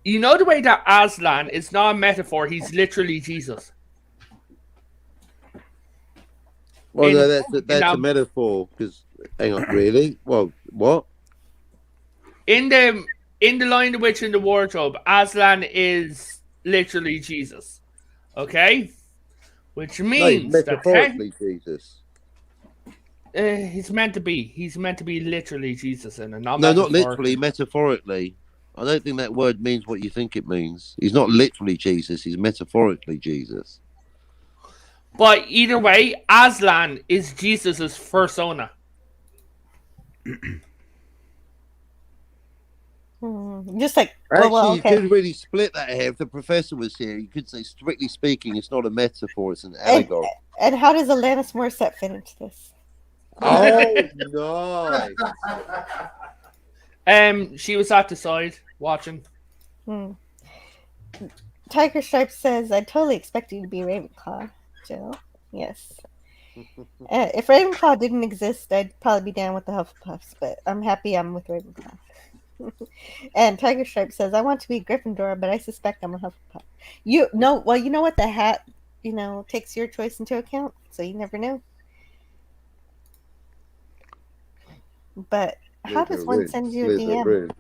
you know the way that Aslan is not a metaphor, he's literally Jesus. Well, In- no, that's now- a metaphor. Because hang on, really? Well, what? In the Lion, the Witch, and the Wardrobe, Aslan is literally Jesus. Okay? Which No, means that metaphorically, Jesus. he's meant to be. He's meant to be literally Jesus, and not No, not metaphorically. literally, metaphorically. I don't think that word means what you think it means. He's not literally Jesus. He's metaphorically Jesus. But either way, Aslan is Jesus' persona. Just like, Actually, okay. you could really split that here. If the professor was here, you could say, strictly speaking, it's not a metaphor; it's an allegory. And how does Alanis Morissette fit into this? Oh, nice. She was at the side watching. Tiger Stripe says, I totally expect you to be Ravenclaw, Jill. Yes. If Ravenclaw didn't exist, I'd probably be down with the Hufflepuffs, but I'm happy I'm with Ravenclaw. And Tiger Stripe says, I want to be Gryffindor, but I suspect I'm a Hufflepuff. You know what? The hat, takes your choice into account, so you never know. But how does one send you a DM?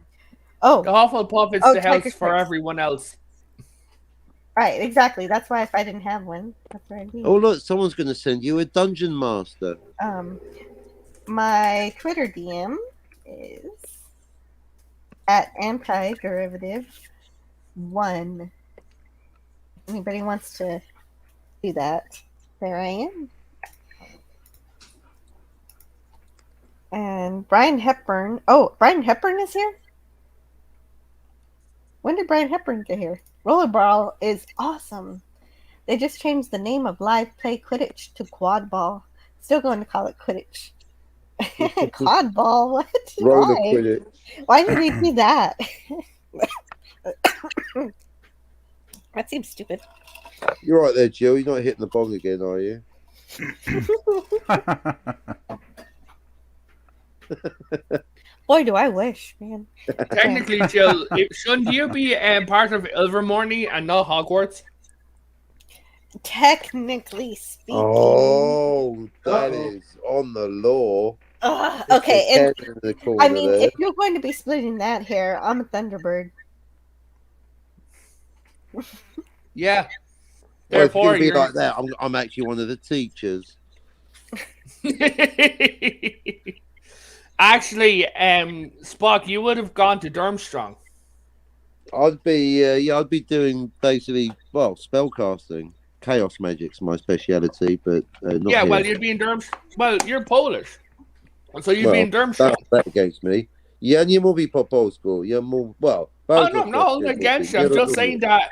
Oh, the Hufflepuff is the house for everyone else. Right, exactly. That's why if I didn't have one, that's where I'd be. Oh, look, someone's going to send you a Dungeon Master. My Twitter DM is at antiderivative1. Anybody wants to do that? There I am. And Brian Hepburn. Oh, Brian Hepburn is here? When did Brian Hepburn get here? Rollerball is awesome. They just changed the name of live play Quidditch to quad ball. Still going to call it Quidditch. Quad ball? What? Roller Why? Quidditch. Why did they do that? That seems stupid. You're right there, Jill. You're not hitting the bong again, are you? Boy, do I wish, man. Technically, Jill, shouldn't you be part of Ilvermorny and not Hogwarts? Technically speaking. Oh, that is on the law. Okay, and I mean, there. if you're going to be splitting that hair, I'm a Thunderbird. Yeah. Well, if Therefore, you're going to be like that, I'm actually one of the teachers. Actually, Spock, you would have gone to Durmstrang. I'd be doing basically, spellcasting. Chaos magic's my speciality, but not yeah, here. well, you'd be in Durmstrang. Well, you're Polish, so you'd be in Durmstrang. That against me. Ja nie mówi po polsku. Ja mów, No, against you. I'm just saying that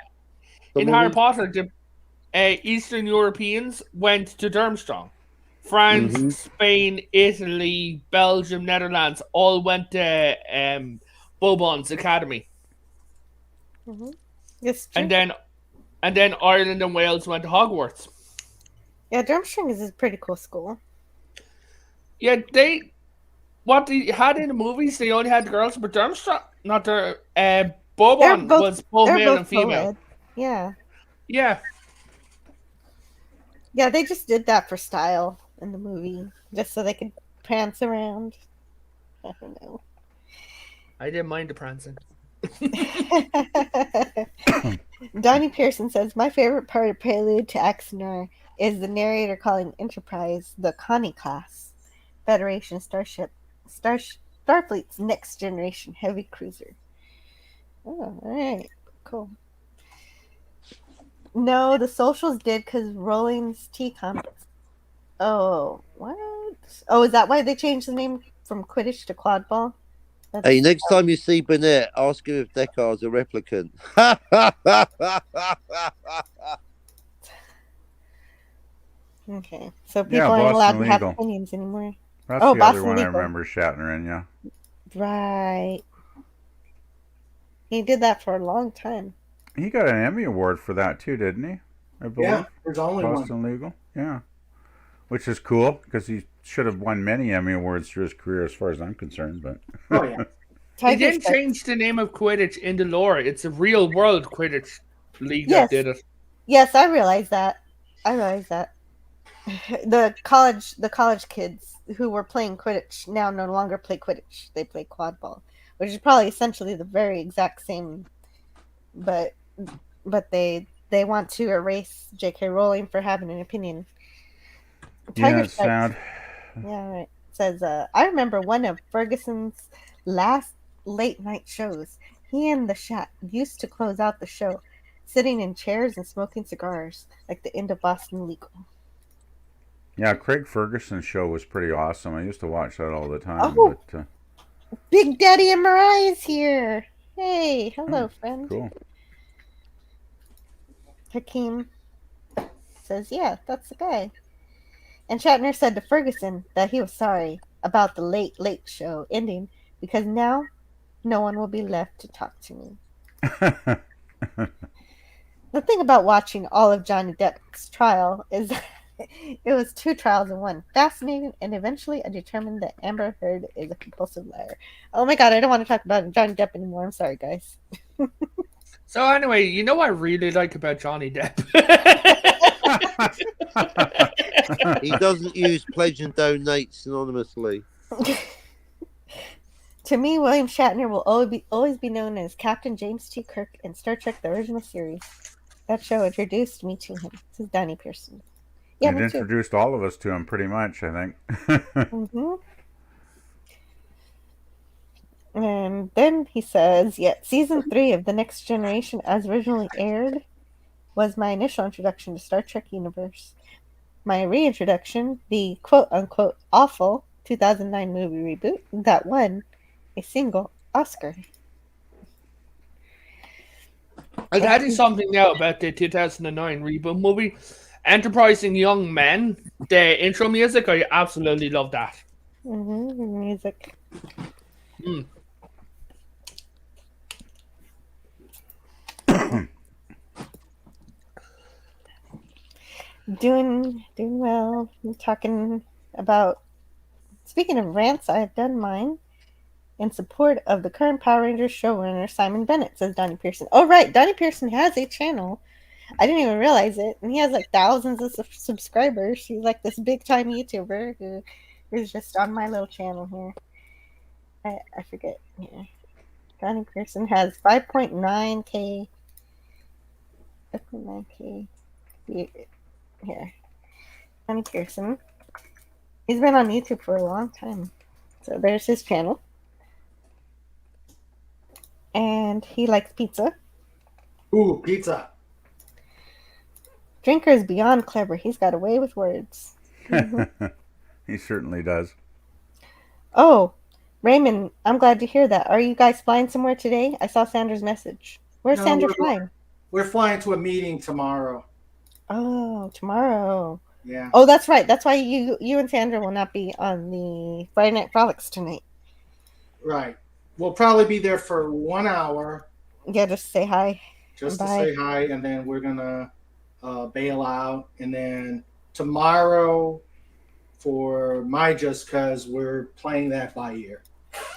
in Harry Potter, the Eastern Europeans went to Durmstrang. France, Spain, Italy, Belgium, Netherlands all went to Bobon's Academy. Yes, and then Ireland and Wales went to Hogwarts. Yeah, Durmstrang is a pretty cool school. Yeah, what they had in the movies, they only had girls, but Durmstrang, not their Bobon was both male and female. Yeah. Yeah. Yeah, they just did that for style in the movie, just so they could prance around. I don't know. I didn't mind the prancing. Donnie Pearson says, my favorite part of Prelude to Axanar is the narrator calling Enterprise the Connie class, Federation Starfleet's next generation heavy cruiser. Oh, all right, cool. No, the socials did because Rolling's T-Comics. Oh, what? Oh, is that why they changed the name from Quidditch to Quadball? Hey, next time you see Burnett, ask him if Deckard's a replicant. Okay, so people aren't allowed to have opinions anymore. That's the other one I remember Shatner in, yeah. Right. He did that for a long time. He got an Emmy Award for that too, didn't he? I believe. Yeah, there's only Boston one. Legal, yeah. Which is cool because he should have won many Emmy Awards through his career, as far as I'm concerned. But oh yeah, he didn't change the name of Quidditch in the lore. It's a real world Quidditch league that did it. Yes, I realize that. the college kids who were playing Quidditch now no longer play Quidditch. They play quad ball, which is probably essentially the very exact same, but they want to erase J.K. Rowling for having an opinion. Yeah, Tiger it's Stripes. sad. Yeah, right. Says, I remember one of Ferguson's last late night shows. He and the Shat used to close out the show, sitting in chairs and smoking cigars, like the end of Boston Legal. Yeah, Craig Ferguson's show was pretty awesome. I used to watch that all the time. Oh, But Big Daddy and Mariah's here. Hey, hello, friend. cool. Hakeem says, yeah, that's the guy. And Shatner said to Ferguson that he was sorry about the late, late show ending because now no one will be left to talk to me. The thing about watching all of Johnny Depp's trial is that it was 2 trials in one. Fascinating, and eventually I determined that Amber Heard is a compulsive liar. Oh my god, I don't want to talk about Johnny Depp anymore. I'm sorry, guys. So anyway, you know what I really like about Johnny Depp? He doesn't use pledge and donate synonymously. To me, William Shatner will always be known as Captain James T. Kirk in Star Trek The Original Series. That show introduced me to him. This is Danny Pearson. Yeah, it introduced all of us to him pretty much, I think. Mm-hmm. And then he says, season 3 of The Next Generation, as originally aired, was my initial introduction to Star Trek universe. My reintroduction, the quote-unquote awful 2009 movie reboot that won a single Oscar. I'll tell you something now about the 2009 reboot movie. Enterprising Young Men, the intro music, I absolutely love that. Mm-hmm, music. Doing well. I'm talking about, speaking of rants, I have done mine in support of the current Power Rangers showrunner Simon Bennett, says Donnie Pearson. Oh, right. Donnie Pearson has a channel. I didn't even realize it. And he has like thousands of subscribers. He's like this big time YouTuber who is just on my little channel here. I forget. Yeah. Donnie Pearson has 5.9K. 5.9K. Here. Donnie Pearson. He's been on YouTube for a long time. So there's his channel. And he likes pizza. Ooh, pizza. Drinker is beyond clever. He's got a way with words. Mm-hmm. He certainly does. Oh, Raymond, I'm glad to hear that. Are you guys flying somewhere today? I saw Sandra's message. Where's Sandra flying? We're flying to a meeting tomorrow. Oh, tomorrow. Yeah. Oh, that's right. That's why you and Sandra will not be on the Friday Night Frolics tonight. Right. We'll probably be there for 1 hour. Yeah, just to say hi. Just to say hi, and then we're gonna bail out, and then tomorrow for my Just Cause, we're playing that by ear.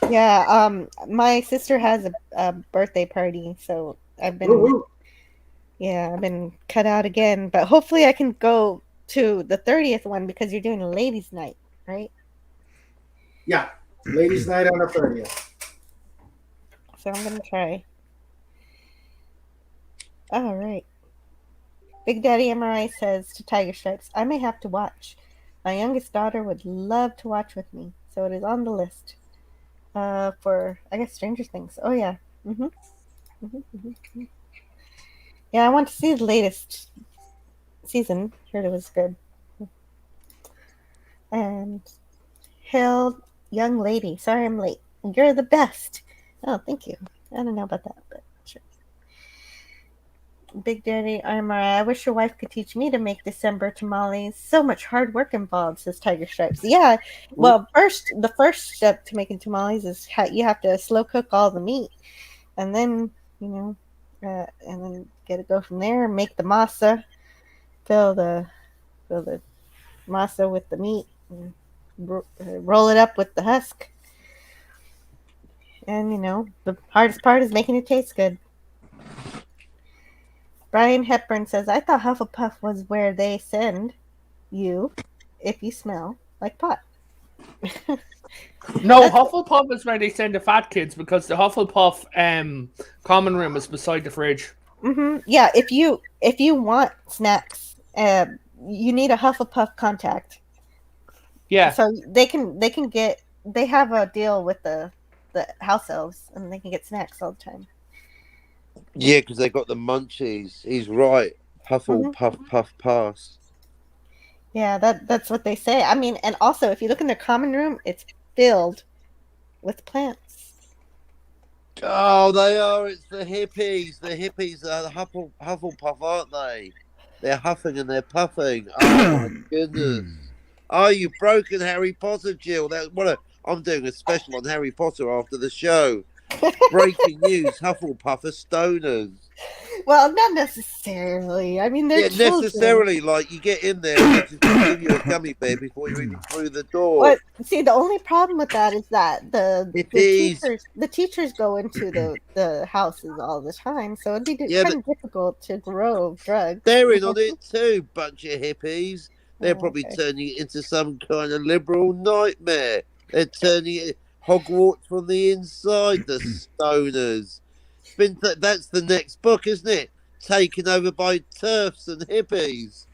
Yeah, my sister has a birthday party, so I've been I've been cut out again, but hopefully I can go to the 30th one because you're doing a ladies' night, right? Yeah, ladies' night on the 30th. So I'm gonna try. All right. Big Daddy MRI says to Tiger Stripes, I may have to watch. My youngest daughter would love to watch with me, so it is on the list. For I guess Stranger Things. Oh yeah. Yeah, I want to see the latest season. Heard it was good. And Hail Young Lady. Sorry I'm late. You're the best. Oh, thank you. I don't know about that, but sure. Big Daddy MRI. I wish your wife could teach me to make December tamales. So much hard work involved, says Tiger Stripes. Yeah. Well, the first step to making tamales is you have to slow cook all the meat, and then and then go from there. Make the masa, fill the masa with the meat, and roll it up with the husk. And the hardest part is making it taste good. Brian Hepburn says, I thought Hufflepuff was where they send. you if you smell like pot. No, Hufflepuff is where they send the fat kids because the Hufflepuff common room is beside the fridge. Yeah, if you want snacks, you need a Hufflepuff contact. Yeah. So they have a deal with the house elves, and they can get snacks all the time. Yeah, because they got the munchies. He's right. Huffle, puff, puff, pass. Yeah, that's what they say. I mean, and also if you look in their common room, it's filled with plants. Oh, they are. It's the hippies. The hippies are the Hufflepuff, aren't they? They're huffing and they're puffing. Oh my goodness. Oh, you've broken Harry Potter, Jill. I'm doing a special on Harry Potter after the show. Breaking news: Hufflepuff are stoners. Well, not necessarily. I mean, they're children. Necessarily. Like you get in there and they just give you a gummy bear before you're even through the door. Well, see, the only problem with that is that the teachers go into the houses all the time, so it'd be kind of difficult to grow drugs. They're in on it too, bunch of hippies. They're probably turning it into some kind of liberal nightmare. They're turning it Hogwarts from the inside. The stoners. That's the next book, isn't it? Taken over by TERFs and hippies.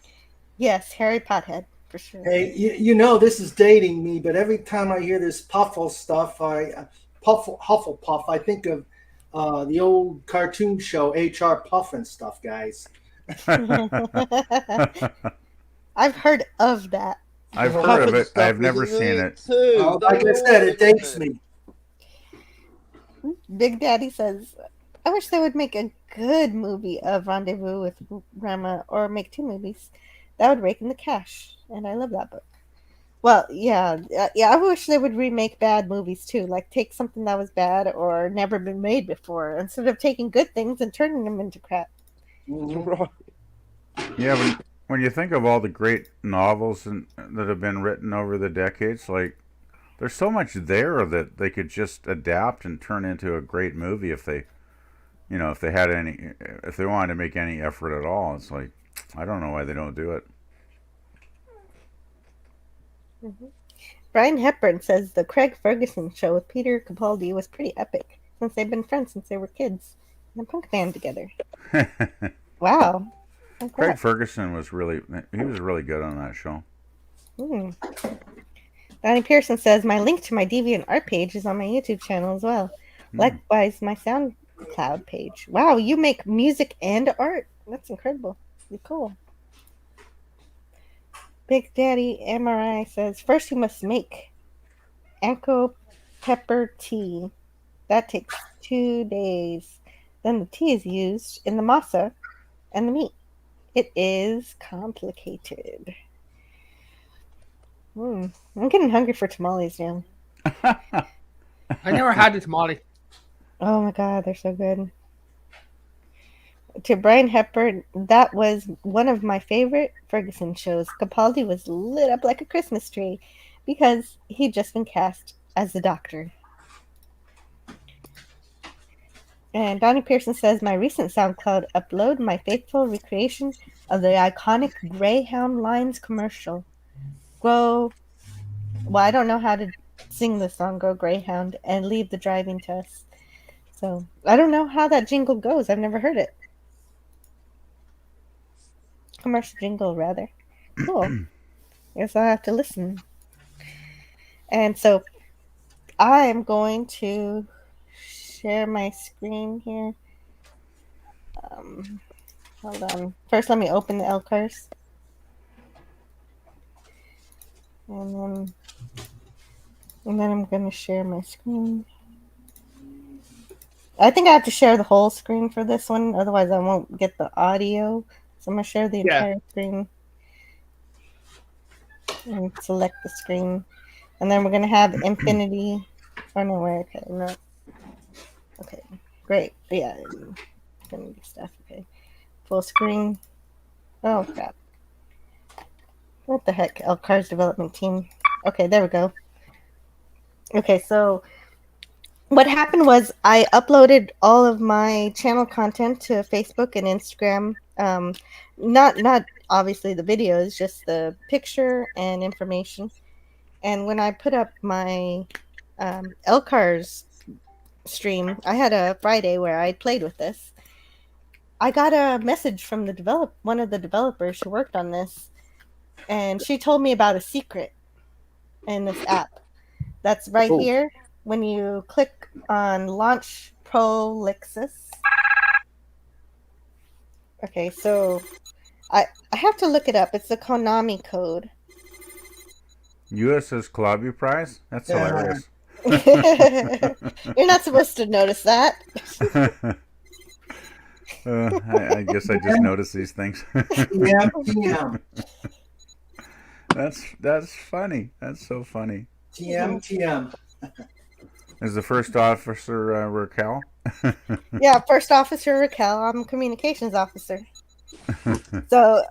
Yes, Harry Pothead for sure. Hey, you know this is dating me, but every time I hear this Puffle stuff, Hufflepuff, I think of the old cartoon show HR Puff and stuff, guys. I've heard of that. I've heard of it. I've never seen it. Like I said, it dates me. Big Daddy says, I wish they would make a good movie of Rendezvous with Rama, or make 2 movies. That would rake in the cash. And I love that book. Well, yeah, I wish they would remake bad movies too. Like take something that was bad or never been made before, instead of taking good things and turning them into crap. Right. Yeah, when you think of all the great novels that have been written over the decades, like there's so much there that they could just adapt and turn into a great movie if they wanted to make any effort at all. It's like, I don't know why they don't do it. Brian Hepburn says the Craig Ferguson show with Peter Capaldi was pretty epic, since they've been friends since they were kids in a punk band together. Wow. Craig Ferguson was really good on that show. Donnie Pearson says my link to my DeviantArt page is on my YouTube channel as well. Likewise, my SoundCloud page. Wow, you make music and art. That's incredible. Pretty cool. Big Daddy MRI says first you must make Anko pepper tea. That takes 2 days. Then the tea is used in the masa and the meat. It is complicated. I'm getting hungry for tamales now. I never had a tamale. Oh my god, they're so good. To Brian Hepburn, that was one of my favorite Ferguson shows. Capaldi was lit up like a Christmas tree because he'd just been cast as the Doctor. And Donnie Pearson says, my recent SoundCloud upload, my faithful recreation of the iconic Greyhound Lines commercial. Well, I don't know how to sing the song, Go Greyhound, and leave the driving test. So, I don't know how that jingle goes. I've never heard it. Commercial jingle, rather. Cool. Guess I'll have to listen. And so, I am going to share my screen here. Hold on. First, let me open the LCARS. And then I'm going to share my screen. I think I have to share the whole screen for this one. Otherwise, I won't get the audio. So I'm going to share the entire screen. And select the screen. And then we're going to have infinity. Oh, no, where? Okay, no. Okay, great. Yeah, infinity stuff. Okay. Full screen. Oh, crap. What the heck? LCARS development team. Okay, there we go. Okay, so what happened was I uploaded all of my channel content to Facebook and Instagram. Not obviously the video is just the picture and information. And when I put up my LCARS stream, I had a Friday where I played with this. I got a message from one of the developers who worked on this, and she told me about a secret in this app. That's right here. When you click on Launch Prolixus. Okay, so I have to look it up. It's the Konami code. USS Clubby Prize? That's hilarious. You're not supposed to notice that. I guess I just noticed these things. TM. That's funny. That's so funny. TM. Is the first officer Raquel? Yeah, first officer Raquel. I'm a communications officer. So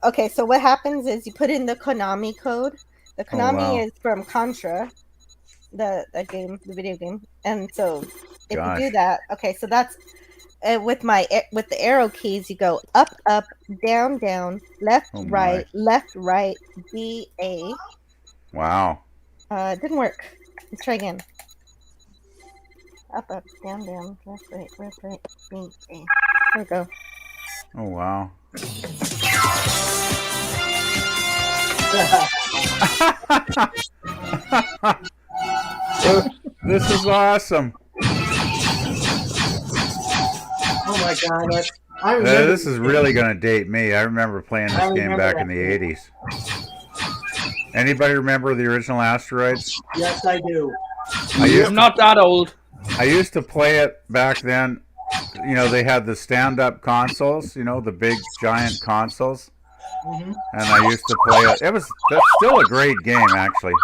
what happens is you put in the Konami code. The Konami is from Contra, the game, the video game. And so if you do that, so that's with the arrow keys, you go up, up, down, down, left, right, B, A. Wow. It didn't work. Let's try again. Up, up, down, down, left, right, B, A. There we go. Oh, wow. This is awesome. Oh my God. This is really going to date me. I remember playing this game back in the 80s. Anybody remember the original Asteroids? Yes, I do. I'm not that old. I used to play it back then. You know, they had the stand-up consoles, you know, the big giant consoles. And I used to play it. That's still a great game, actually.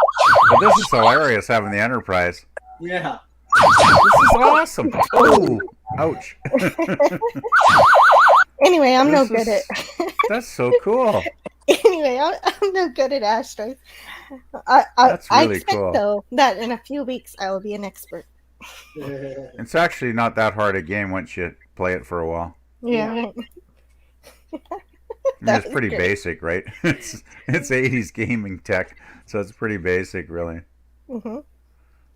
But this is hilarious having the Enterprise. Yeah. This is awesome. Oh, ouch. Anyway, I'm no good at. That's so cool. Anyway, I'm no good at asteroids. That's really I expect, cool. though, that in a few weeks I will be an expert. It's actually not that hard a game once you play it for a while. Yeah. It's pretty basic, right? It's 80s gaming tech, so it's pretty basic, really.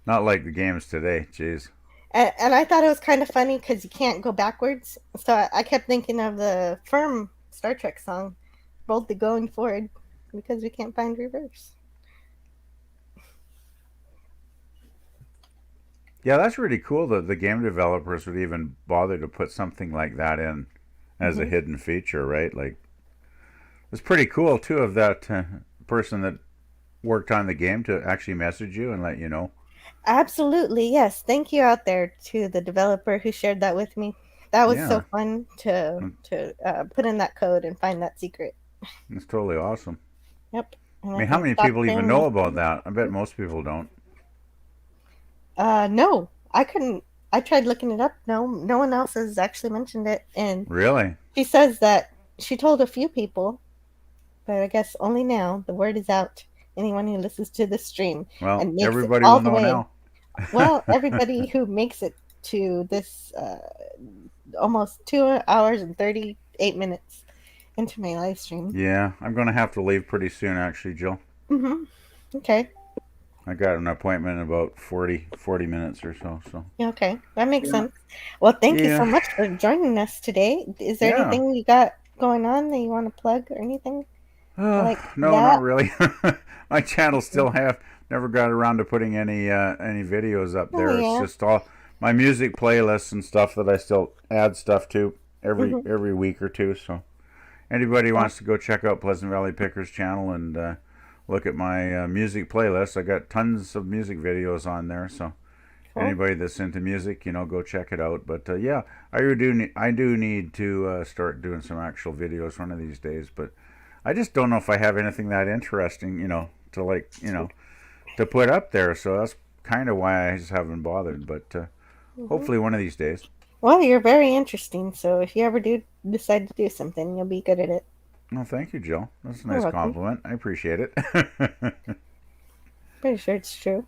Not like the games today. Jeez. And I thought it was kind of funny because you can't go backwards. So I kept thinking of the Firm Star Trek song, boldly going forward, because we can't find reverse. Yeah, that's really cool that the game developers would even bother to put something like that in as a hidden feature, right? Like, it's pretty cool, too, of that person that worked on the game to actually message you and let you know. Absolutely, yes. Thank you out there to the developer who shared that with me. That was so fun to put in that code and find that secret. It's totally awesome. Yep. I mean, how many people even know about that? I bet most people don't. No, I couldn't. I tried looking it up. No one else has actually mentioned it. And really, she says that she told a few people, but I guess only now the word is out. Anyone who listens to the stream, well, and makes everybody it all will know now. Well, everybody who makes it to this almost 2 hours and 38 minutes into my live stream. Yeah, I'm going to have to leave pretty soon, actually, Jill. Okay. I got an appointment in about 40 minutes or so. Okay, that makes sense. Well, thank you so much for joining us today. Is there anything you got going on that you want to plug or anything? No, not really. My channel still never got around to putting any videos up there. It's just all my music playlists and stuff that I still add stuff to every week or two. So anybody wants to go check out Pleasant Valley Pickers channel and look at my music playlist. I got tons of music videos on there, so anybody that's into music, go check it out. But yeah, I do need to start doing some actual videos one of these days. But I just don't know if I have anything that interesting, to put up there. So that's kind of why I just haven't bothered. But hopefully one of these days. Well, you're very interesting. So if you ever do decide to do something, you'll be good at it. Well, thank you, Jill. That's a nice compliment. I appreciate it. Pretty sure it's true.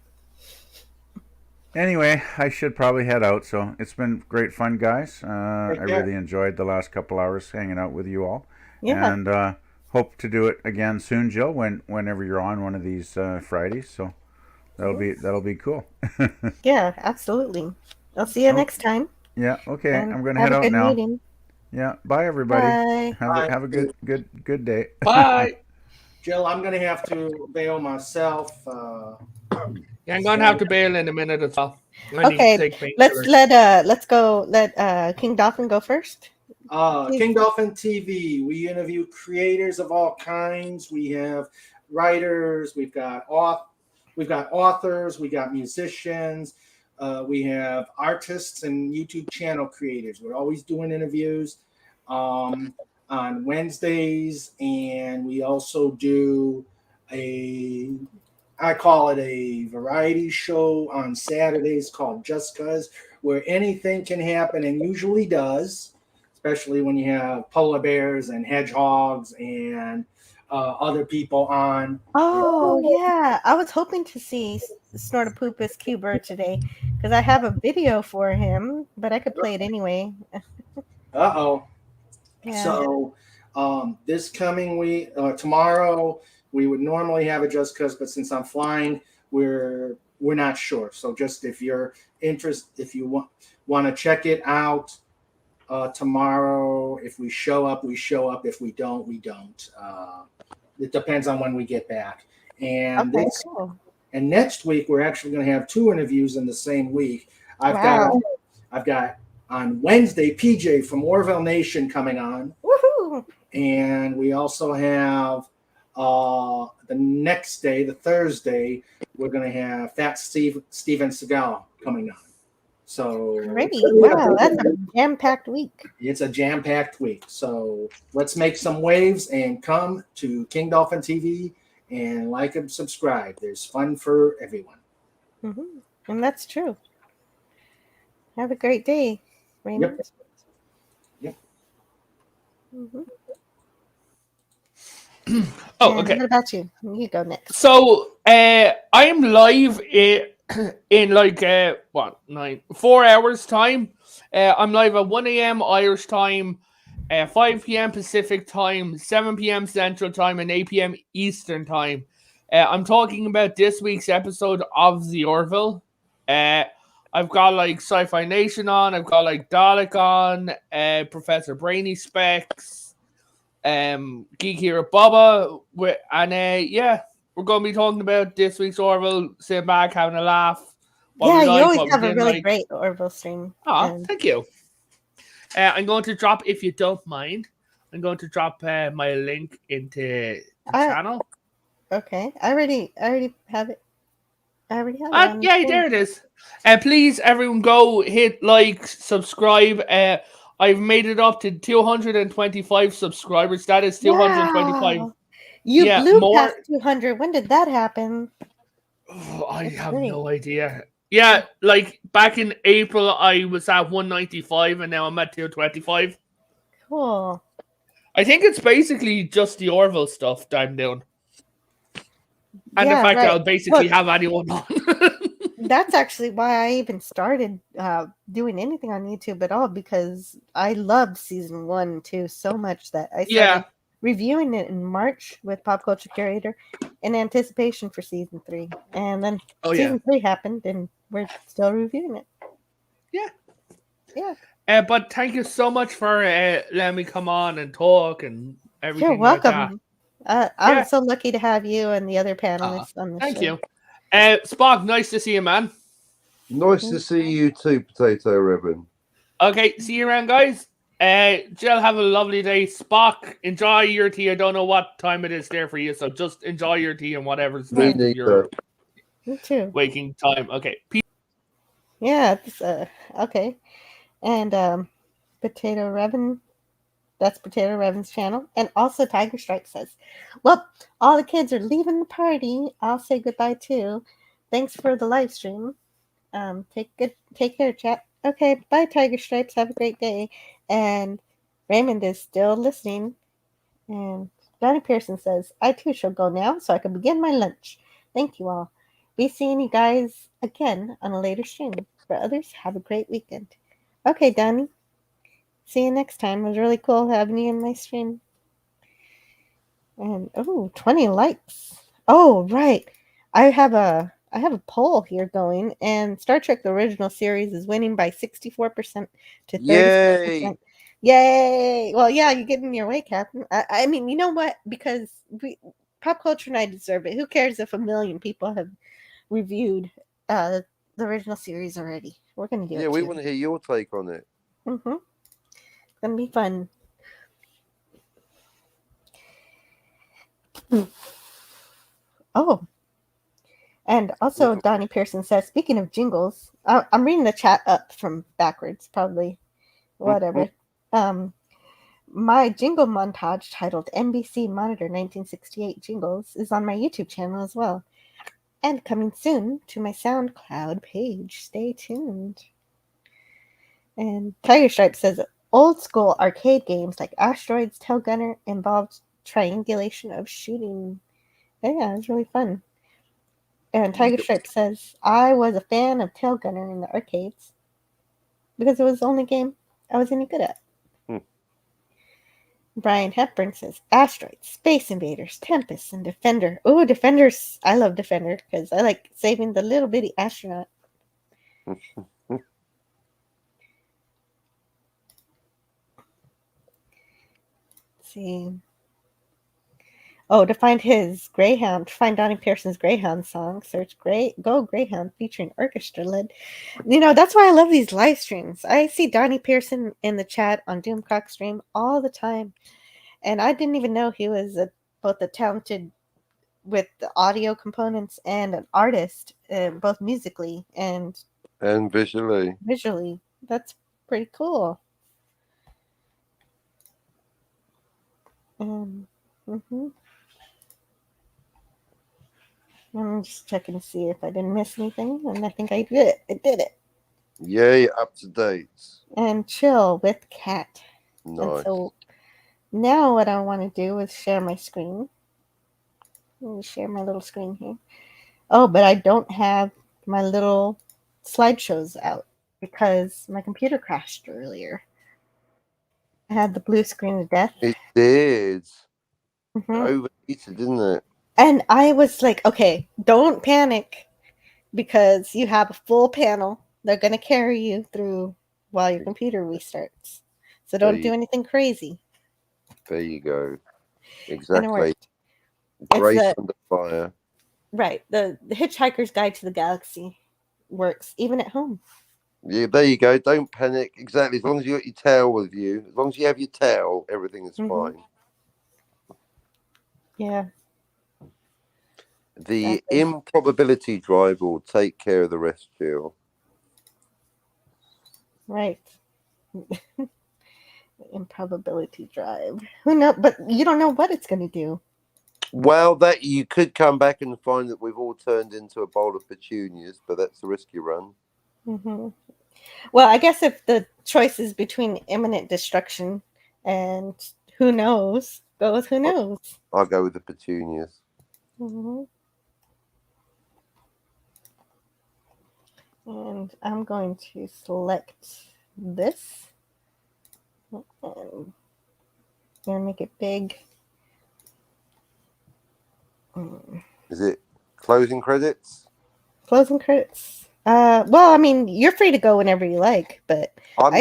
Anyway, I should probably head out. So it's been great fun, guys. I really enjoyed the last couple hours hanging out with you all. Yeah. And hope to do it again soon, Jill. Whenever you're on one of these Fridays, so that'll be cool. Yeah, absolutely. I'll see you next time. Yeah. Okay. And I'm gonna have head a out good now. meeting. Yeah. Bye, everybody. Bye. Have a good day. Bye. Jill, I'm going to have to bail myself. Yeah, I'm going to have to bail in a minute as well. Okay, let's go. Let King Dolphin go first. King Dolphin TV. We interview creators of all kinds. We have writers. We've got authors. We got musicians. We have artists and YouTube channel creators. We're always doing interviews on Wednesdays, and we also do I call it a variety show on Saturdays called Just Cuz, where anything can happen and usually does, especially when you have polar bears and hedgehogs and other people on. Oh yeah, I was hoping to see Snortopoopus Q-Bird today because I have a video for him, but I could play it anyway. Yeah. So this coming week, tomorrow, we would normally have it Just Cuz, but since I'm flying, we're not sure. So just if you're interested, if you want to check it out tomorrow, if we show up, we show up. If we don't, we don't. It depends on when we get back. And cool. And next week we're actually going to have 2 interviews in the same week. I've got on Wednesday PJ from Orville Nation coming on. Woohoo! And we also have the next day, the Thursday, we're going to have Fat Steven Seagal coming on. So Ready. Wow, that's a jam-packed week. It's a jam-packed week. So let's make some waves and come to King Dolphin TV and like and subscribe. There's fun for everyone. Mm-hmm. And that's true. Have a great day, Raymond. Yep. Mm-hmm. Oh, okay. What about you? You go next. So I'm live in like 4 hours time. I'm live at 1 a.m. Irish time, 5 p.m. Pacific time, 7 p.m. Central time, and 8 p.m. Eastern time. I'm talking about this week's episode of The Orville. I've got like Sci-Fi Nation on. I've got like Dalek on, Professor Brainy Specs, Geek Hero Bubba, and yeah, we're going to be talking about this week's Orville, sitting back, having a laugh. Yeah, you always have a really great Orville stream. Oh, thank you. I'm going to drop, if you don't mind, I'm going to drop my link into the channel. Okay, I already have it. I already have it. Yeah, there it is. Please, everyone, go hit like, subscribe. I've made it up to 225 subscribers. That is 225. Wow. You blew past 200. When did that happen? Oh, I have no idea. Yeah, like back in April, I was at 195, and now I'm at 225. Cool. I think it's basically just the Orville stuff that I'm doing. And the fact that I'll basically have anyone on. That's actually why I even started doing anything on YouTube at all, because I loved season 1 and 2 so much that I started reviewing it in March with Pop Culture Curator in anticipation for season 3. And then season 3 happened, and we're still reviewing it. Yeah. But thank you so much for letting me come on and talk and everything. You're welcome. Like I'm so lucky to have you and the other panelists on the show. Thank you. Spock, nice to see you, man. Nice to see you too, Potato Reven. Okay, see you around, guys. Jill, have a lovely day. Spock, enjoy your tea. I don't know what time it is there for you, so just enjoy your tea and whatever's left of your waking time. Okay. Peace. Yeah, it's, okay. And Potato Reven, that's Potato Reven's channel. And also Tiger Stripe says, well, all the kids are leaving the party. I'll say goodbye too. Thanks for the live stream. Take care, chat. Okay, bye, Tiger Stripes. Have a great day. And Raymond is still listening. And Johnny Pearson says, I too shall go now so I can begin my lunch. Thank you all. Be seeing you guys again on a later stream. For others, have a great weekend. Okay, Donnie. See you next time. It was really cool having you in my stream. And 20 likes. Oh, right. I have a poll here going, and Star Trek the original series is winning by 64% to 36%. Yay! Yay! Well, yeah, you're getting your way, Captain. I mean, you know what? Because Pop Culture and I deserve it. Who cares if a million people have reviewed the original series already? We're gonna do it Yeah, we too. want to hear your take on it. Mm-hmm. It's gonna be fun. Oh, and also Donnie Pearson says, speaking of jingles, I'm reading the chat up from backwards, probably whatever. My jingle montage titled NBC Monitor 1968 Jingles is on my YouTube channel as well, and coming soon to my SoundCloud page. Stay tuned. And Tiger Stripe says, old school arcade games like Asteroids Tail Gunner involved triangulation of shooting. Yeah, it was really fun. And Tiger Stripe says, I was a fan of Tail Gunner in the arcades because it was the only game I was any good at. Brian Hepburn says, Asteroids, Space Invaders, Tempest, and Defender. Oh, Defenders. I love Defender because I like saving the little bitty astronaut. Let's see. Oh, to find Donnie Pearson's Greyhound song, search Go Greyhound featuring orchestra led. You know, that's why I love these live streams. I see Donnie Pearson in the chat on Doomcock stream all the time. And I didn't even know he was both a talented with the audio components and an artist, both musically and visually. Visually. That's pretty cool. Mm-hmm. I'm just checking to see if I didn't miss anything, and I think I did. I did it. Yay, up to date. And chill with Cat. Nice. And so now what I want to do is share my screen. Let me share my little screen here. Oh, but I don't have my little slideshows out because my computer crashed earlier. I had the blue screen of death. It did. Mm-hmm. Overheated, didn't it? And I was like, okay, don't panic because you have a full panel. They're going to carry you through while your computer restarts. So don't do anything crazy. There you go. Exactly. It's Grace under fire. Right. The Hitchhiker's Guide to the Galaxy works even at home. Yeah, there you go. Don't panic. Exactly. As long as you got your tail with you, as long as you have your tail, everything is fine. Yeah. The improbability drive will take care of the rest, Jill. Right. Improbability drive. Who knows? But you don't know what it's going to do. Well, that you could come back and find that we've all turned into a bowl of petunias, but that's the risk you run. Mm-hmm. Well, I guess if the choice is between imminent destruction and who knows, go with who knows. I'll go with the petunias. Mm-hmm. And I'm going to select this and gonna make it big. Is it closing credits? Closing credits. Well, I mean, you're free to go whenever you like, but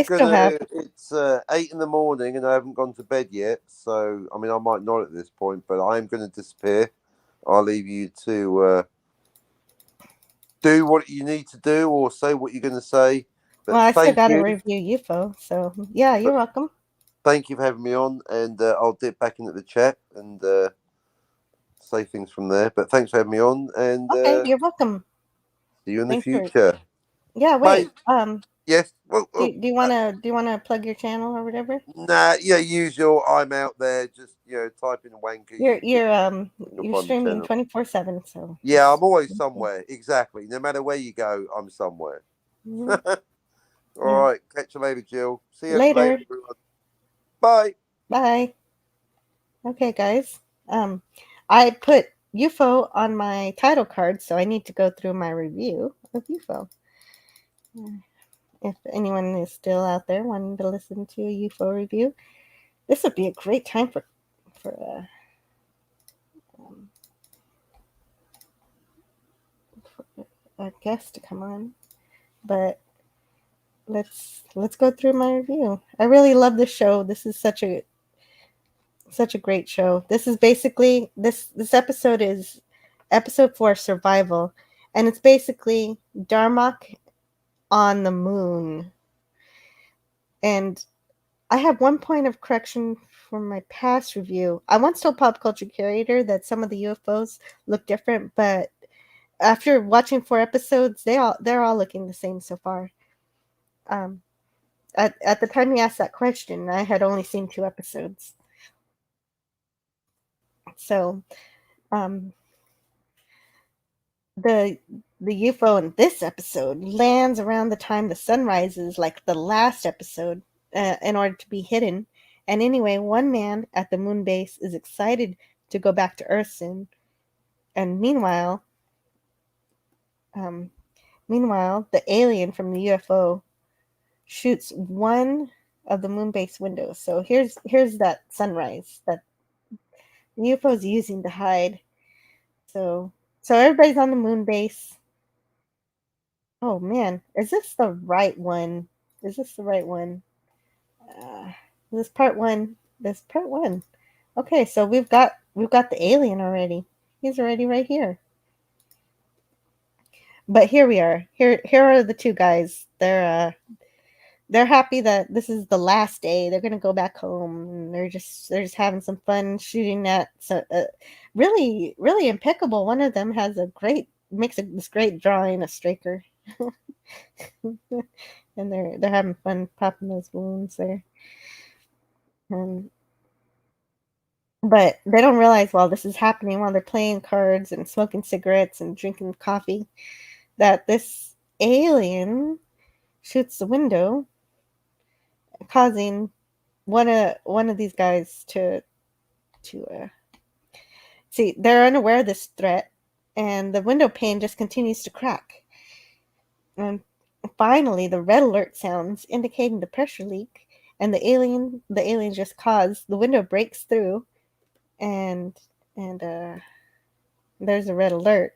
still have. It's 8 in the morning and I haven't gone to bed yet, so I mean, I might not at this point, but I am going to disappear. I'll leave you to do what you need to do or say what you're going to say. But well, I still got to review UFO, so yeah, you're welcome. Thank you for having me on, and I'll dip back into the chat and say things from there. But thanks for having me on, and okay, you're welcome. See you in the future. Yeah, wait. Yes. Do you wanna plug your channel or whatever? Nah, yeah, usual. I'm out there just typing wanker. You're streaming 24/7, so yeah, I'm always somewhere. Exactly. No matter where you go, I'm somewhere. Mm-hmm. All right. Catch you later, Jill. See you later, everyone. Bye. Bye. Okay, guys. I put UFO on my title card, so I need to go through my review of UFO. If anyone is still out there wanting to listen to a UFO review, this would be a great time for our guest to come on, but let's go through my review. I really love this show. This is such a great show. This is basically this episode is episode 4, Survival, and it's basically Darmok on the moon. And I have one point of correction from my past review. I once told Pop Culture Curator that some of the UFOs look different, but after watching 4 episodes, they're all looking the same so far. At the time he asked that question, I had only seen 2 episodes. So, the UFO in this episode lands around the time the sun rises, like the last episode, in order to be hidden. And anyway, one man at the moon base is excited to go back to Earth soon. And meanwhile, the alien from the UFO shoots one of the moon base windows. So here's that sunrise that the UFO is using to hide. So everybody's on the moon base. Oh man, is this the right one? Is this part one? This part one. Okay, so we've got the alien already. He's already right here. But here we are. Here are the 2 guys. They're happy that this is the last day. They're gonna go back home. And they're just having some fun shooting at. So really impeccable. One of them has this great drawing of Straker, and they're having fun popping those balloons there. But they don't realize while this is happening, while they're playing cards and smoking cigarettes and drinking coffee, that this alien shoots the window, causing one of these guys to see. They're unaware of this threat, and the window pane just continues to crack. And finally, the red alert sounds, indicating the pressure leak, and the alien just caused the window breaks through, and there's a red alert,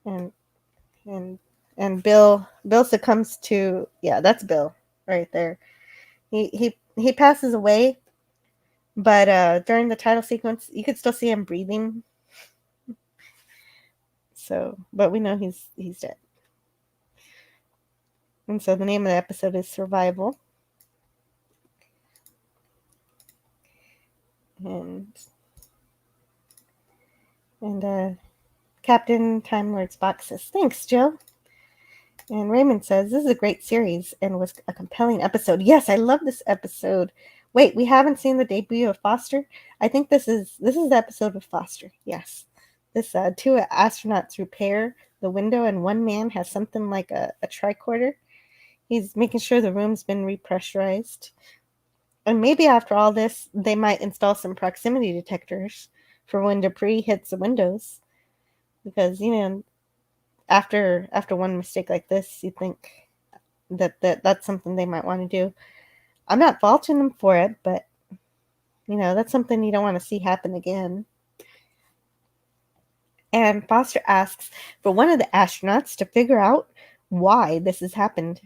and Bill succumbs to, yeah, that's Bill right there. He passes away, but during the title sequence, you could still see him breathing. So, but we know he's dead. And so the name of the episode is Survival. And Captain Timelord Spock says, "Thanks, Jill." And Raymond says, "This is a great series and was a compelling episode." Yes, I love this episode. Wait, we haven't seen the debut of Foster? I think this is the episode with Foster. Yes. This 2 astronauts repair the window, and one man has something like a tricorder. He's making sure the room's been repressurized. And maybe after all this, they might install some proximity detectors for when debris hits the windows. Because, after one mistake like this, you think that's something they might want to do. I'm not faulting them for it, but, that's something you don't want to see happen again. And Foster asks for one of the astronauts to figure out why this has happened.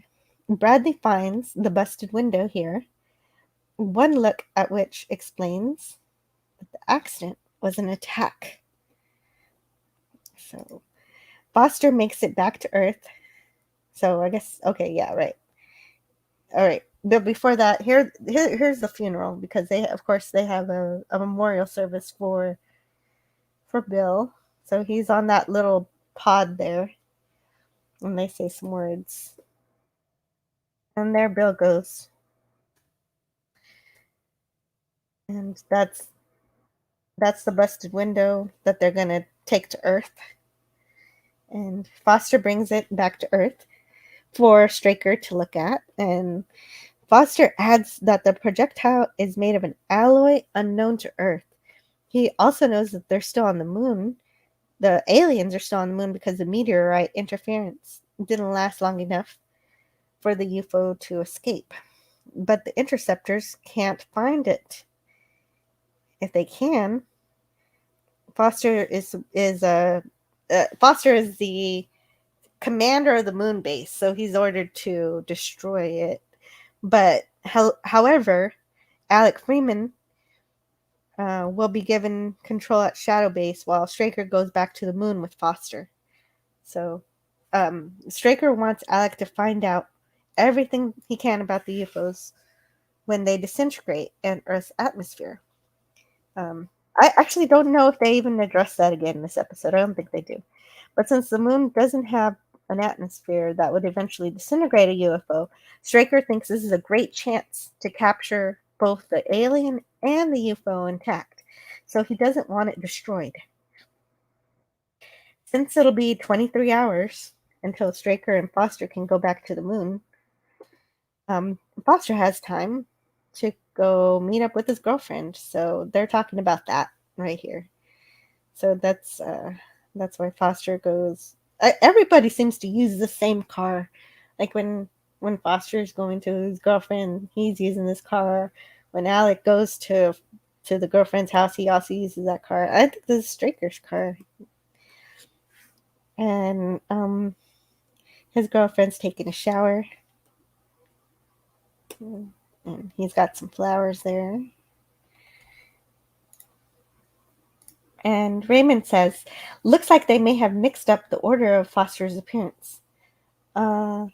Bradley finds the busted window here. One look at which explains that the accident was an attack. So Foster makes it back to Earth. So I guess, okay, yeah, right. All right. But before that, here's the funeral, because they have a memorial service for Bill. So he's on that little pod there, and they say some words. And there Bill goes. And that's the busted window that they're going to take to Earth. And Foster brings it back to Earth for Straker to look at. And Foster adds that the projectile is made of an alloy unknown to Earth. He also knows that they're still on the moon. The aliens are still on the moon because the meteorite interference didn't last long enough for the UFO to escape. But the interceptors can't find it. If they can, Foster is Foster is the commander of the moon base, so he's ordered to destroy it. But however, Alec Freeman will be given control at Shadow Base while Straker goes back to the moon with Foster. So Straker wants Alec to find out everything he can about the UFOs when they disintegrate in Earth's atmosphere. I actually don't know if they even address that again in this episode. I don't think they do. But since the moon doesn't have an atmosphere that would eventually disintegrate a UFO, Straker thinks this is a great chance to capture both the alien and the UFO intact. So he doesn't want it destroyed. Since it'll be 23 hours until Straker and Foster can go back to the moon, Foster has time to go meet up with his girlfriend. So they're talking about that right here. So that's why Foster goes. Everybody seems to use the same car. Like when Foster's going to his girlfriend, he's using this car. When Alec goes to the girlfriend's house, he also uses that car. I think this is Straker's car. And his girlfriend's taking a shower. And he's got some flowers there. And Raymond says, looks like they may have mixed up the order of Foster's appearance. I'm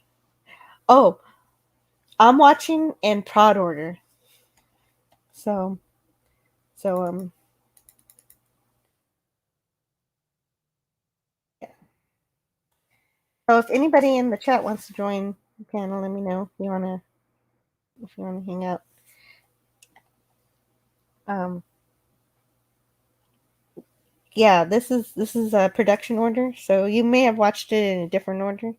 watching in prod order. So yeah. So if anybody in the chat wants to join the panel, let me know if you wanna hang out. Yeah, this is a production order, so you may have watched it in a different order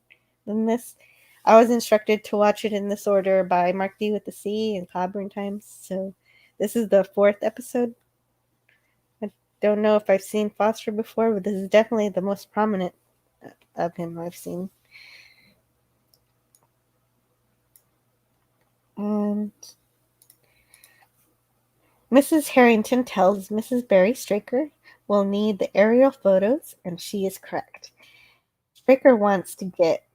than this. I was instructed to watch it in this order by Mark D with the C and Cobburn Times. So this is the 4th episode. I don't know if I've seen Foster before, but this is definitely the most prominent of him I've seen. And Mrs. Harrington tells Mrs. Barry Straker will need the aerial photos, and she is correct. Straker wants to get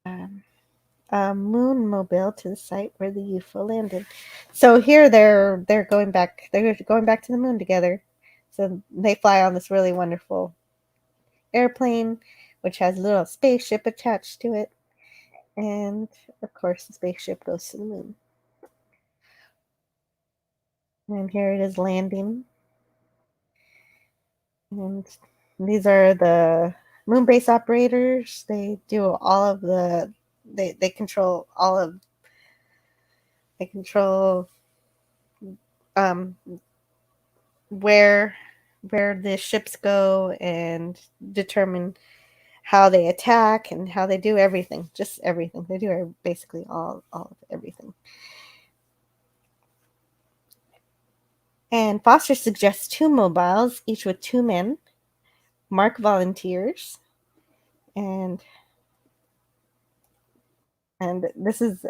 a moon mobile to the site where the UFO landed. So here they're going back. They're going back to the moon together. So they fly on this really wonderful airplane, which has a little spaceship attached to it, and of course the spaceship goes to the moon. And here it is landing. And these are the moon base operators. They do all of the they control all of where the ships go and determine how they attack and how they do everything. Just everything. They do basically all of everything. And Foster suggests 2 mobiles, each with 2 men. Mark volunteers. And this is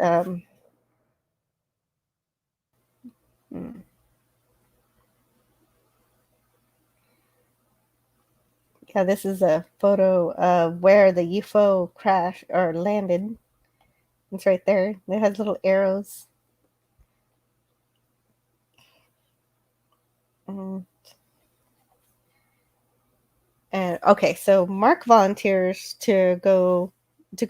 this is a photo of where the UFO crashed or landed. It's right there. It has little arrows. And okay, so Mark volunteers to go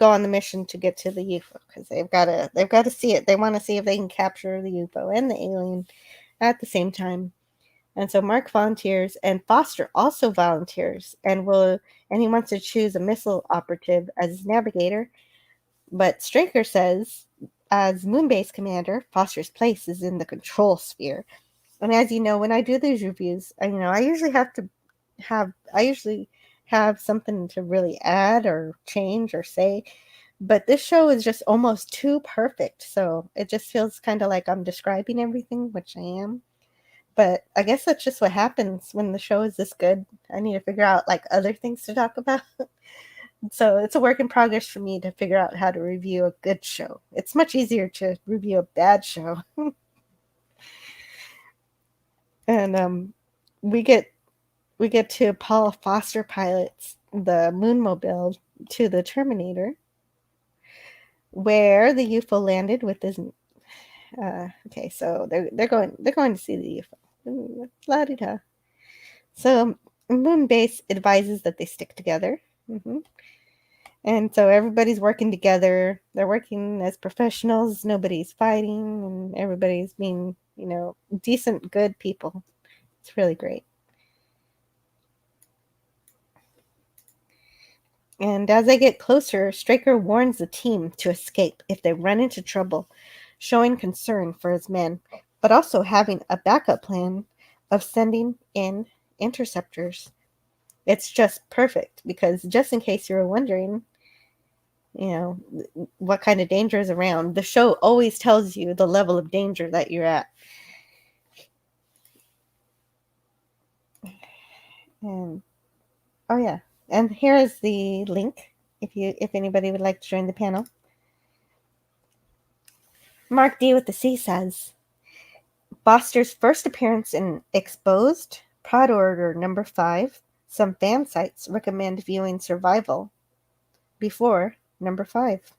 on the mission to get to the UFO because they've got to see it. They want to see if they can capture the UFO and the alien at the same time. And so Mark volunteers, and Foster also volunteers, and he wants to choose a missile operative as his navigator. But Straker says, as Moonbase commander, Foster's place is in the control sphere. And as you know, when I do these reviews, I usually have something to really add or change or say. But this show is just almost too perfect. So it just feels kind of like I'm describing everything, which I am. But I guess that's just what happens when the show is this good. I need to figure out like other things to talk about. So it's a work in progress for me to figure out how to review a good show. It's much easier to review a bad show. And we get we get to Paul Foster pilots the Moonmobile to the Terminator, where the UFO landed with his. Okay, so they're going to see the UFO. La-di-da. So Moonbase advises that they stick together. And so everybody's working together. They're working as professionals. Nobody's fighting, and everybody's being, decent, good people. It's really great. And as they get closer, Straker warns the team to escape if they run into trouble, showing concern for his men, but also having a backup plan of sending in interceptors. It's just perfect because just in case you were wondering, what kind of danger is around, the show always tells you the level of danger that you're at. And oh yeah, and here is the link if anybody would like to join the panel. Mark D with the C says, Foster's first appearance in Exposed, Prod Order number 5. Some fan sites recommend viewing Survival before number 5.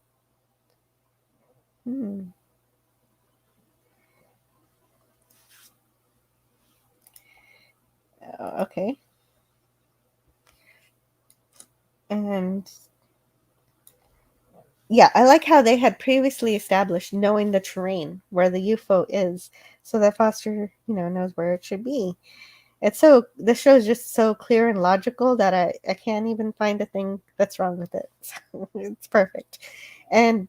Okay. And yeah, I like how they had previously established knowing the terrain where the UFO is, so that Foster, knows where it should be. The show is just so clear and logical that I can't even find a thing that's wrong with it. So it's perfect. And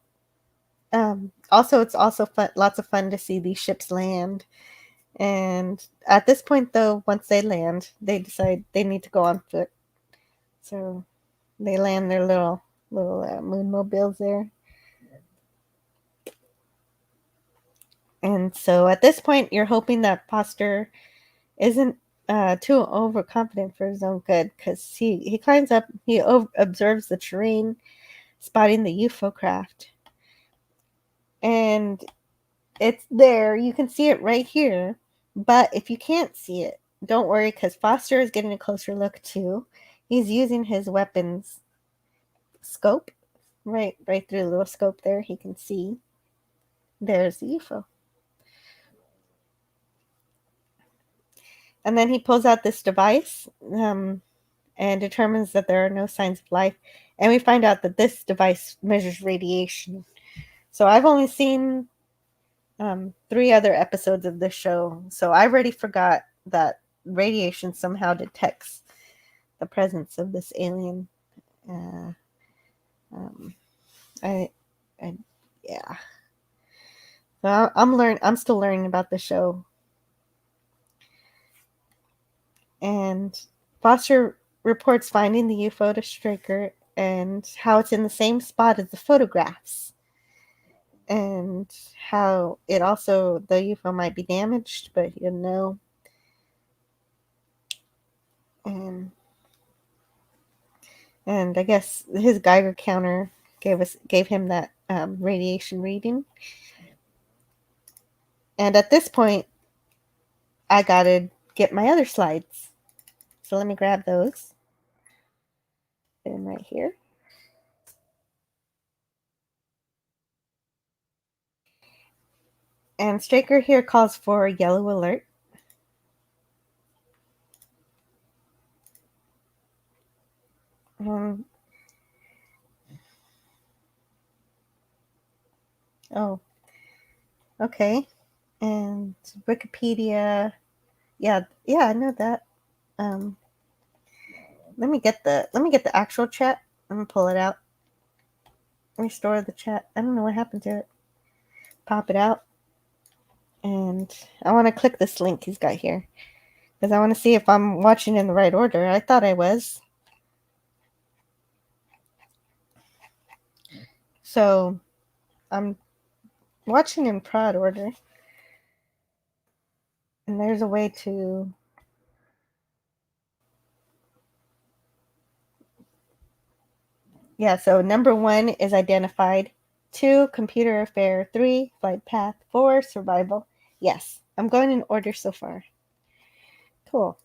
also, it's also fun, lots of fun to see these ships land. And at this point, though, once they land, they decide they need to go on foot. So they land their little moonmobiles there. And so at this point, you're hoping that Foster isn't too overconfident for his own good, because he climbs up, he observes the terrain, spotting the UFO craft. And it's there. You can see it right here. But if you can't see it, don't worry, because Foster is getting a closer look too. He's using his weapons scope. Right through the little scope there, he can see. There's the UFO. And then he pulls out this device and determines that there are no signs of life. And we find out that this device measures radiation. So I've only seen 3 other episodes of this show. So I already forgot that radiation somehow detects the presence of this alien. Yeah. So I'm still learning about the show. And Foster reports finding the UFO to Straker and how it's in the same spot as the photographs. And how it also, the UFO might be damaged, but he didn't know. And I guess his Geiger counter gave him that radiation reading. And at this point, I gotta get my other slides. So let me grab those. And right here. And Straker here calls for a yellow alert. Oh, okay. And Wikipedia. Yeah, I know that. Let me get the actual chat. I'm gonna pull it out. Restore the chat. I don't know what happened to it. Pop it out. And I want to click this link he's got here, because I want to see if I'm watching in the right order. I thought I was. So I'm watching in prod order. And there's a way to... Yeah, so number 1 is identified. 2, computer affair. 3, flight path. 4, survival. Yes, I'm going in order so far. Cool.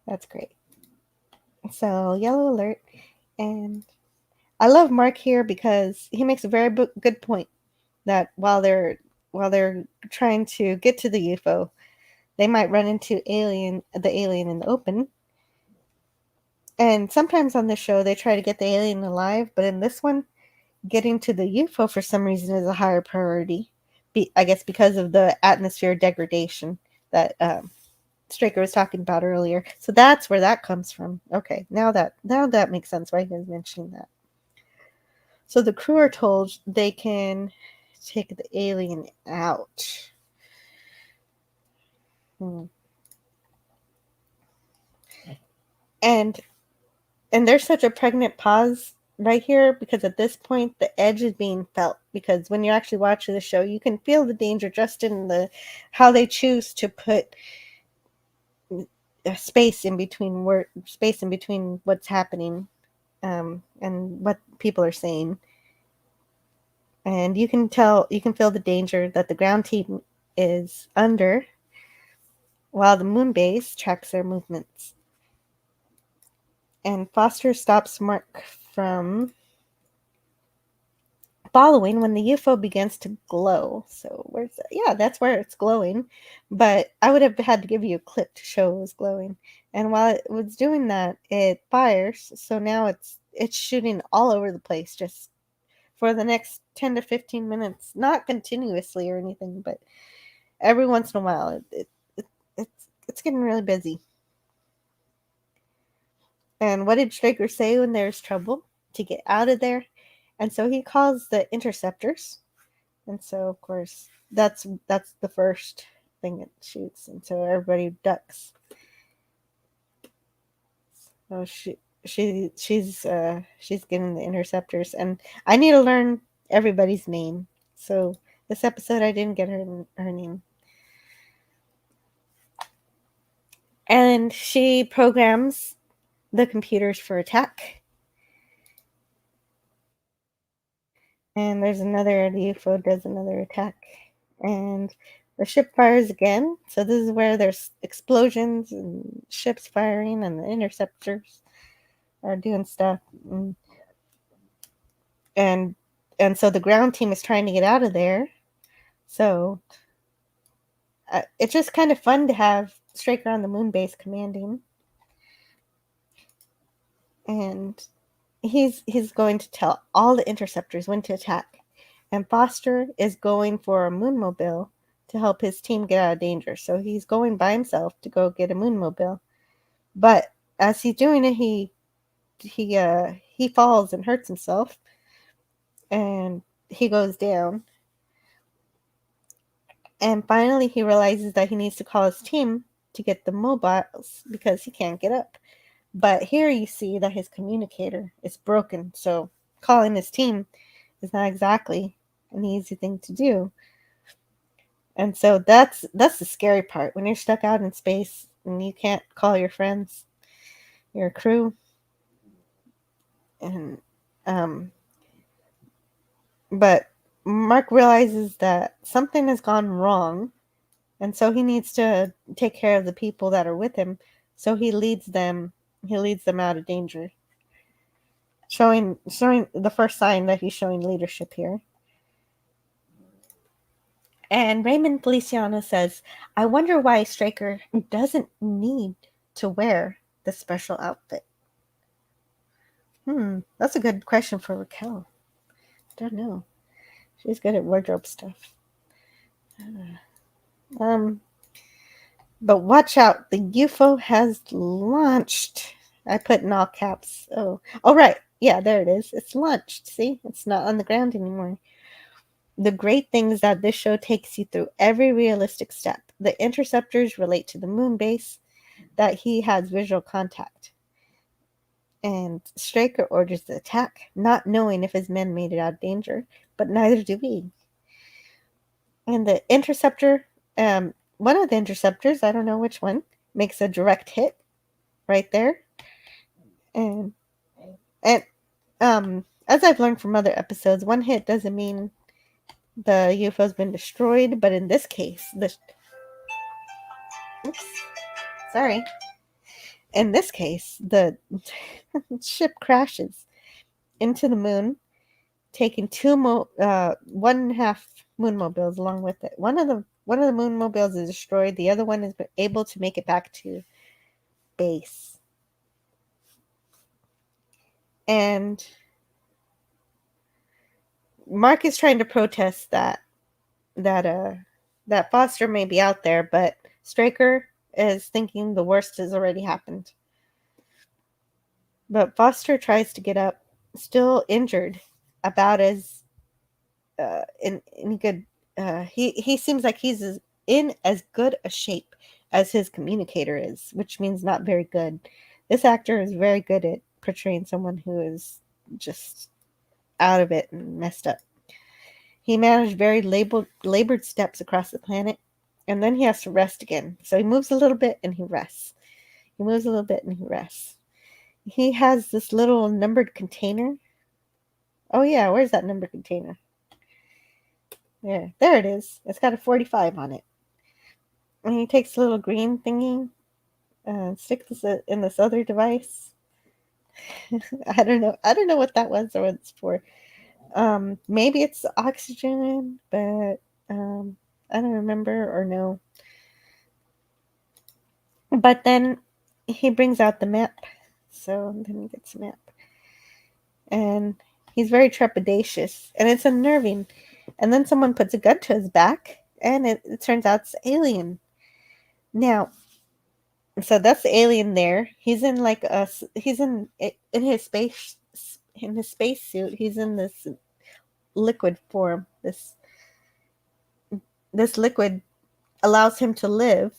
That's great. So yellow alert, and I love Mark here because he makes a very good point that while they're trying to get to the UFO, they might run into the alien in the open. And sometimes on this show they try to get the alien alive, but in this one, getting to the UFO for some reason is a higher priority. I guess because of the atmosphere degradation that Straker was talking about earlier. So that's where that comes from. Okay, now that makes sense why he was mentioning that. So the crew are told they can take the alien out. And there's such a pregnant pause right here because at this point the edge is being felt, because when you actually watch the show you can feel the danger just in how they choose to put space in between what's happening and what people are saying. And you can feel the danger that the ground team is under while the moon base tracks their movements. And Foster stops Mark from following when the UFO begins to glow. So where's that? Yeah, that's where it's glowing. But I would have had to give you a clip to show it was glowing. And while it was doing that, it fires. So now it's shooting all over the place just for the next 10 to 15 minutes. Not continuously or anything, but every once in a while. It's getting really busy. And what did Straker say when there's trouble? To get out of there. And so he calls the interceptors. And so, of course, that's the first thing it shoots. And so everybody ducks. So she's getting the interceptors. And I need to learn everybody's name. So this episode I didn't get her name. And she programs the computers for attack. And there's the UFO does another attack. And the ship fires again. So this is where there's explosions and ships firing and the interceptors are doing stuff. And so the ground team is trying to get out of there. So it's just kind of fun to have Straker on the moon base commanding. And he's going to tell all the interceptors when to attack. And Foster is going for a moonmobile to help his team get out of danger. So he's going by himself to go get a moonmobile. But as he's doing it, he falls and hurts himself. And he goes down. And finally he realizes that he needs to call his team to get the mobiles because he can't get up. But here you see that his communicator is broken. So calling his team is not exactly an easy thing to do. And so that's the scary part when you're stuck out in space and you can't call your friends, your crew. And but Mark realizes that something has gone wrong, and so he needs to take care of the people that are with him. So he leads them out of danger. Showing the first sign that he's showing leadership here. And Raymond Feliciano says, I wonder why Straker doesn't need to wear the special outfit. That's a good question for Raquel. Don't know. She's good at wardrobe stuff. But watch out. The UFO has launched. I put in all caps. Oh, right. Yeah, there it is. It's launched. See? It's not on the ground anymore. The great thing is that this show takes you through every realistic step. The interceptors relate to the moon base, that he has visual contact. And Straker orders the attack, not knowing if his men made it out of danger, but neither do we. And the interceptor, one of the interceptors, I don't know which one, makes a direct hit right there. And as I've learned from other episodes, one hit doesn't mean the UFO's been destroyed, but in this case, In this case, the ship crashes into the moon, taking 1.5 moonmobiles along with it. One of the moonmobiles is destroyed. The other one is able to make it back to base. And Mark is trying to protest that Foster may be out there, but Straker is thinking the worst has already happened. But Foster tries to get up, still injured, about as in good. He seems like he's in as good a shape as his communicator is, which means not very good. This actor is very good at portraying someone who is just out of it and messed up. He managed very labored steps across the planet, and then he has to rest again. So he moves a little bit and he rests. He moves a little bit and he rests. He has this little numbered container. Oh yeah, where's that numbered container? Yeah, there it is. It's got a 45 on it. And he takes a little green thingy and sticks it in this other device. I don't know. I don't know what that was or what it's for. Maybe it's oxygen, but I don't remember or know. But then he brings out the map. So then he gets a map. And he's very trepidatious. And it's unnerving. And then someone puts a gun to his back. And it turns out it's alien. Now, so that's the alien there. He's in like he's in his space suit. He's in this liquid form. This liquid allows him to live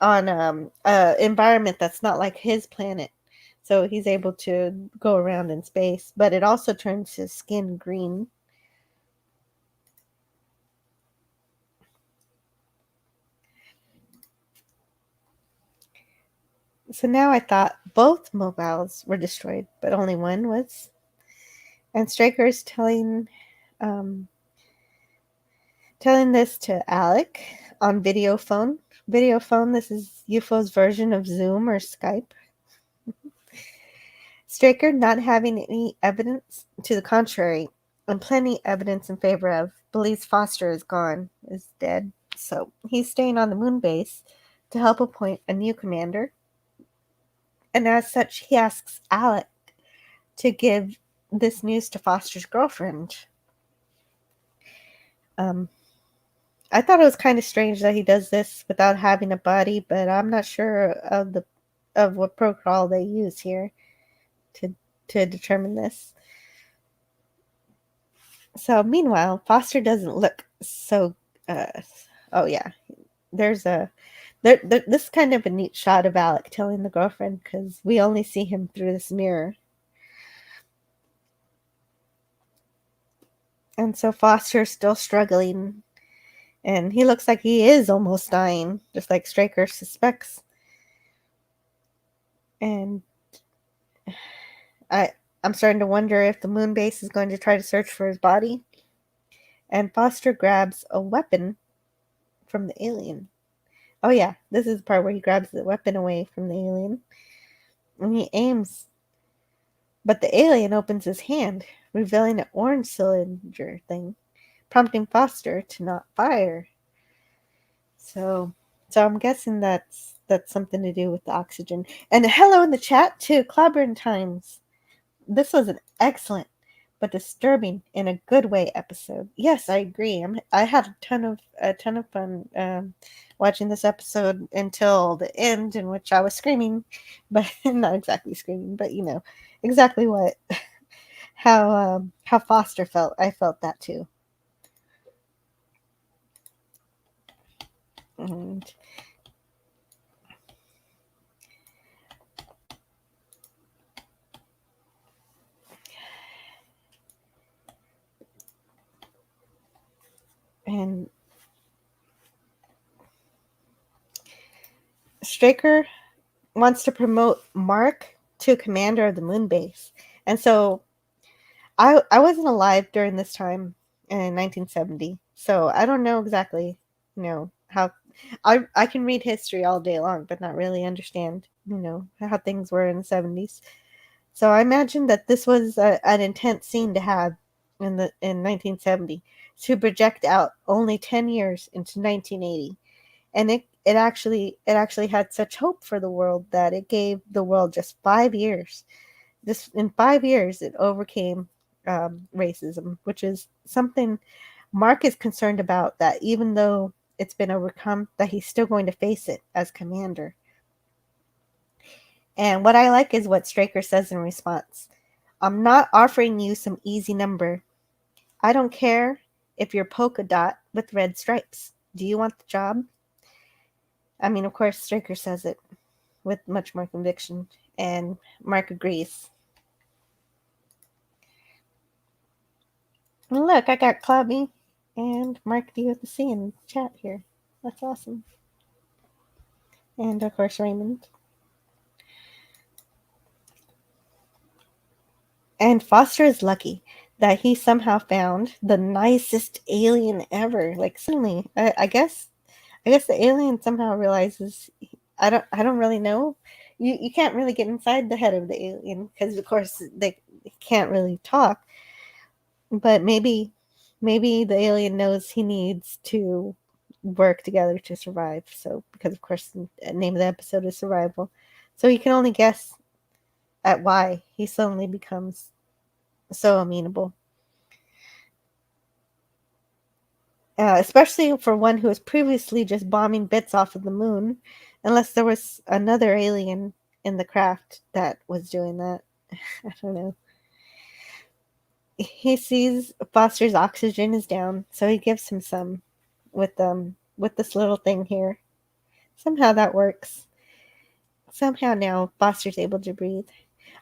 on a environment that's not like his planet. So he's able to go around in space, but it also turns his skin green. So now I thought both mobiles were destroyed, but only one was. And Straker's telling this to Alec on video phone. Video phone, this is UFO's version of Zoom or Skype. Straker, not having any evidence to the contrary, and plenty evidence in favor of, believes Foster is gone, is dead. So he's staying on the moon base to help appoint a new commander. And as such, he asks Alec to give this news to Foster's girlfriend. I thought it was kind of strange that he does this without having a body, but I'm not sure of what protocol they use here to determine this. So meanwhile, Foster doesn't look so. Oh yeah, there's this is kind of a neat shot of Alec telling the girlfriend because we only see him through this mirror. And so Foster's still struggling. And he looks like he is almost dying, just like Straker suspects. And I'm starting to wonder if the moon base is going to try to search for his body. And Foster grabs a weapon from the alien. Oh yeah, this is the part where he grabs the weapon away from the alien. And he aims. But the alien opens his hand, revealing an orange cylinder thing, prompting Foster to not fire. So I'm guessing that's something to do with the oxygen. And hello in the chat to Clobbering Times. This was an excellent but disturbing in a good way episode. Yes, I agree. I had a ton of fun watching this episode until the end, in which I was screaming, but not exactly screaming, but you know exactly what how Foster felt. I felt that too. And Straker wants to promote Mark to commander of the moon base. And so I wasn't alive during this time in 1970. So I don't know exactly, how I can read history all day long, but not really understand, how things were in the 70s. So I imagine that this was an intense scene to have in 1970 to project out only 10 years into 1980. And it actually had such hope for the world that it gave the world just 5 years. Just in 5 years, it overcame racism, which is something Mark is concerned about, that even though it's been overcome, that he's still going to face it as commander. And what I like is what Straker says in response. I'm not offering you some easy number. I don't care if you're polka dot with red stripes. Do you want the job? I mean, of course, Straker says it with much more conviction, and Mark agrees. And look, I got Clubby and Mark D with the C in chat here. That's awesome. And of course, Raymond. And Foster is lucky that he somehow found the nicest alien ever. Like, suddenly, I guess the alien somehow realizes. I don't really know. You can't really get inside the head of the alien because, of course, they can't really talk. But maybe the alien knows he needs to work together to survive. So, because of course the name of the episode is survival, so you can only guess at why he suddenly becomes so amenable. Especially for one who was previously just bombing bits off of the moon, unless there was another alien in the craft that was doing that. I don't know. He sees Foster's oxygen is down, so he gives him some with this little thing here. Somehow that works. Somehow now Foster's able to breathe.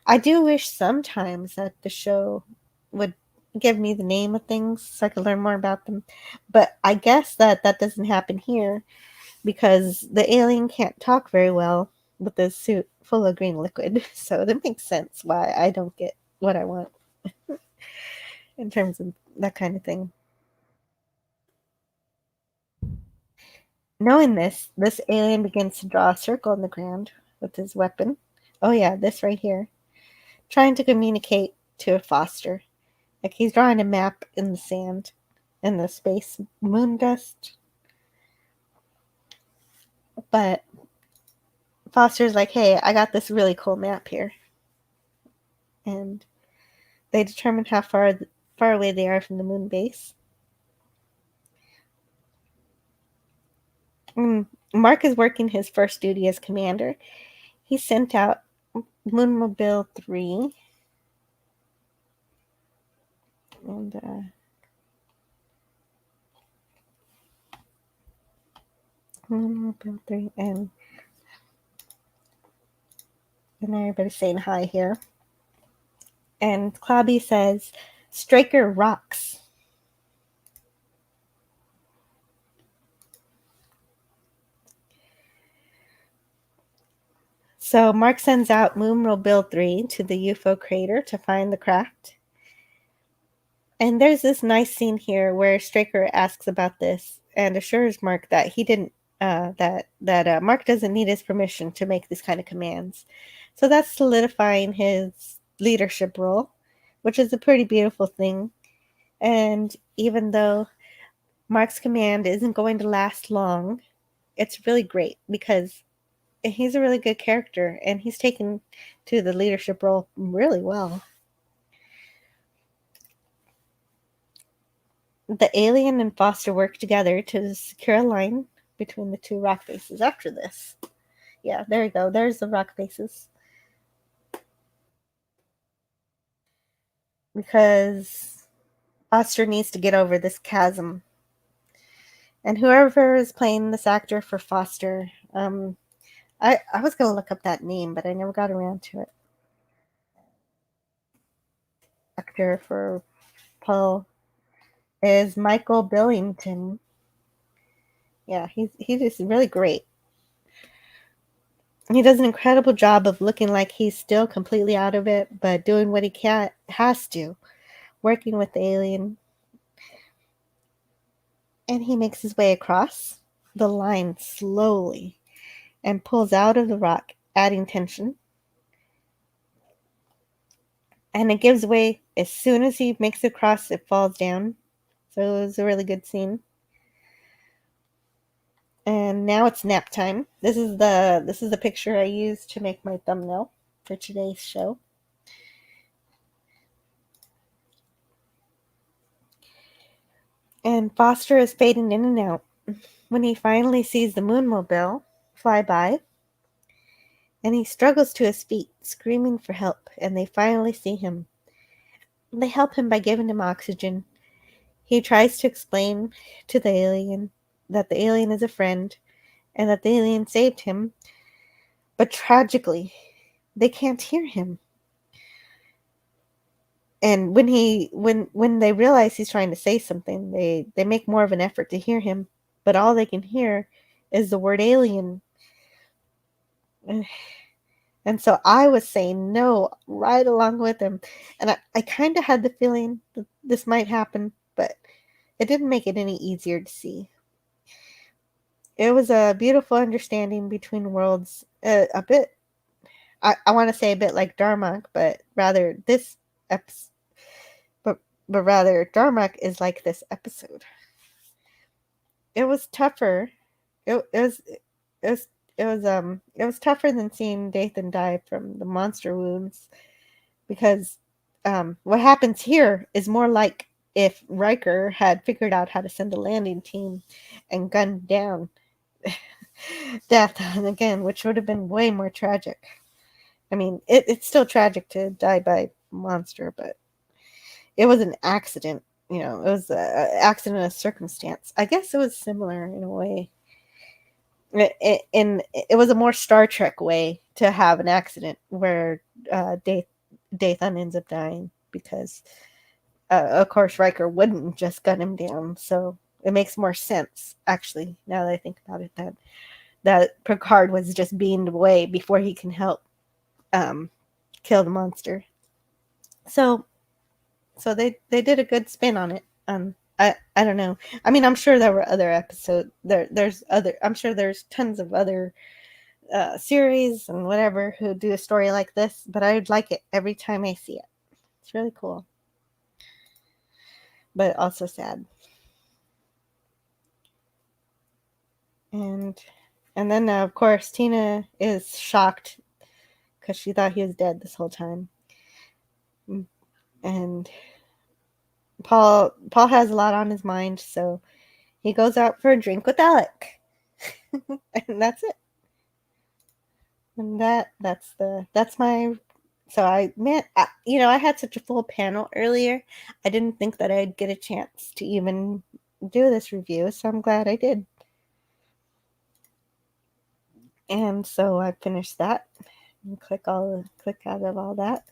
I do wish sometimes that the show would give me the name of things so I could learn more about them. But I guess that doesn't happen here because the alien can't talk very well with this suit full of green liquid. So that makes sense why I don't get what I want in terms of that kind of thing. Knowing this alien begins to draw a circle in the ground with his weapon. Oh yeah, this right here. Trying to communicate to Foster. Like he's drawing a map in the sand, in the space moon dust. But Foster's like, hey, I got this really cool map here. And they determine how far away they are from the moon base. Mark is working his first duty as commander. He sent out Moonmobile 3. And Moonmobile 3 and everybody's saying hi here. And Clobby says, Straker rocks. So Mark sends out Moonmobile 3 to the UFO crater to find the craft. And there's this nice scene here where Straker asks about this and assures Mark that he didn't, that Mark doesn't need his permission to make these kind of commands. So that's solidifying his leadership role, which is a pretty beautiful thing. And even though Mark's command isn't going to last long, it's really great because he's a really good character and he's taken to the leadership role really well. The alien and Foster work together to secure a line between the two rock bases after this. Yeah, there you go. There's the rock bases. Because Foster needs to get over this chasm. And whoever is playing this actor for Foster, I was going to look up that name, but I never got around to it. Actor for Paul is Michael Billington. Yeah, he's just really great. He does an incredible job of looking like he's still completely out of it, but doing what he has to, working with the alien. And he makes his way across the line slowly and pulls out of the rock, adding tension. And it gives way as soon as he makes it across, it falls down. So it was a really good scene. And now it's nap time. This is the picture I used to make my thumbnail for today's show. And Foster is fading in and out when he finally sees the Moonmobile fly by. And he struggles to his feet, screaming for help, and they finally see him. They help him by giving him oxygen. He tries to explain to the alien that the alien is a friend and that the alien saved him, but tragically, they can't hear him. And when they realize he's trying to say something, they make more of an effort to hear him, but all they can hear is the word alien. And so I was saying no right along with him. And I kind of had the feeling that this might happen, but it didn't make it any easier to see. It was a beautiful understanding between worlds, a bit, I want to say a bit like Darmok, but rather this episode, but rather Darmok is like this episode. It was tougher. It was tougher than seeing Dathan die from the monster wounds, because what happens here is more like if Riker had figured out how to send a landing team and gunned down Death again, which would have been way more tragic. I mean, it's still tragic to die by a monster, but it was an accident. You know, it was an accident of circumstance. I guess it was similar in a way. It was a more Star Trek way to have an accident where Dathan ends up dying because, of course, Riker wouldn't just gun him down. So it makes more sense, actually, now that I think about it, that Picard was just beamed away before he can help kill the monster. So they did a good spin on it. I don't know. I mean, I'm sure there were other episodes. I'm sure there's tons of other series and whatever who do a story like this, but I would like it every time I see it. It's really cool, but also sad. And then of course Tina is shocked because she thought he was dead this whole time. And Paul has a lot on his mind, so he goes out for a drink with Alec. And that's it. And that's my. So I had such a full panel earlier. I didn't think that I'd get a chance to even do this review, so I'm glad I did. And so I finished that and click out of all that.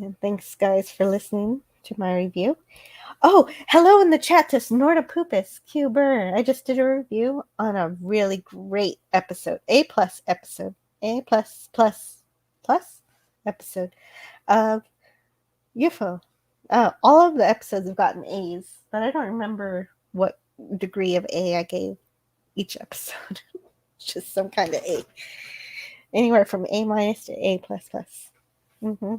And thanks guys for listening to my review. Oh, hello in the chat to Snortopupus Q Burr. I just did a review on a really great episode, A+ episode of UFO. All of the episodes have gotten A's, but I don't remember what degree of A I gave each episode. Just some kind of A. Anywhere from A- to A++. Mm-hmm.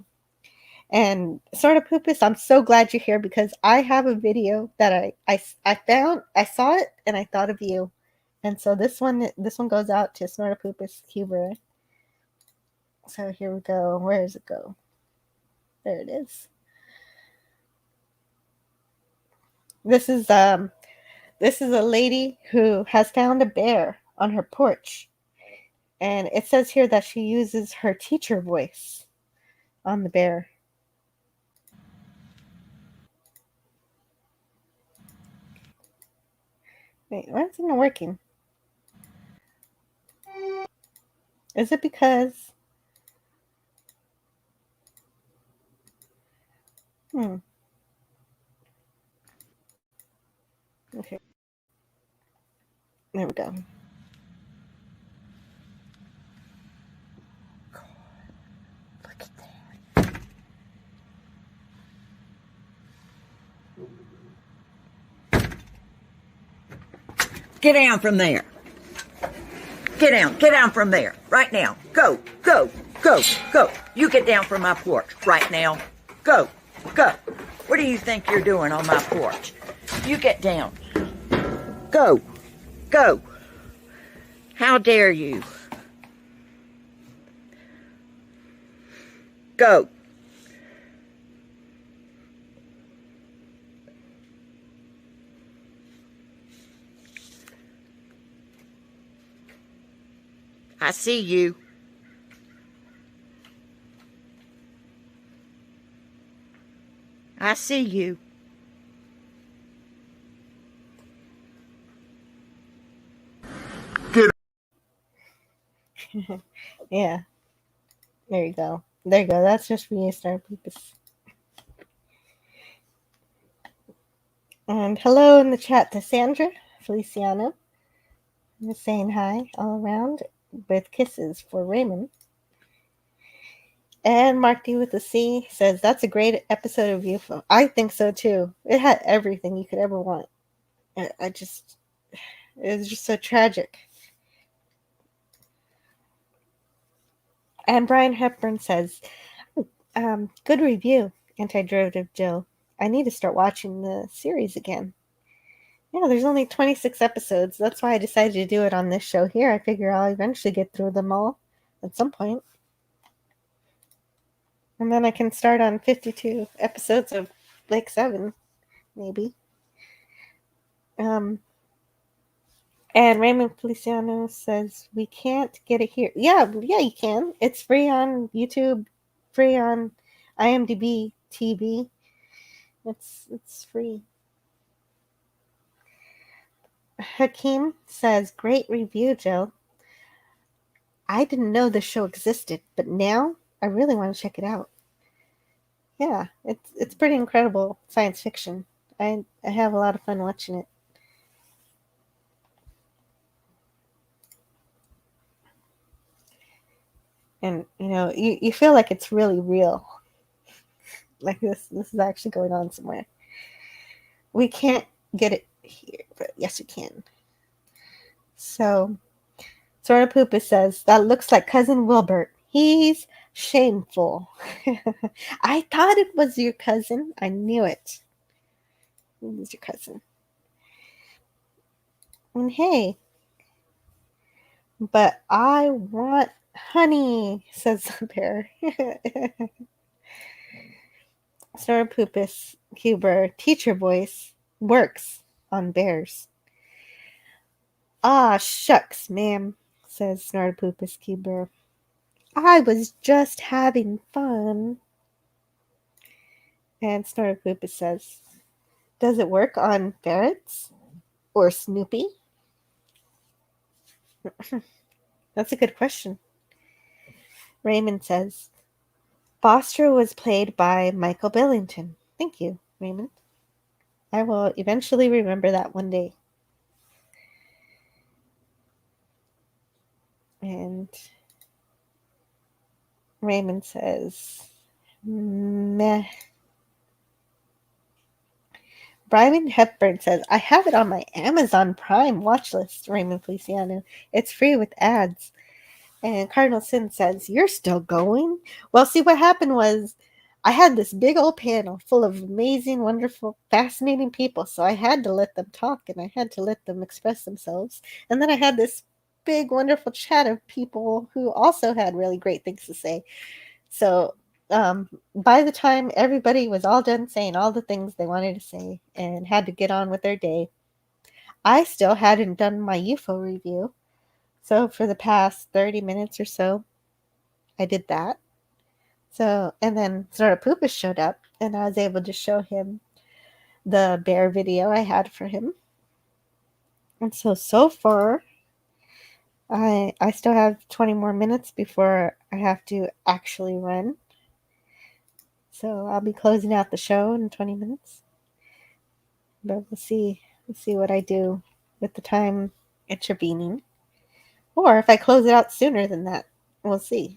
And Snortopupus, I'm so glad you're here because I have a video that I found. I saw it and I thought of you. And so this one goes out to Snortopupus Cuba. So here we go. Where does it go? There it is. This is a lady who has found a bear on her porch. And it says here that she uses her teacher voice on the bear. Wait, why is it not working? Is it because... Okay. There we go. Look at that. Get down from there. Get down from there, right now. Go. You get down from my porch, right now. Go. What do you think you're doing on my porch? You get down. Go. How dare you? Go. I see you. I see you. Yeah. There you go. That's just for you, Star Purpose. And hello in the chat to Sandra Feliciano. Just saying hi all around with kisses for Raymond. And Mark D with the C says, that's a great episode of UFO. I think so too. It had everything you could ever want. It was just so tragic. And Brian Hepburn says, good review, Anti-Derivative Jill. I need to start watching the series again. Yeah, there's only 26 episodes. That's why I decided to do it on this show here. I figure I'll eventually get through them all at some point. And then I can start on 52 episodes of Lake 7, maybe. And Raymond Feliciano says, we can't get it here. Yeah, you can. It's free on YouTube, free on IMDb TV. It's free. Hakeem says, great review, Jill. I didn't know the show existed, but now I really want to check it out. Yeah, it's pretty incredible science fiction. I have a lot of fun watching it. And, you feel like it's really real. Like this is actually going on somewhere. We can't get it here, but yes, we can. So, Sora Poopa says, that looks like Cousin Wilbert. He's shameful. I thought it was your cousin. I knew it. It was your cousin. And hey, but I want honey, says the bear. Sora Poopus Cuber, teacher voice, works on bears. Ah, shucks, ma'am, says Snortopoopas Cuber. I was just having fun. And Snortopoopas says, does it work on ferrets or Snoopy? That's a good question. Raymond says, Foster was played by Michael Billington. Thank you, Raymond. I will eventually remember that one day. And Raymond says, meh. Brian Hepburn says, I have it on my Amazon Prime watch list, Raymond Feliciano. It's free with ads. And Cardinal Sin says, you're still going? Well, see, what happened was I had this big old panel full of amazing, wonderful, fascinating people. So I had to let them talk and I had to let them express themselves. And then I had this big, wonderful chat of people who also had really great things to say. So by the time everybody was all done saying all the things they wanted to say and had to get on with their day, I still hadn't done my UFO review. So for the past 30 minutes or so, I did that. So, and then Zorapoopus showed up and I was able to show him the bear video I had for him. And so far, I still have 20 more minutes before I have to actually run. So I'll be closing out the show in 20 minutes. But we'll see what I do with the time intervening. Or if I close it out sooner than that, we'll see.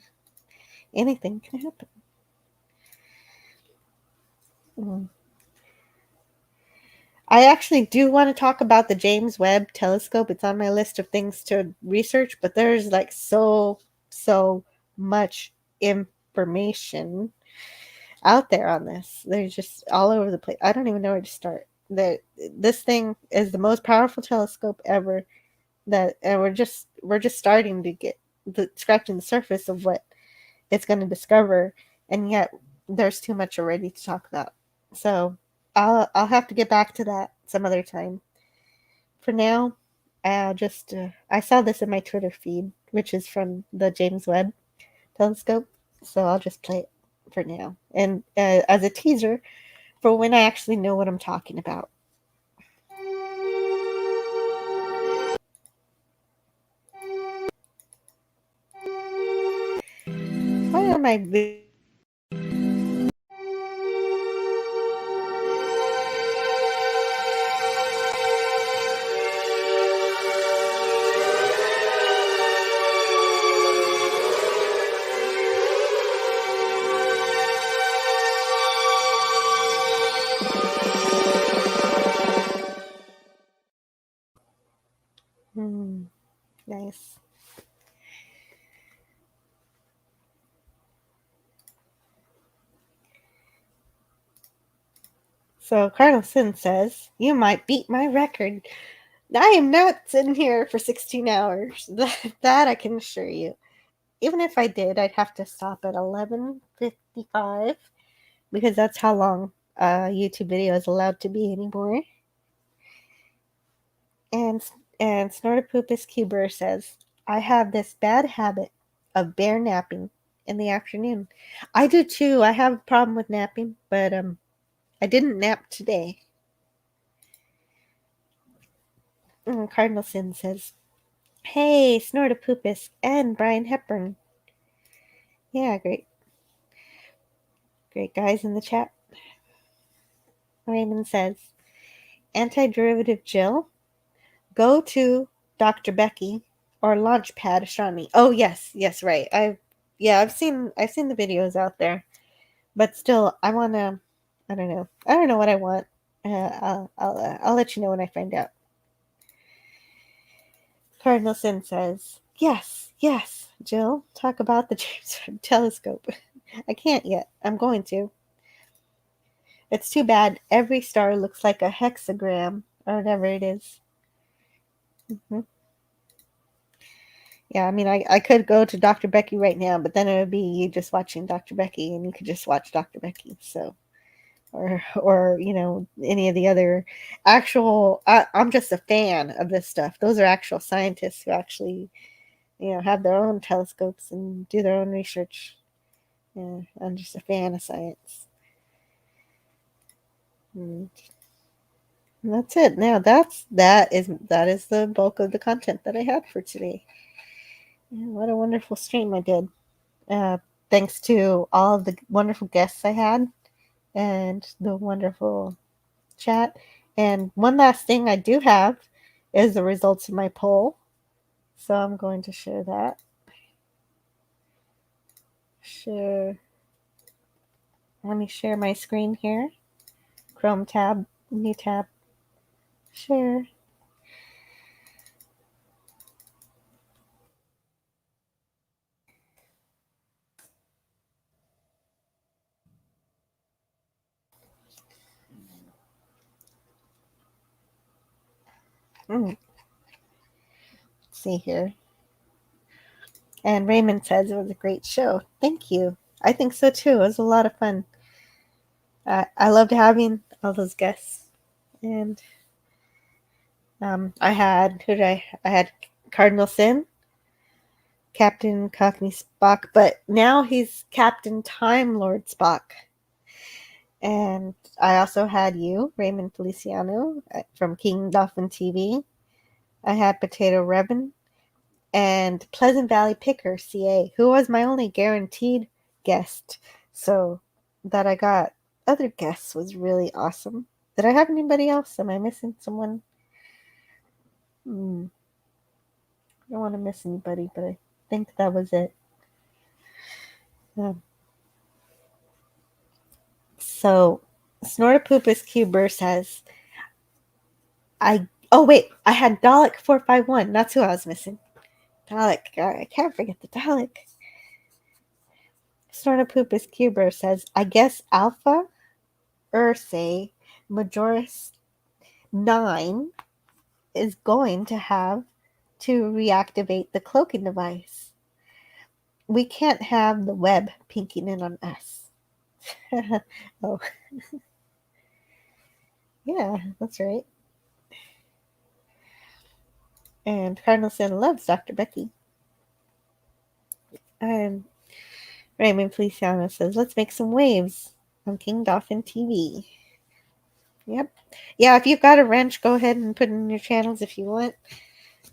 Anything can happen. I actually do want to talk about the James Webb Telescope. It's on my list of things to research, but there's like so much information out there on this. They're just all over the place. I don't even know where to start. This thing is the most powerful telescope ever. And we're just starting to get scratching the surface of what it's going to discover, and yet there's too much already to talk about. So I'll have to get back to that some other time. For now, I'll just I saw this in my Twitter feed, which is from the James Webb Telescope. So I'll just play it for now, and as a teaser for when I actually know what I'm talking about. Why am I? Nice. So Cardinal Sin says, "You might beat my record. I am not sitting here for 16 hours. That I can assure you. Even if I did, I'd have to stop at 11:55 because that's how long a YouTube video is allowed to be anymore." And Snortopoopus Cuber says, "I have this bad habit of bear napping in the afternoon." I do too. I have a problem with napping, but I didn't nap today. Cardinal Sin says, "Hey, Snortopoopus and Brian Hepburn." Yeah, great. Great guys in the chat. Raymond says, "Antiderivative Jill, go to Dr. Becky or Launchpad Astronomy." Oh yes, right. I've seen the videos out there, but still, I want to. I don't know what I want. I'll let you know when I find out. Cardinal Sin says, yes, Jill, talk about the James Webb Telescope. I can't yet. I'm going to. It's too bad every star looks like a hexagram or whatever it is. Yeah, I mean, I could go to Dr. Becky right now, but then it would be you just watching Dr. Becky, and you could just watch Dr. Becky. So, or any of the other actual. I'm just a fan of this stuff. Those are actual scientists who actually, have their own telescopes and do their own research. Yeah, I'm just a fan of science. And that's it. Now that is the bulk of the content that I had for today. Yeah, what a wonderful stream I did. Thanks to all of the wonderful guests I had and the wonderful chat. And one last thing I do have is the results of my poll. So I'm going to share that. Let me share my screen here. Chrome tab, new tab, share. Let's see here. And Raymond says it was a great show. Thank you. I think so too. It was a lot of fun. I loved having all those guests. And I had I had Cardinal Sin, Captain Cockney Spock, but now he's Captain Timelord Spock. And I also had you, Raymond Feliciano, from King Dolphin TV. I had Potato Reven and Pleasant Valley Picker, CA, who was my only guaranteed guest. So that I got other guests was really awesome. Did I have anybody else? Am I missing someone? I don't want to miss anybody, but I think that was it. So Snortopoopus Cuber says, Oh wait, I had Dalek 451. That's who I was missing. Dalek. I can't forget the Dalek. Snortopoopus Cuber says, I guess Alpha Ursae Majoris 9 is going to have to reactivate the cloaking device. We can't have the web pinking in on us. Oh. Yeah, that's right. And Cardinal Sin loves Dr. Becky. And Raymond Feliciano says, let's make some waves on King Dolphin TV. Yep. Yeah, if you've got a wrench, go ahead and put it in your channels if you want.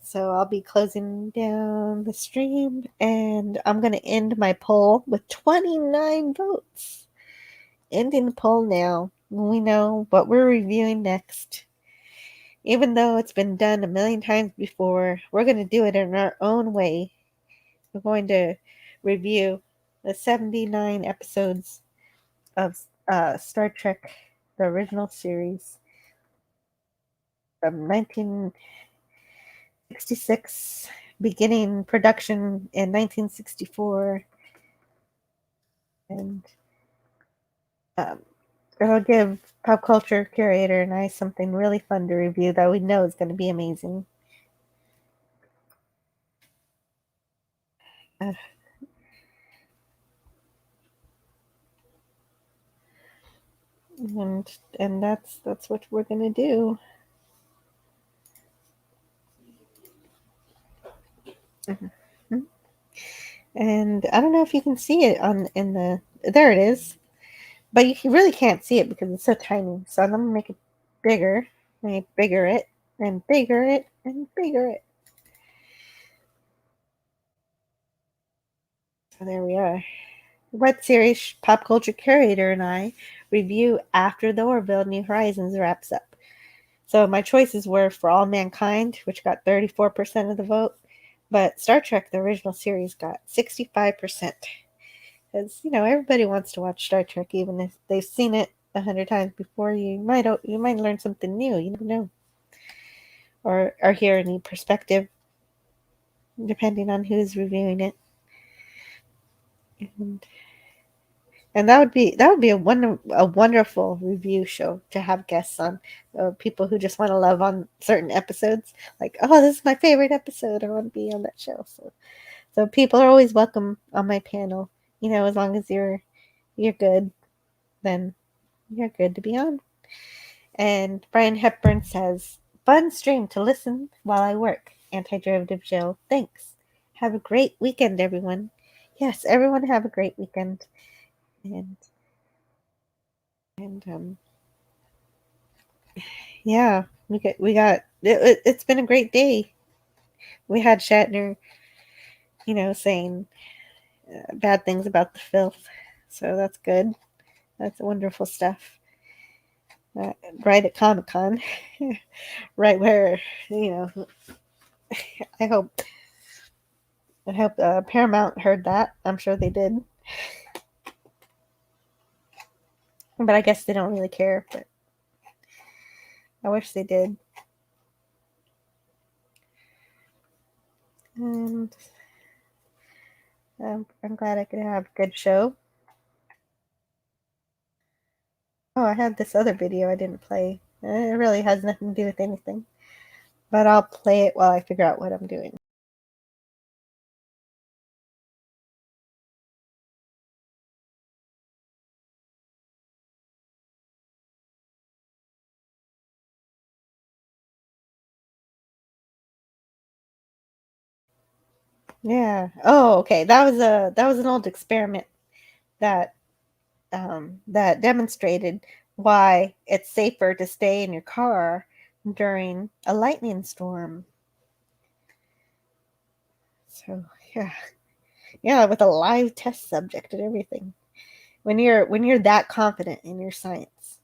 So I'll be closing down the stream, and I'm going to end my poll with 29 votes. Ending the poll now. We know what we're reviewing next. Even though it's been done a million times before, we're going to do it in our own way. We're going to review the 79 episodes of Star Trek, the original series from 1966, beginning production in 1964. And it'll give Pop Culture Curator and I something really fun to review that we know is going to be amazing. And that's what we're going to do. Mm-hmm. And I don't know if you can see it there it is, but you really can't see it because it's so tiny. So I'm gonna make it bigger, bigger it, and bigger it, and bigger it. So there we are. What series Pop Culture Curator and I review after the Orville New Horizons wraps up. So my choices were For All Mankind, which got 34% of the vote, but Star Trek, the original series, got 65%. Because, everybody wants to watch Star Trek, even if they've seen it 100 times before. You might learn something new. You never know, or hear a new perspective, depending on who's reviewing it. And that would be a wonderful review show to have guests on, people who just want to love on certain episodes. Like, oh, this is my favorite episode. I want to be on that show. So people are always welcome on my panel. As long as you're good, then you're good to be on. And Brian Hepburn says, fun stream to listen while I work. Anti-derivative Jill, thanks. Have a great weekend, everyone. Yes, everyone have a great weekend. And yeah, it's been a great day. We had Shatner, saying bad things about the filth. So that's good. That's wonderful stuff. Right at Comic-Con. Right where, I hope Paramount heard that. I'm sure they did. But I guess they don't really care. But I wish they did. And I'm glad I could have a good show. Oh, I had this other video I didn't play. It really has nothing to do with anything. But I'll play it while I figure out what I'm doing. Yeah. Oh, okay. That was an old experiment that that demonstrated why it's safer to stay in your car during a lightning storm. So yeah, with a live test subject and everything. When you're that confident in your science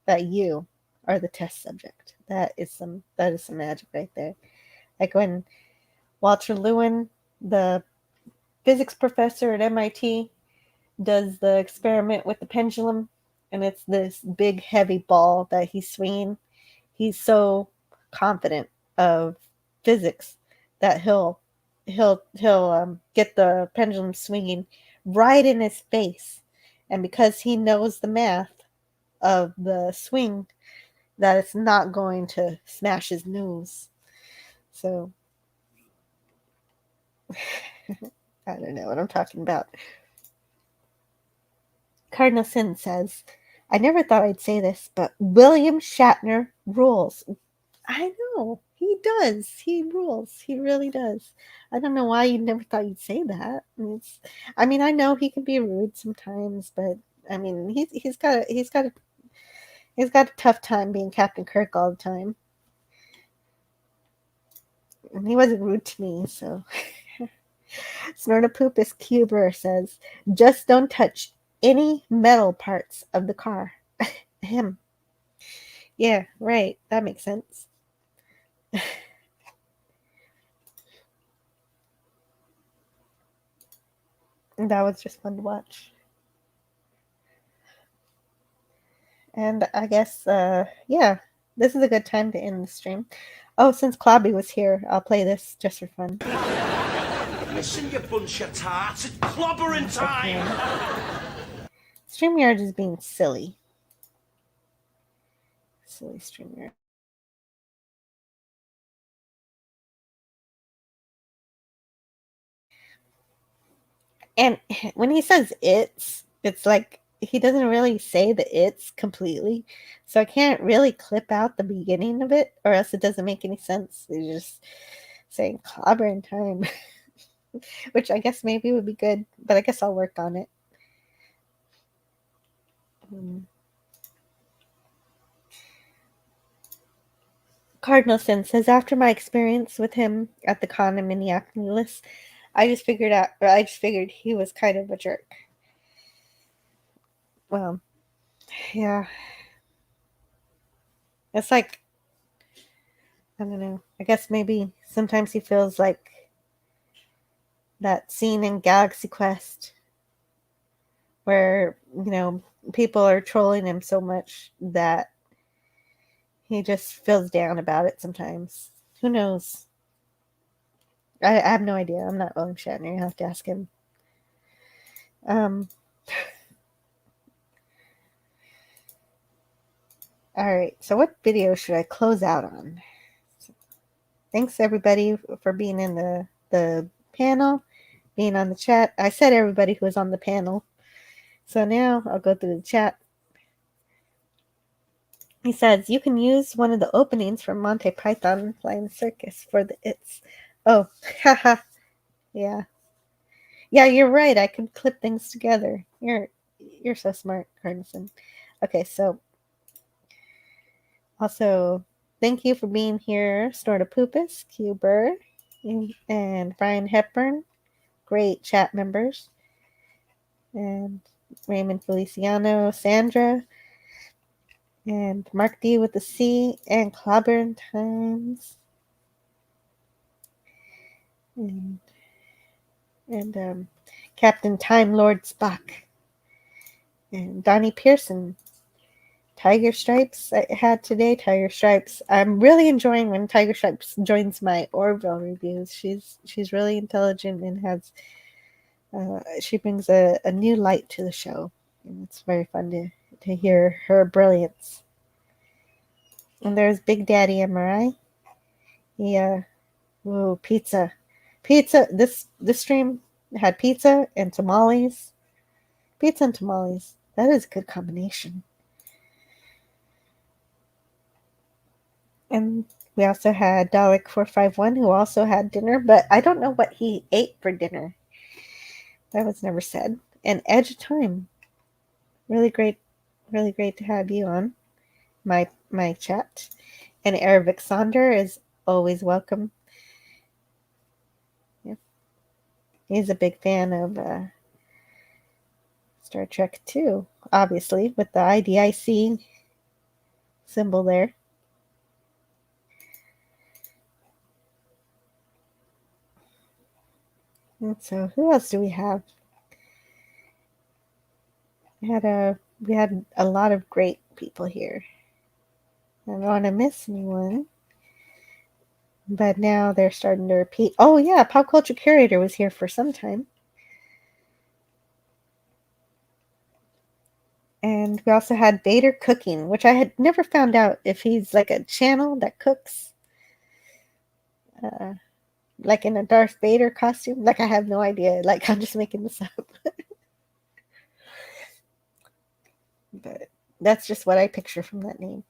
that you are the test subject, that is some magic right there. Like when Walter Lewin, the physics professor at MIT, does the experiment with the pendulum, and it's this big heavy ball that he's swinging. He's so confident of physics that he'll get the pendulum swinging right in his face, and because he knows the math of the swing, that it's not going to smash his nose. So I don't know what I'm talking about. Cardinal Sin says, I never thought I'd say this, but William Shatner rules. I know. He does. He rules. He really does. I don't know why you never thought you'd say that. I mean, I know he can be rude sometimes, but I mean, he's got a tough time being Captain Kirk all the time. And he wasn't rude to me, so. Snortopoopus Cuber says, just don't touch any metal parts of the car. Him. Yeah, right. That makes sense. That was just fun to watch. And I guess, yeah, this is a good time to end the stream. Oh, since Clobby was here, I'll play this just for fun. Listen, you bunch of tarts, it's clobbering time! StreamYard is being silly. Silly StreamYard. And when he says it's like he doesn't really say the it's completely. So I can't really clip out the beginning of it, or else it doesn't make any sense. They're just saying clobbering time. Which I guess maybe would be good, but I guess I'll work on it. Cardinal Sin says, after my experience with him at the con in Minneapolis, I just figured he was kind of a jerk. Well, yeah. It's like, I don't know. I guess maybe sometimes he feels like that scene in Galaxy Quest where, people are trolling him so much that he just feels down about it sometimes. Who knows? I have no idea. I'm not William Shatner. You have to ask him. All right. So what video should I close out on? Thanks everybody for being in the panel, being on the chat. I said everybody who was on the panel. So now I'll go through the chat. He says, you can use one of the openings from Monty Python Flying Circus for the it's. Oh, haha. Yeah. Yeah, you're right. I could clip things together. You're so smart, Cardinal. Okay, so also thank you for being here, Snortopoopus, Cuber, and Brian Hepburn. Great chat members. And Raymond Feliciano, Sandra, and Mark D with the C, and Clobbern Times. And Captain Timelord Spock. And Donnie Pearson. Tiger Stripes I had today. Tiger Stripes. I'm really enjoying when Tiger Stripes joins my Orville reviews. She's really intelligent and has she brings a new light to the show. And it's very fun to hear her brilliance. And there's Big Daddy MRI. Ooh, pizza. Pizza. This stream had pizza and tamales. Pizza and tamales. That is a good combination. And we also had Dalek 451, who also had dinner, but I don't know what he ate for dinner. That was never said. And Edge of Time. Really great to have you on my chat. And Eric Sonder is always welcome. Yeah. He's a big fan of Star Trek 2, obviously, with the IDIC symbol there. And so who else do we have? We had a lot of great people here. I don't want to miss anyone. But now they're starting to repeat. Oh, yeah, Pop Culture Curator was here for some time. And we also had Vader Cooking, which I had never found out if he's like a channel that cooks. Like in a Darth Vader costume. Like, I have no idea. Like, I'm just making this up. But that's just what I picture from that name.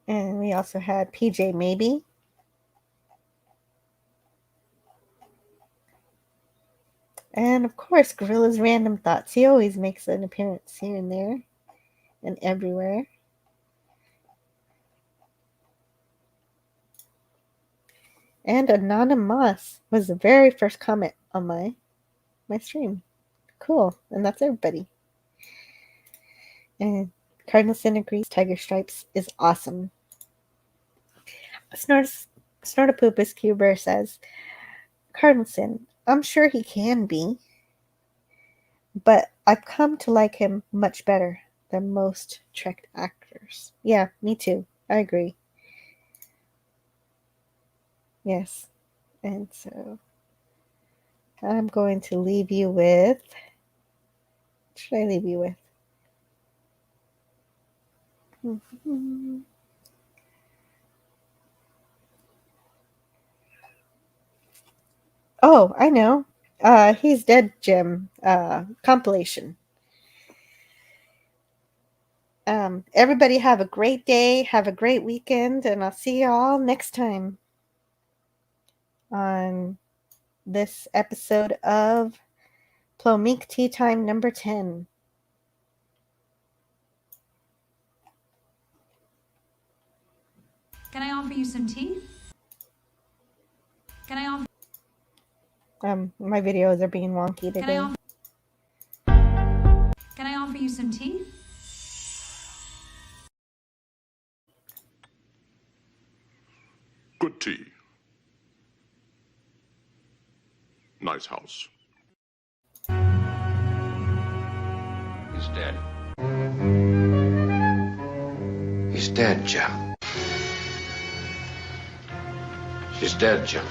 And we also had PJ Maybe. And of course, Gorilla's Random Thoughts. He always makes an appearance here and there and everywhere. And Anonymous was the very first comment on my stream. Cool. And that's everybody. And Cardinal Sin agrees Tiger Stripes is awesome. Snortopoopas Cuber says, Cardinal Sin, I'm sure he can be, but I've come to like him much better than most Trek actors. Yeah, me too. I agree. Yes. And so I'm going to leave you with... What should I leave you with? Oh, I know. He's Dead Jim compilation. Everybody have a great day. Have a great weekend. And I'll see you all next time on this episode of Plomeek Teatime number 10. Can I offer you some tea? Can I offer? My videos are being wonky today. Can I offer you some tea? Good tea. Nice house. He's dead. He's dead, Jim. She's dead, Jim.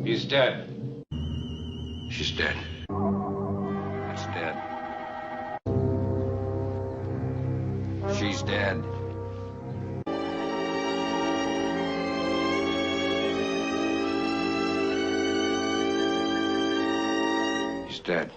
He's dead. She's dead. That's dead. She's dead. He's dead.